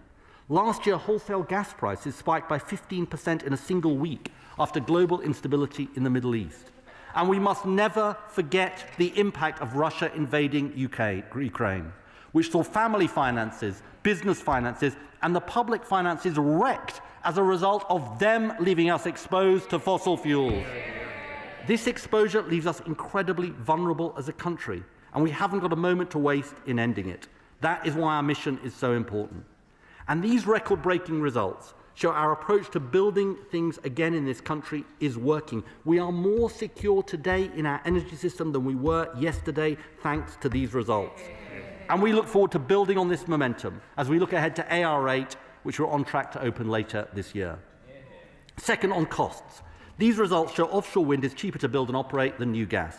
Last year, wholesale gas prices spiked by 15% in a single week after global instability in the Middle East. And we must never forget the impact of Russia invading Ukraine, which saw family finances, business finances, and the public finances wrecked as a result of them leaving us exposed to fossil fuels. This exposure leaves us incredibly vulnerable as a country, and we haven't got a moment to waste in ending it. That is why our mission is so important. And these record-breaking results show our approach to building things again in this country is working. We are more secure today in our energy system than we were yesterday, thanks to these results. And we look forward to building on this momentum as we look ahead to AR8, which we're on track to open later this year. Second, on costs. These results show offshore wind is cheaper to build and operate than new gas.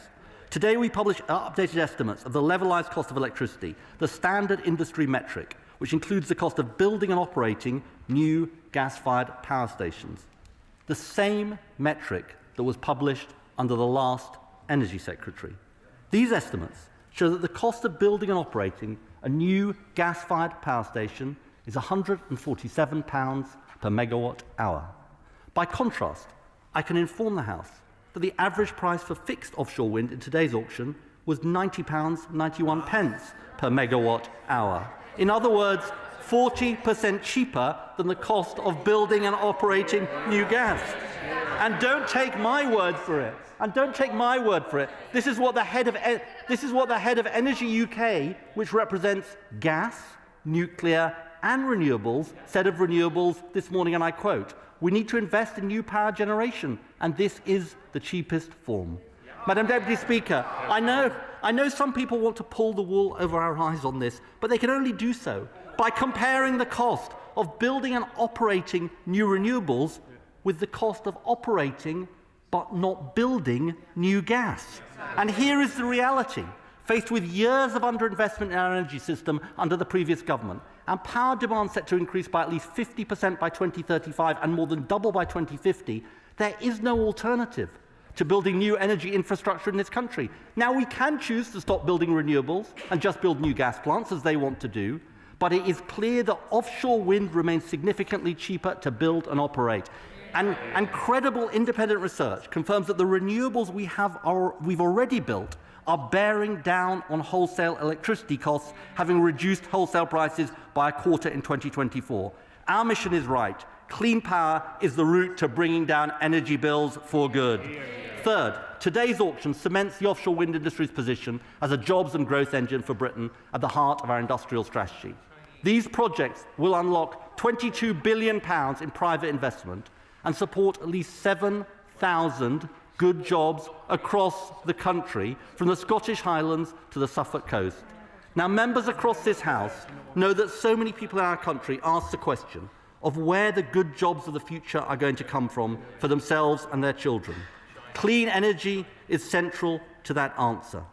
Today we publish updated estimates of the levelised cost of electricity, the standard industry metric, which includes the cost of building and operating new gas-fired power stations. The same metric that was published under the last Energy Secretary. These estimates show that the cost of building and operating a new gas-fired power station is £147 per megawatt hour. By contrast, I can inform the House that the average price for fixed offshore wind in today's auction was £90.91 per megawatt hour. In other words, 40% cheaper than the cost of building and operating new gas. And don't take my word for it. This is what the head of Energy UK, which represents gas, nuclear and renewables, said of renewables this morning, and I quote, "We need to invest in new power generation, and this is the cheapest form." Madam Deputy Speaker, I know some people want to pull the wool over our eyes on this, but they can only do so by comparing the cost of building and operating new renewables with the cost of operating but not building new gas. And here is the reality. Faced with years of underinvestment in our energy system under the previous government, and power demand set to increase by at least 50% by 2035 and more than double by 2050, there is no alternative to building new energy infrastructure in this country. Now, we can choose to stop building renewables and just build new gas plants, as they want to do, but it is clear that offshore wind remains significantly cheaper to build and operate. And credible independent research confirms that the renewables we've already built are bearing down on wholesale electricity costs, having reduced wholesale prices by a quarter in 2024. Our mission is right. Clean power is the route to bringing down energy bills for good. Third, today's auction cements the offshore wind industry's position as a jobs and growth engine for Britain at the heart of our industrial strategy. These projects will unlock £22 billion in private investment and support at least 7,000 good jobs across the country, from the Scottish Highlands to the Suffolk coast. Now, members across this House know that so many people in our country ask the question of where the good jobs of the future are going to come from for themselves and their children. Clean energy is central to that answer.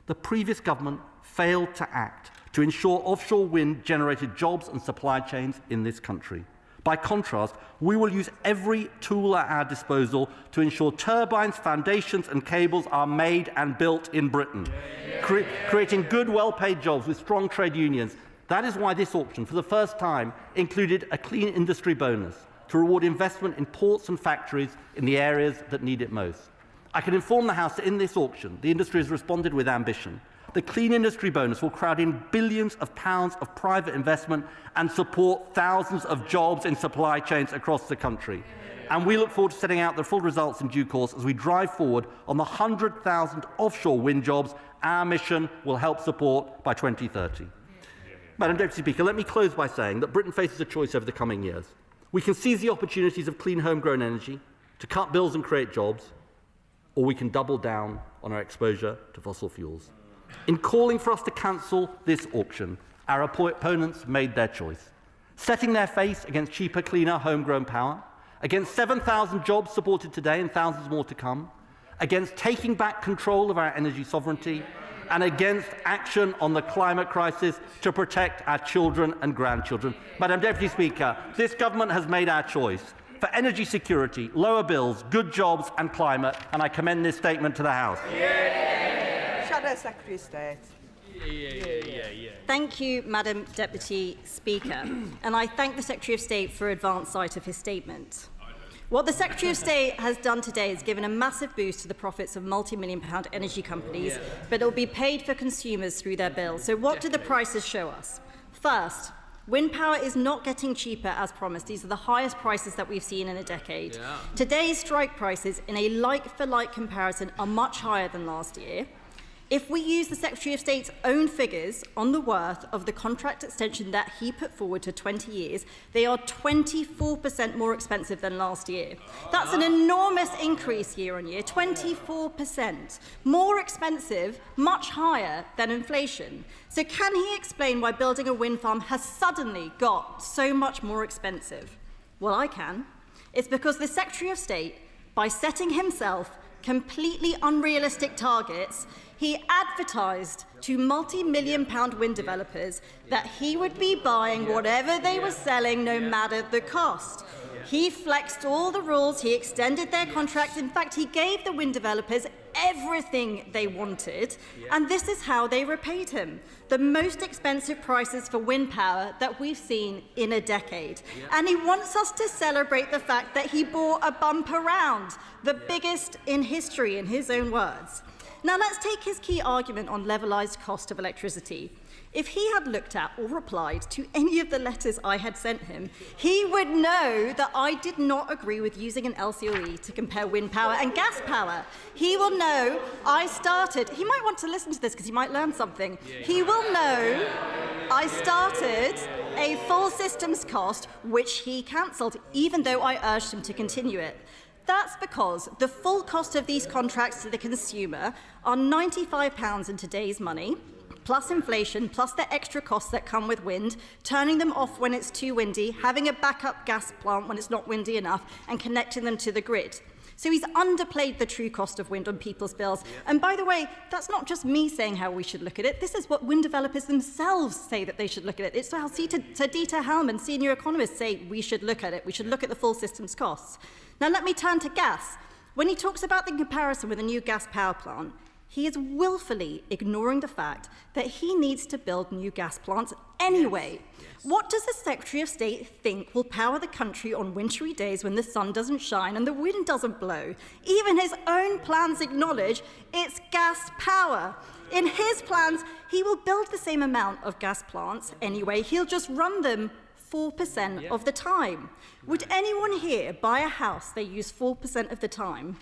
The previous government failed to act to ensure offshore wind generated jobs and supply chains in this country. By contrast, we will use every tool at our disposal to ensure turbines, foundations and cables are made and built in Britain, creating good, well-paid jobs with strong trade unions. That is why this auction, for the first time, included a clean industry bonus to reward investment in ports and factories in the areas that need it most. I can inform the House that in this auction, the industry has responded with ambition. The clean industry bonus will crowd in billions of pounds of private investment and support thousands of jobs in supply chains across the country. And we look forward to setting out the full results in due course as we drive forward on the 100,000 offshore wind jobs our mission will help support by 2030. Madam Deputy Speaker, let me close by saying that Britain faces a choice over the coming years. We can seize the opportunities of clean homegrown energy to cut bills and create jobs, or we can double down on our exposure to fossil fuels. In calling for us to cancel this auction, our opponents made their choice, setting their face against cheaper, cleaner, homegrown power, against 7,000 jobs supported today and thousands more to come, against taking back control of our energy sovereignty, and against action on the climate crisis to protect our children and grandchildren. Madam Deputy Speaker, this government has made our choice for energy security, lower bills, good jobs and climate, and I commend this statement to the House. Shadow Secretary of State. Thank you, Madam Deputy Speaker, and I thank the Secretary of State for advance sight of his statement. What the Secretary of State has done today is given a massive boost to the profits of multi-million-pound energy companies, but it will be paid for consumers through their bills. So what do the prices show us? First, wind power is not getting cheaper as promised. These are the highest prices that we've seen in a decade. Today's strike prices in a like-for-like comparison are much higher than last year. If we use the Secretary of State's own figures on the worth of the contract extension that he put forward to 20 years, they are 24% more expensive than last year. That's an enormous increase year on year, 24%. More expensive, much higher than inflation. So can he explain why building a wind farm has suddenly got so much more expensive? Well, I can. It's because the Secretary of State, by setting himself completely unrealistic targets, he advertised to multi-million-pound wind developers that he would be buying whatever they were selling, no matter the cost. He flexed all the rules, he extended their contracts. In fact, he gave the wind developers everything they wanted, and this is how they repaid him. The most expensive prices for wind power that we've seen in a decade. And he wants us to celebrate the fact that he bought a bumper round, the biggest in history, in his own words. Now let's take his key argument on levelised cost of electricity. If he had looked at or replied to any of the letters I had sent him, he would know that I did not agree with using an LCOE to compare wind power and gas power. He will know I started, he might want to listen to this because he might learn something. He will know I started a full systems cost, which he cancelled, even though I urged him to continue it. That's because the full cost of these contracts to the consumer are £95 in today's money, plus inflation, plus the extra costs that come with wind, turning them off when it's too windy, having a backup gas plant when it's not windy enough, and connecting them to the grid. So he's underplayed the true cost of wind on people's bills. And by the way, that's not just me saying how we should look at it. This is what wind developers themselves say that they should look at it. It's how Sir Dieter Hellman, senior economists, say we should look at it. We should look at the full system's costs. Now let me turn to gas. When he talks about the comparison with a new gas power plant, he is willfully ignoring the fact that he needs to build new gas plants anyway. What does the Secretary of State think will power the country on wintry days when the sun doesn't shine and the wind doesn't blow? Even his own plans acknowledge it's gas power. In his plans, he will build the same amount of gas plants anyway. He'll just run them 4% of the time. Would anyone here buy a house they use 4% of the time?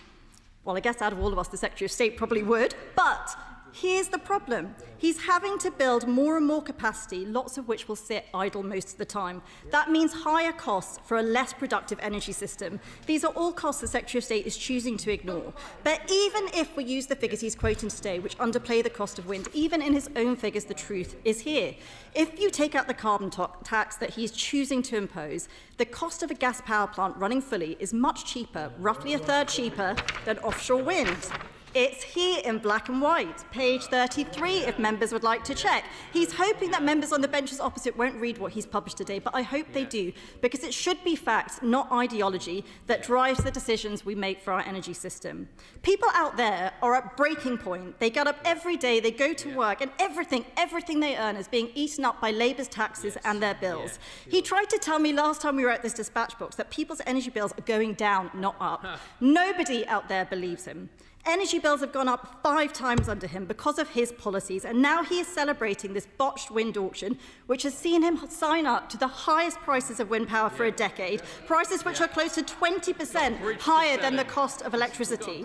Well, I guess out of all of us, the Secretary of State probably would, but here's the problem. He's having to build more and more capacity, lots of which will sit idle most of the time. That means higher costs for a less productive energy system. These are all costs the Secretary of State is choosing to ignore. But even if we use the figures he's quoting today, which underplay the cost of wind, even in his own figures, the truth is here. If you take out the carbon tax that he's choosing to impose, the cost of a gas power plant running fully is much cheaper, roughly a third cheaper, than offshore wind. It's here in black and white, page 33, if members would like to check. He's hoping that members on the benches opposite won't read what he's published today, but I hope they do, because it should be facts, not ideology, that drives the decisions we make for our energy system. People out there are at breaking point. They get up every day, they go to work, and everything they earn is being eaten up by Labour's taxes and their bills. He tried to tell me last time we were at this dispatch box that people's energy bills are going down, not up. Nobody out there believes him. Energy bills have gone up 5 times under him because of his policies, and now he is celebrating this botched wind auction, which has seen him sign up to the highest prices of wind power for a decade, prices which are close to 20% higher than the cost of electricity.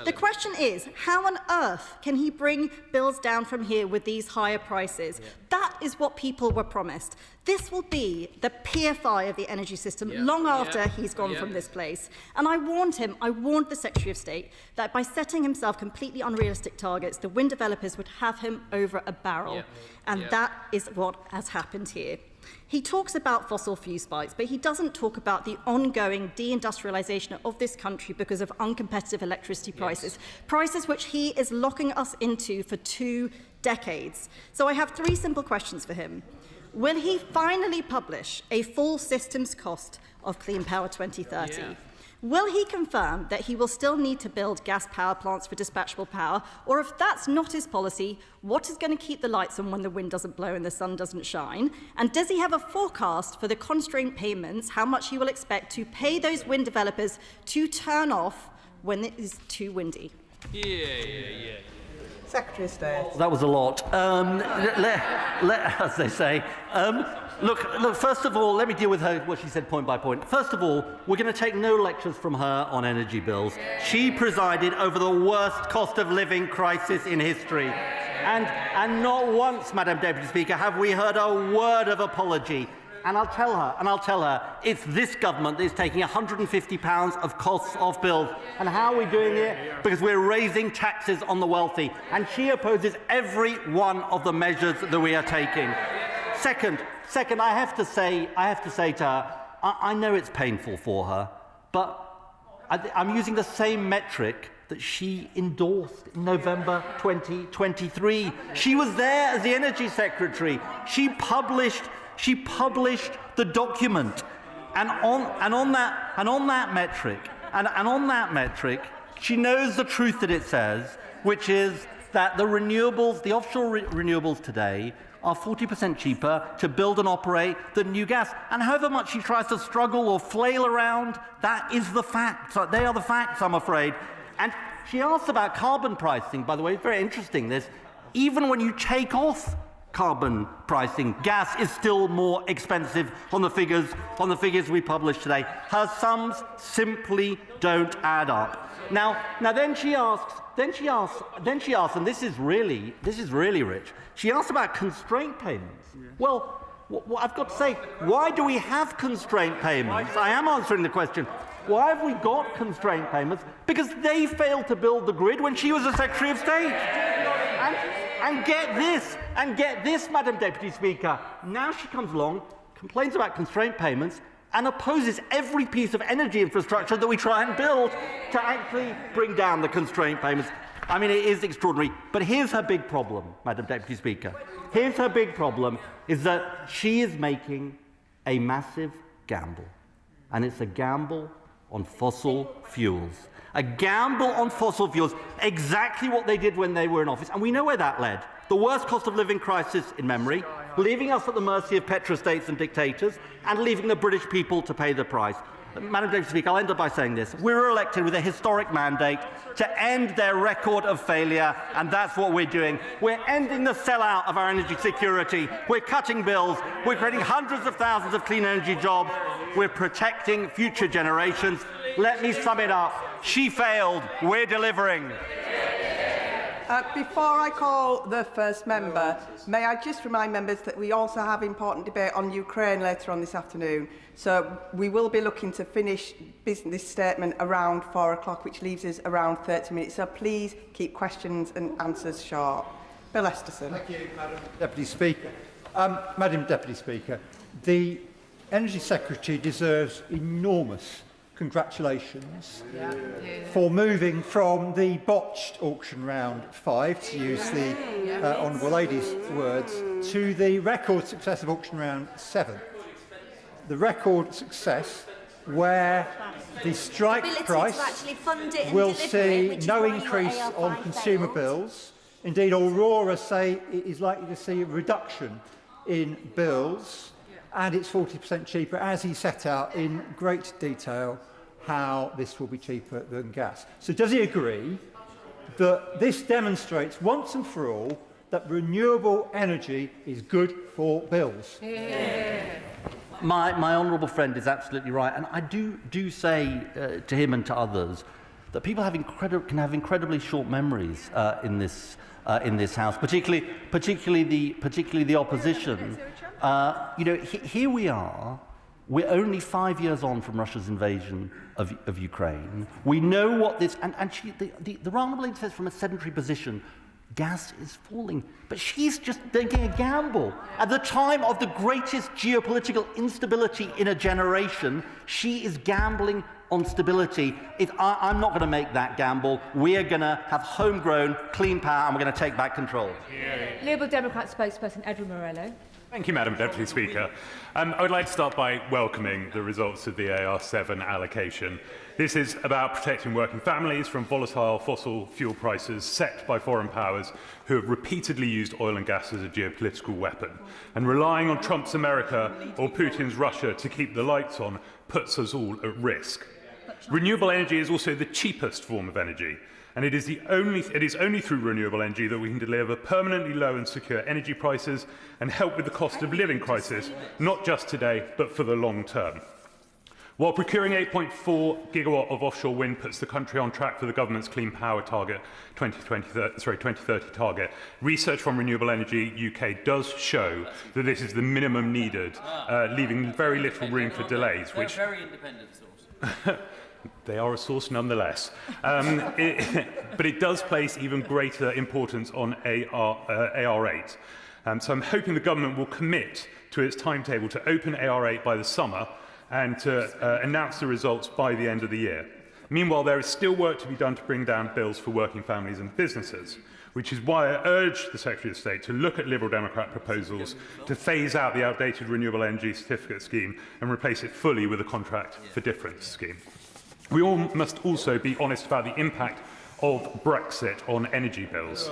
The question is, how on earth can he bring bills down from here with these higher prices? That is what people were promised. This will be the PFI of the energy system long after he's gone from this place. And I warned the Secretary of State, that by setting himself completely unrealistic targets, the wind developers would have him over a barrel. And that is what has happened here. He talks about fossil fuel spikes, but he doesn't talk about the ongoing deindustrialisation of this country because of uncompetitive electricity prices, prices which he is locking us into for 2 decades. So I have 3 simple questions for him. Will he finally publish a full systems cost of Clean Power 2030? Will he confirm that he will still need to build gas power plants for dispatchable power? Or if that's not his policy, what is going to keep the lights on when the wind doesn't blow and the sun doesn't shine? And does he have a forecast for the constraint payments, how much he will expect to pay those wind developers to turn off when it is too windy? Secretary of State. That was a lot. As they say. Look, first of all, let me deal with what she said point by point. First of all, we're going to take no lectures from her on energy bills. She presided over the worst cost of living crisis in history. And not once, Madam Deputy Speaker, have we heard a word of apology. And I'll tell her, it's this government that is taking £150 of costs off bills. And how are we doing it? Because we're raising taxes on the wealthy. And she opposes every one of the measures that we are taking. Second, I have to say to her, I know it's painful for her, but I'm using the same metric that she endorsed in November 2023. She was there as the Energy Secretary. She published the document, and on that metric, she knows the truth that it says, which is that the offshore renewables today are 40% cheaper to build and operate than new gas. And however much she tries to struggle or flail around, that is the fact. So they are the facts, I'm afraid. And she asked about carbon pricing. By the way, it's very interesting. Even when you take off carbon pricing, gas is still more expensive on the figures we published today. Her sums simply don't add up. Now then she asks, and this is really rich. She asks about constraint payments. Well, I've got to say, why do we have constraint payments? I am answering the question. Why have we got constraint payments? Because they failed to build the grid when she was the Secretary of State. And get this, Madam Deputy Speaker. Now she comes along, complains about constraint payments, and opposes every piece of energy infrastructure that we try and build to actually bring down the constraint payments. I mean, it is extraordinary. But here's her big problem, Madam Deputy Speaker. Here's her big problem, is that she is making a massive gamble. And it's a gamble on fossil fuels. A gamble on fossil fuels, exactly what they did when they were in office. And we know where that led. The worst cost of living crisis in memory, leaving us at the mercy of petrostates and dictators, and leaving the British people to pay the price. Madam Deputy Speaker, I'll end up by saying this. We were elected with a historic mandate to end their record of failure, and that's what we're doing. We're ending the sellout of our energy security. We're cutting bills. We're creating hundreds of thousands of clean energy jobs. We're protecting future generations. Let me sum it up. She failed. We're delivering. Before I call the first member, may I just remind members that we also have important debate on Ukraine later on this afternoon. So we will be looking to finish this statement around 4 o'clock, which leaves us around 30 minutes. So please keep questions and answers short. Bill Esterson. Thank you, Madam Deputy Speaker. Madam Deputy Speaker, the Energy Secretary deserves enormous congratulations for moving from the botched auction round 5, to use the Honourable Lady's words, to the record success of auction round 7. The record success where the strike price will see no increase on consumer bills. Indeed, Aurora say it is likely to see a reduction in bills, and it's 40% cheaper, as he set out in great detail how this will be cheaper than gas. So does he agree that this demonstrates once and for all that renewable energy is good for bills? My honourable friend is absolutely right, and I do say to him and to others that people can have incredibly short memories in this House, particularly the opposition. Here we are. We're only 5 years on from Russia's invasion of Ukraine. We know what this... And the Honourable Lady says from a sedentary position, gas is falling. But she's just taking a gamble. At the time of the greatest geopolitical instability in a generation, she is gambling on stability. I'm not going to make that gamble. We are going to have homegrown, clean power, and we're going to take back control. Liberal Democrat spokesperson Edward Morello. Thank you, Madam Deputy Speaker. I would like to start by welcoming the results of the AR7 allocation. This is about protecting working families from volatile fossil fuel prices set by foreign powers who have repeatedly used oil and gas as a geopolitical weapon. And relying on Trump's America or Putin's Russia to keep the lights on puts us all at risk. Renewable energy is also the cheapest form of energy. And it is only through renewable energy that we can deliver permanently low and secure energy prices and help with the cost of living crisis, not just today, but for the long term. While procuring 8.4 gigawatt of offshore wind puts the country on track for the government's clean power target, 2030 target, research from Renewable Energy UK does show that this is the minimum needed, leaving very little room for delays. Which they're a very independent source. They are a source nonetheless. But it does place even greater importance on AR8. So I'm hoping the government will commit to its timetable to open AR8 by the summer and to announce the results by the end of the year. Meanwhile, there is still work to be done to bring down bills for working families and businesses, which is why I urge the Secretary of State to look at Liberal Democrat proposals to phase out the outdated renewable energy certificate scheme and replace it fully with a contract for difference scheme. We all must also be honest about the impact of Brexit on energy bills.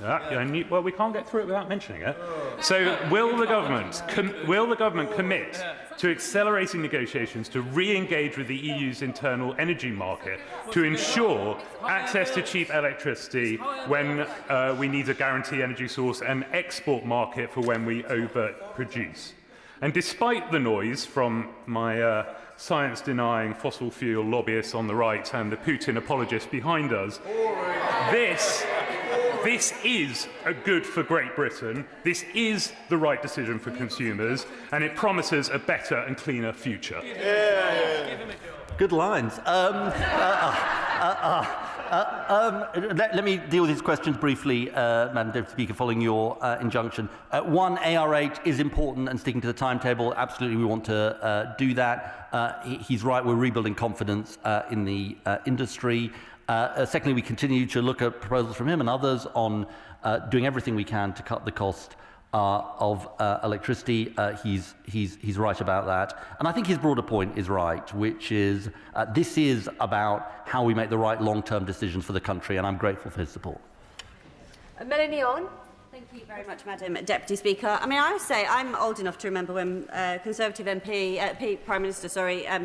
Well, we can't get through it without mentioning it. So will the government commit to accelerating negotiations to re-engage with the EU's internal energy market to ensure access to cheap electricity when we need a guarantee energy source and export market for when we overproduce? And despite the noise from my science-denying fossil fuel lobbyists on the right and the Putin apologists behind us, this is a good for Great Britain. This is the right decision for consumers, and it promises a better and cleaner future. Good lines. Let me deal with these questions briefly, Madam Deputy Speaker, following your injunction. One, AR8 is important and sticking to the timetable. Absolutely, we want to do that. He's right, we're rebuilding confidence in the industry. Secondly, we continue to look at proposals from him and others on doing everything we can to cut the cost of electricity. He's right about that. And I think his broader point is right, which is this is about how we make the right long-term decisions for the country, and I'm grateful for his support. Melanie on. Thank you very much, Madam Deputy Speaker. I mean, I would say I'm old enough to remember when Conservative Prime Minister,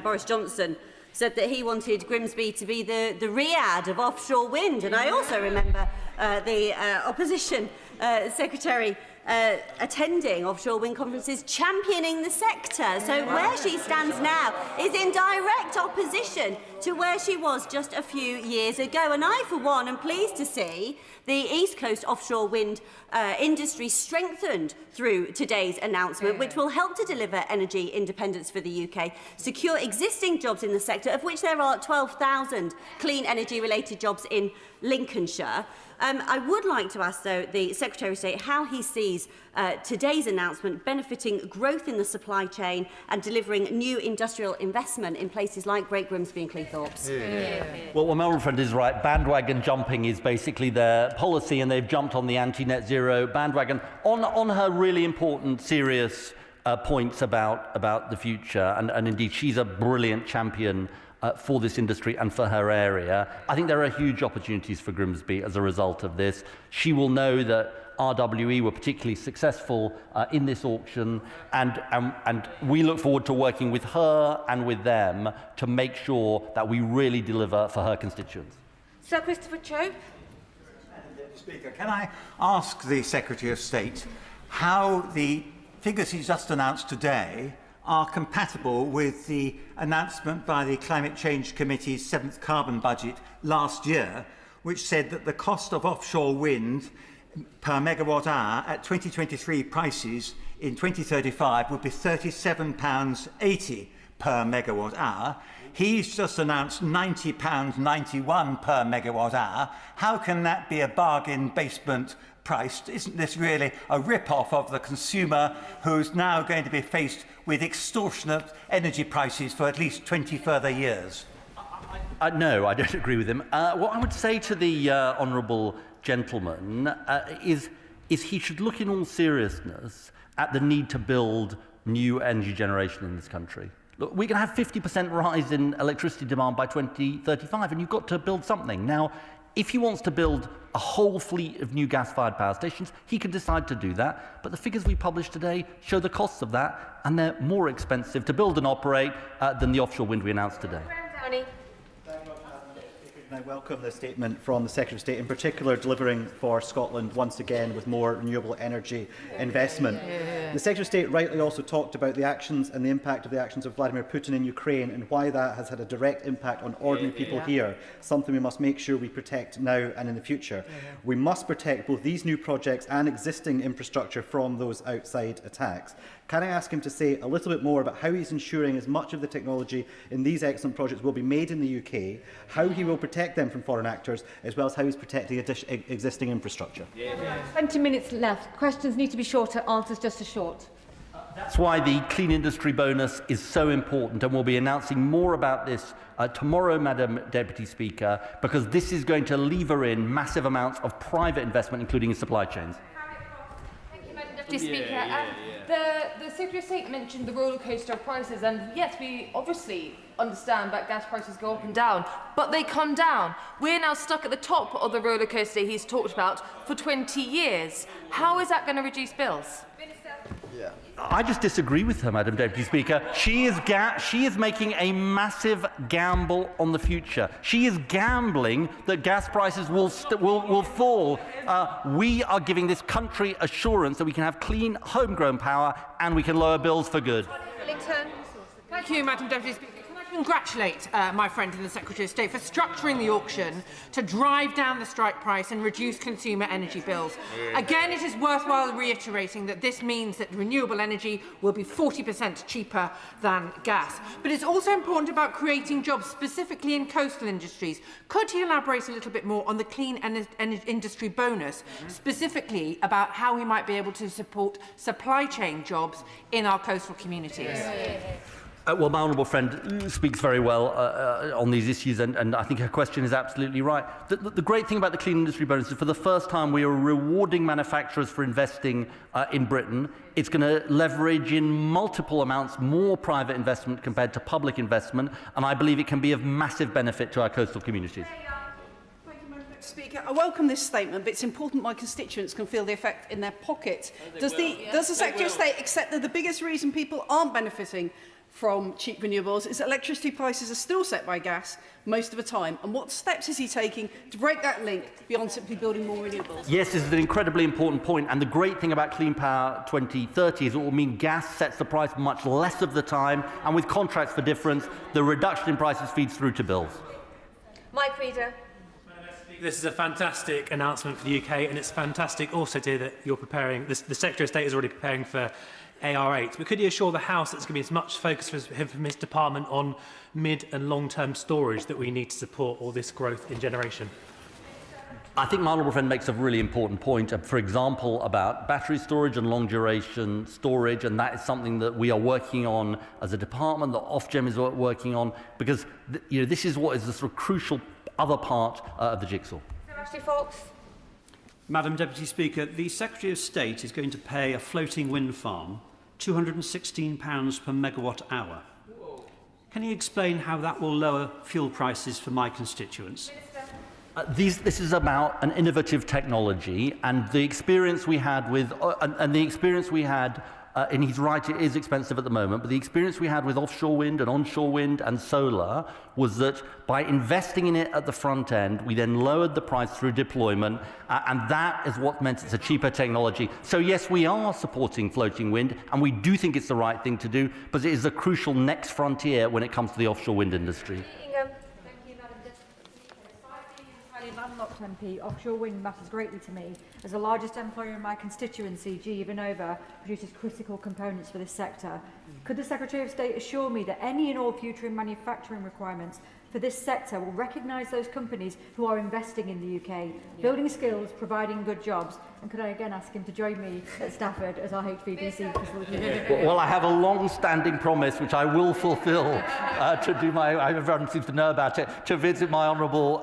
Boris Johnson, said that he wanted Grimsby to be the Riyadh of offshore wind. And I also remember the opposition secretary attending offshore wind conferences, championing the sector. So where she stands now is in direct opposition to where she was just a few years ago. And I, for one, am pleased to see the East Coast offshore wind industry strengthened through today's announcement, which will help to deliver energy independence for the UK, secure existing jobs in the sector, of which there are 12,000 clean energy-related jobs in Lincolnshire. I would like to ask, though, the Secretary of State how he sees today's announcement benefiting growth in the supply chain and delivering new industrial investment in places like Great Grimsby and Cleethorpes. Well, my friend is right. Bandwagon jumping is basically their policy, and they've jumped on the anti-net zero bandwagon on her really important, serious points about the future. And indeed, she's a brilliant champion for this industry and for her area. I think there are huge opportunities for Grimsby as a result of this. She will know that RWE were particularly successful in this auction, and we look forward to working with her and with them to make sure that we really deliver for her constituents. Sir Christopher Chope. Speaker, can I ask the Secretary of State how the figures he's just announced today are compatible with the announcement by the Climate Change Committee's 7th carbon budget last year, which said that the cost of offshore wind per megawatt hour at 2023 prices in 2035 would be £37.80 per megawatt hour. He's just announced £90.91 per megawatt hour. How can that be a bargain basement price? Isn't this really a rip-off of the consumer who's now going to be faced with extortionate energy prices for at least 20 further years? No, I don't agree with him. What I would say to the honourable gentleman is he should look in all seriousness at the need to build new energy generation in this country. Look, we can have 50% rise in electricity demand by 2035, and you've got to build something. Now, if he wants to build a whole fleet of new gas-fired power stations, he can decide to do that. But the figures we published today show the costs of that, and they're more expensive to build and operate than the offshore wind we announced today. I welcome the statement from the Secretary of State, in particular delivering for Scotland once again with more renewable energy investment. The Secretary of State rightly also talked about the actions and the impact of the actions of Vladimir Putin in Ukraine and why that has had a direct impact on ordinary people here, something we must make sure we protect now and in the future. We must protect both these new projects and existing infrastructure from those outside attacks. Can I ask him to say a little bit more about how he's ensuring as much of the technology in these excellent projects will be made in the UK, how he will protect them from foreign actors, as well as how he's protecting existing infrastructure? 20 minutes left. Questions need to be shorter, answers just as short. That's why the Clean Industry Bonus is so important, and we'll be announcing more about this tomorrow, Madam Deputy Speaker, because this is going to lever in massive amounts of private investment, including in supply chains. Thank you, Madam Deputy Speaker. The Secretary of State mentioned the rollercoaster of prices, and yes, we obviously understand that gas prices go up and down, but they come down. We're now stuck at the top of the rollercoaster he's talked about for 20 years. How is that going to reduce bills? I just disagree with her, Madam Deputy Speaker. She is making a massive gamble on the future. She is gambling that gas prices will fall. We are giving this country assurance that we can have clean, homegrown power and we can lower bills for good. Thank you, Madam Deputy Speaker. Can I Congratulate my friend in the Secretary of State for structuring the auction to drive down the strike price and reduce consumer energy bills. Again, it is worthwhile reiterating that this means that renewable energy will be 40% cheaper than gas. But it's also important about creating jobs, specifically in coastal industries. Could he elaborate a little bit more on the clean industry bonus, specifically about how he might be able to support supply chain jobs in our coastal communities? Well, my honourable friend speaks very well on these issues, and I think her question is absolutely right. The great thing about the clean industry bonus is for the first time we are rewarding manufacturers for investing in Britain. It's going to leverage in multiple amounts more private investment compared to public investment, and I believe it can be of massive benefit to our coastal communities. Speaker, I welcome this statement, but it's important my constituents can feel the effect in their pocket. Does the Secretary of State accept that the biggest reason people aren't benefiting from cheap renewables is that electricity prices are still set by gas most of the time? And what steps is he taking to break that link beyond simply building more renewables? Yes, this is an incredibly important point, and the great thing about Clean Power 2030 is it will mean gas sets the price much less of the time, and with contracts for difference, the reduction in prices feeds through to bills. Mike Reader. This is a fantastic announcement for the UK, and it's fantastic also to hear that you're preparing, the Secretary of State is already preparing for AR8. But could you assure the House that there's going to be as much focus from his department on mid and long-term storage that we need to support all this growth in generation? I think my honourable friend makes a really important point, for example, about battery storage and long-duration storage, and that is something that we are working on as a department, that Ofgem is working on, because this is what is the sort of crucial other part of the jigsaw. Ashley Fox. Madam Deputy Speaker, the Secretary of State is going to pay a floating wind farm £216 per megawatt hour. Can you explain how that will lower fuel prices for my constituents? This is about an innovative technology, and the experience we had with and he's right, it is expensive at the moment, but the experience we had with offshore wind and onshore wind and solar was that by investing in it at the front end, we then lowered the price through deployment, and that is what meant it's a cheaper technology. So yes, we are supporting floating wind, and we do think it's the right thing to do, but it is a crucial next frontier when it comes to the offshore wind industry. MP, offshore wind matters greatly to me. As the largest employer in my constituency, GE Vernova produces critical components for this sector. Could the Secretary of State assure me that any and all future manufacturing requirements for this sector will recognise those companies who are investing in the UK, building skills, providing good jobs? And could I again ask him to join me at Stafford as our HVDC facility? Well, I have a long-standing promise, which I will fulfil, to do everyone seems to know about it, to visit my honourable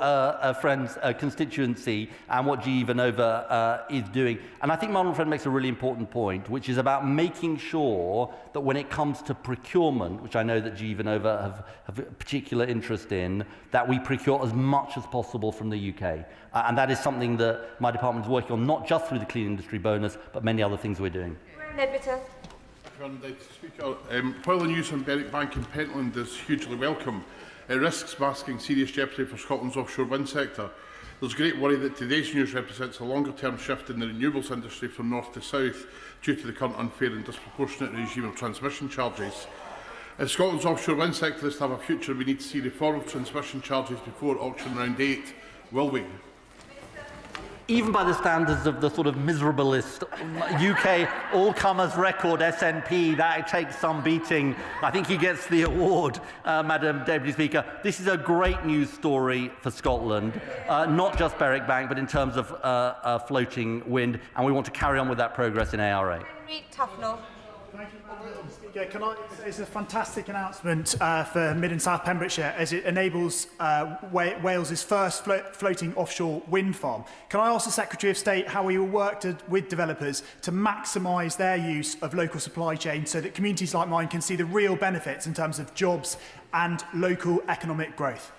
friend's constituency and what GE Vernova is doing. And I think my honourable friend makes a really important point, which is about making sure that when it comes to procurement, which I know that GE Vernova have a particular interest in, that we procure as much as possible from the UK. And that is something that my department is working on, not just through the clean industry bonus, but many other things we're doing. While the news on Berwick Bank in Pentland is hugely welcome, it risks masking serious jeopardy for Scotland's offshore wind sector. There's great worry that today's news represents a longer-term shift in the renewables industry from north to south due to the current unfair and disproportionate regime of transmission charges. If Scotland's offshore wind sector is to have a future, we need to see reform of transmission charges before auction round 8, will we? Even by the standards of the sort of miserablest UK all-comers record SNP, that takes some beating. I think he gets the award, Madam Deputy Speaker. This is a great news story for Scotland, not just Berwick Bank, but in terms of floating wind, and we want to carry on with that progress in ARA. Thank you, Madam Speaker. It's a fantastic announcement for Mid and South Pembrokeshire as it enables Wales's first floating offshore wind farm. Can I ask the Secretary of State how he will work with developers to maximise their use of local supply chain so that communities like mine can see the real benefits in terms of jobs and local economic growth?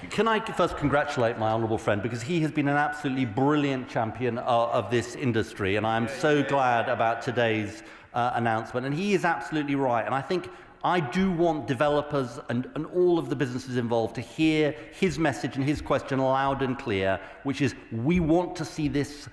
Can I first congratulate my honourable friend, because he has been an absolutely brilliant champion of this industry, and I'm so glad about today's announcement. And he is absolutely right. And I think I do want developers and all of the businesses involved to hear his message and his question loud and clear, which is we want to see this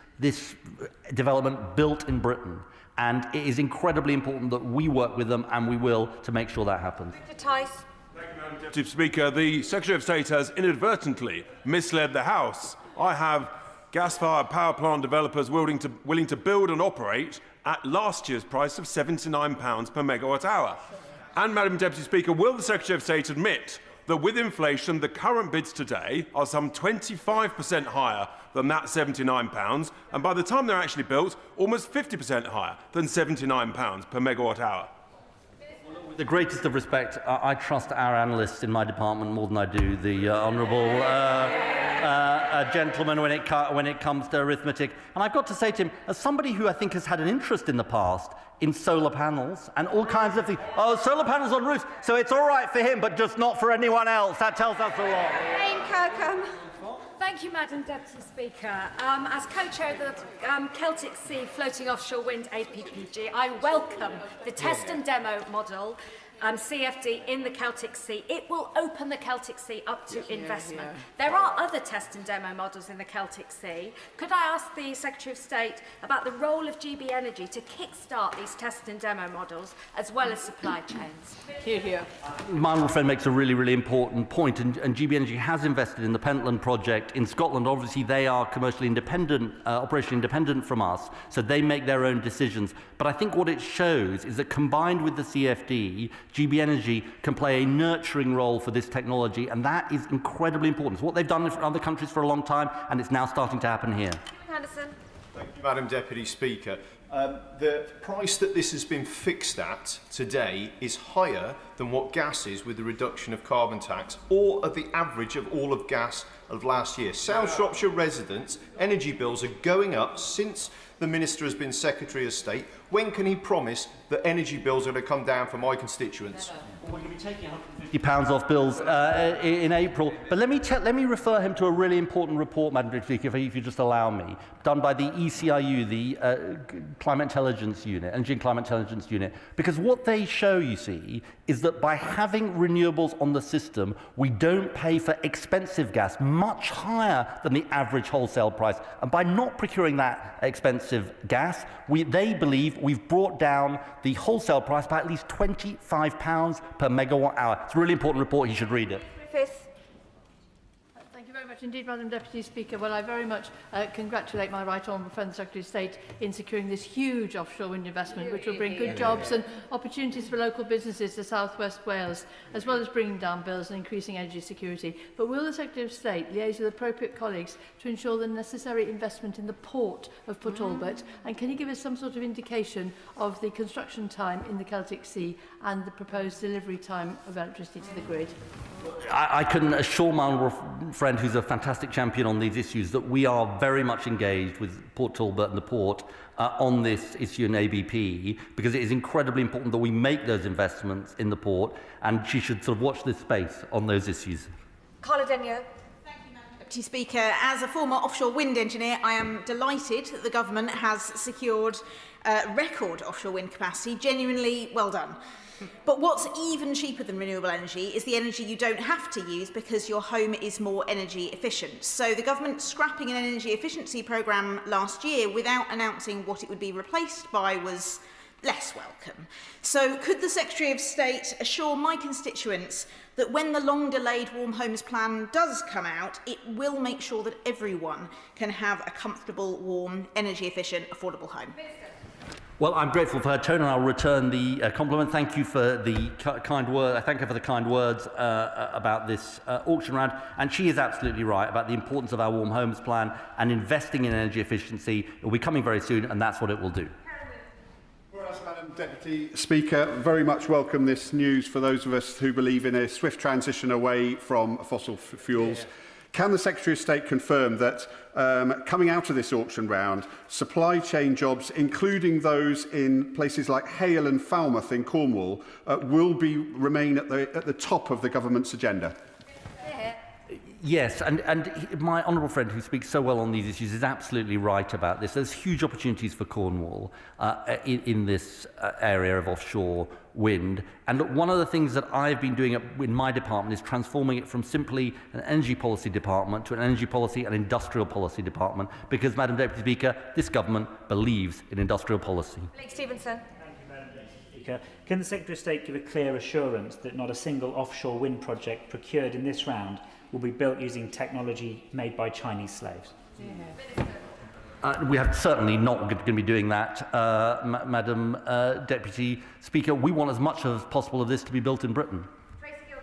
development built in Britain. And it is incredibly important that we work with them, and we will, to make sure that happens. Tice. Thank you, Deputy Speaker, the Secretary of State has inadvertently misled the House. I have gas-fired power plant developers willing to build and operate at last year's price of £79 per megawatt hour. And, Madam Deputy Speaker, will the Secretary of State admit that with inflation, the current bids today are some 25% higher than that £79, and by the time they're actually built, almost 50% higher than £79 per megawatt hour? With the greatest of respect, I trust our analysts in my department more than I do the honourable gentleman when it comes to arithmetic. And I've got to say to him, as somebody who I think has had an interest in the past in solar panels and all kinds of things, oh, solar panels on roofs, so it's all right for him, but just not for anyone else. That tells us a lot. Jane Kirkham. Thank you, Madam Deputy Speaker. As co-chair of the Celtic Sea Floating Offshore Wind APPG, I welcome the test and demo model CFD in the Celtic Sea. It will open the Celtic Sea up to investment. There are other test and demo models in the Celtic Sea. Could I ask the Secretary of State about the role of GB Energy to kickstart these test and demo models as well as supply chains? Hear, hear. My honourable friend makes a really, really important point, and GB Energy has invested in the Pentland project in Scotland. Obviously, they are commercially independent, operationally independent from us, so they make their own decisions. But I think what it shows is that combined with the CFD, GB Energy can play a nurturing role for this technology, and that is incredibly important. It's what they've done in other countries for a long time, and it's now starting to happen here. Anderson. Thank you, Madam Deputy Speaker. The price that this has been fixed at today is higher than what gas is with the reduction of carbon tax, or at the average of all of gas of last year. South Shropshire residents' energy bills are going up since the Minister has been Secretary of State. When can he promise that energy bills are going to come down for my constituents? Well, we're going to be taking £150 off bills in April. But let me refer him to a really important report, Madam Deputy Speaker, if you just allow me, done by the ECIU, the Climate Intelligence Unit, Energy and Climate Intelligence Unit. Because what they show, you see, is that by having renewables on the system, we don't pay for expensive gas, much higher than the average wholesale price. And by not procuring that expensive gas, they believe we've brought down the wholesale price by at least £25 per megawatt hour. It's a really important report. You should read it. Thank you very much indeed, Madam Deputy Speaker. Well, I very much congratulate my right honourable friend, the Secretary of State, in securing this huge offshore wind investment, which will bring good jobs and opportunities for local businesses to South West Wales, as well as bringing down bills and increasing energy security. But will the Secretary of State liaise with appropriate colleagues to ensure the necessary investment in the port of Port Talbot? And can you give us some sort of indication of the construction time in the Celtic Sea and the proposed delivery time of electricity to the grid? I can assure my honourable friend, who's a fantastic champion on these issues, that we are very much engaged with Port Talbot and the port on this issue in ABP, because it is incredibly important that we make those investments in the port, and she should sort of watch this space on those issues. Carla Denyer. Deputy Speaker, as a former offshore wind engineer, I am delighted that the government has secured record offshore wind capacity. Genuinely well done. But what's even cheaper than renewable energy is the energy you don't have to use because your home is more energy efficient. So the government scrapping an energy efficiency programme last year without announcing what it would be replaced by was less welcome. So could the Secretary of State assure my constituents that when the long-delayed Warm Homes Plan does come out, it will make sure that everyone can have a comfortable, warm, energy-efficient, affordable home? Well, I'm grateful for her tone, and I'll return the compliment. Thank you for the kind word. I thank her for the kind words about this auction round. And she is absolutely right about the importance of our Warm Homes Plan and investing in energy efficiency. It will be coming very soon, and that's what it will do. Madam Deputy Speaker, very much welcome this news for those of us who believe in a swift transition away from fossil fuels. Can the Secretary of State confirm that coming out of this auction round, supply chain jobs, including those in places like Hale and Falmouth in Cornwall, will remain at the top of the government's agenda? Yes, and my honourable friend who speaks so well on these issues is absolutely right about this. There's huge opportunities for Cornwall in this area of offshore wind. And look, one of the things that I've been doing in my department is transforming it from simply an energy policy department to an energy policy and industrial policy department, because, Madam Deputy Speaker, this government believes in industrial policy. Blake Stevenson. Speaker. Can the Secretary of State give a clear assurance that not a single offshore wind project procured in this round will be built using technology made by Chinese slaves? We are certainly not going to be doing that, Madam Deputy Speaker. We want as much as possible of this to be built in Britain. Thank you,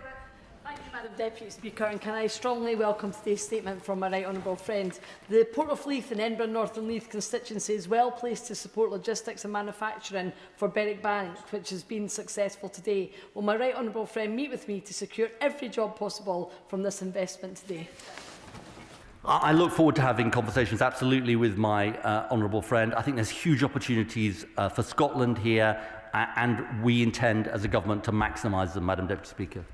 Madam Deputy Speaker, and can I strongly welcome today's statement from my right honourable friend. The Port of Leith and Edinburgh North and Leith constituency is well placed to support logistics and manufacturing for Berwick Bank, which has been successful today. Will my right honourable friend meet with me to secure every job possible from this investment today? I look forward to having conversations absolutely with my honourable friend. I think there's huge opportunities for Scotland here, and we intend as a government to maximise them, Madam Deputy Speaker.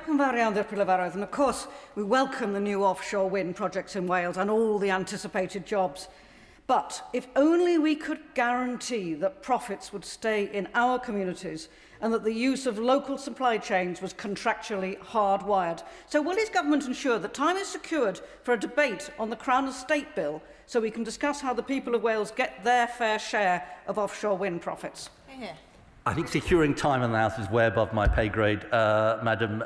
And of course, we welcome the new offshore wind projects in Wales and all the anticipated jobs. But if only we could guarantee that profits would stay in our communities and that the use of local supply chains was contractually hardwired. So will his government ensure that time is secured for a debate on the Crown Estate Bill so we can discuss how the people of Wales get their fair share of offshore wind profits? I think securing time in the House is way above my pay grade, Madam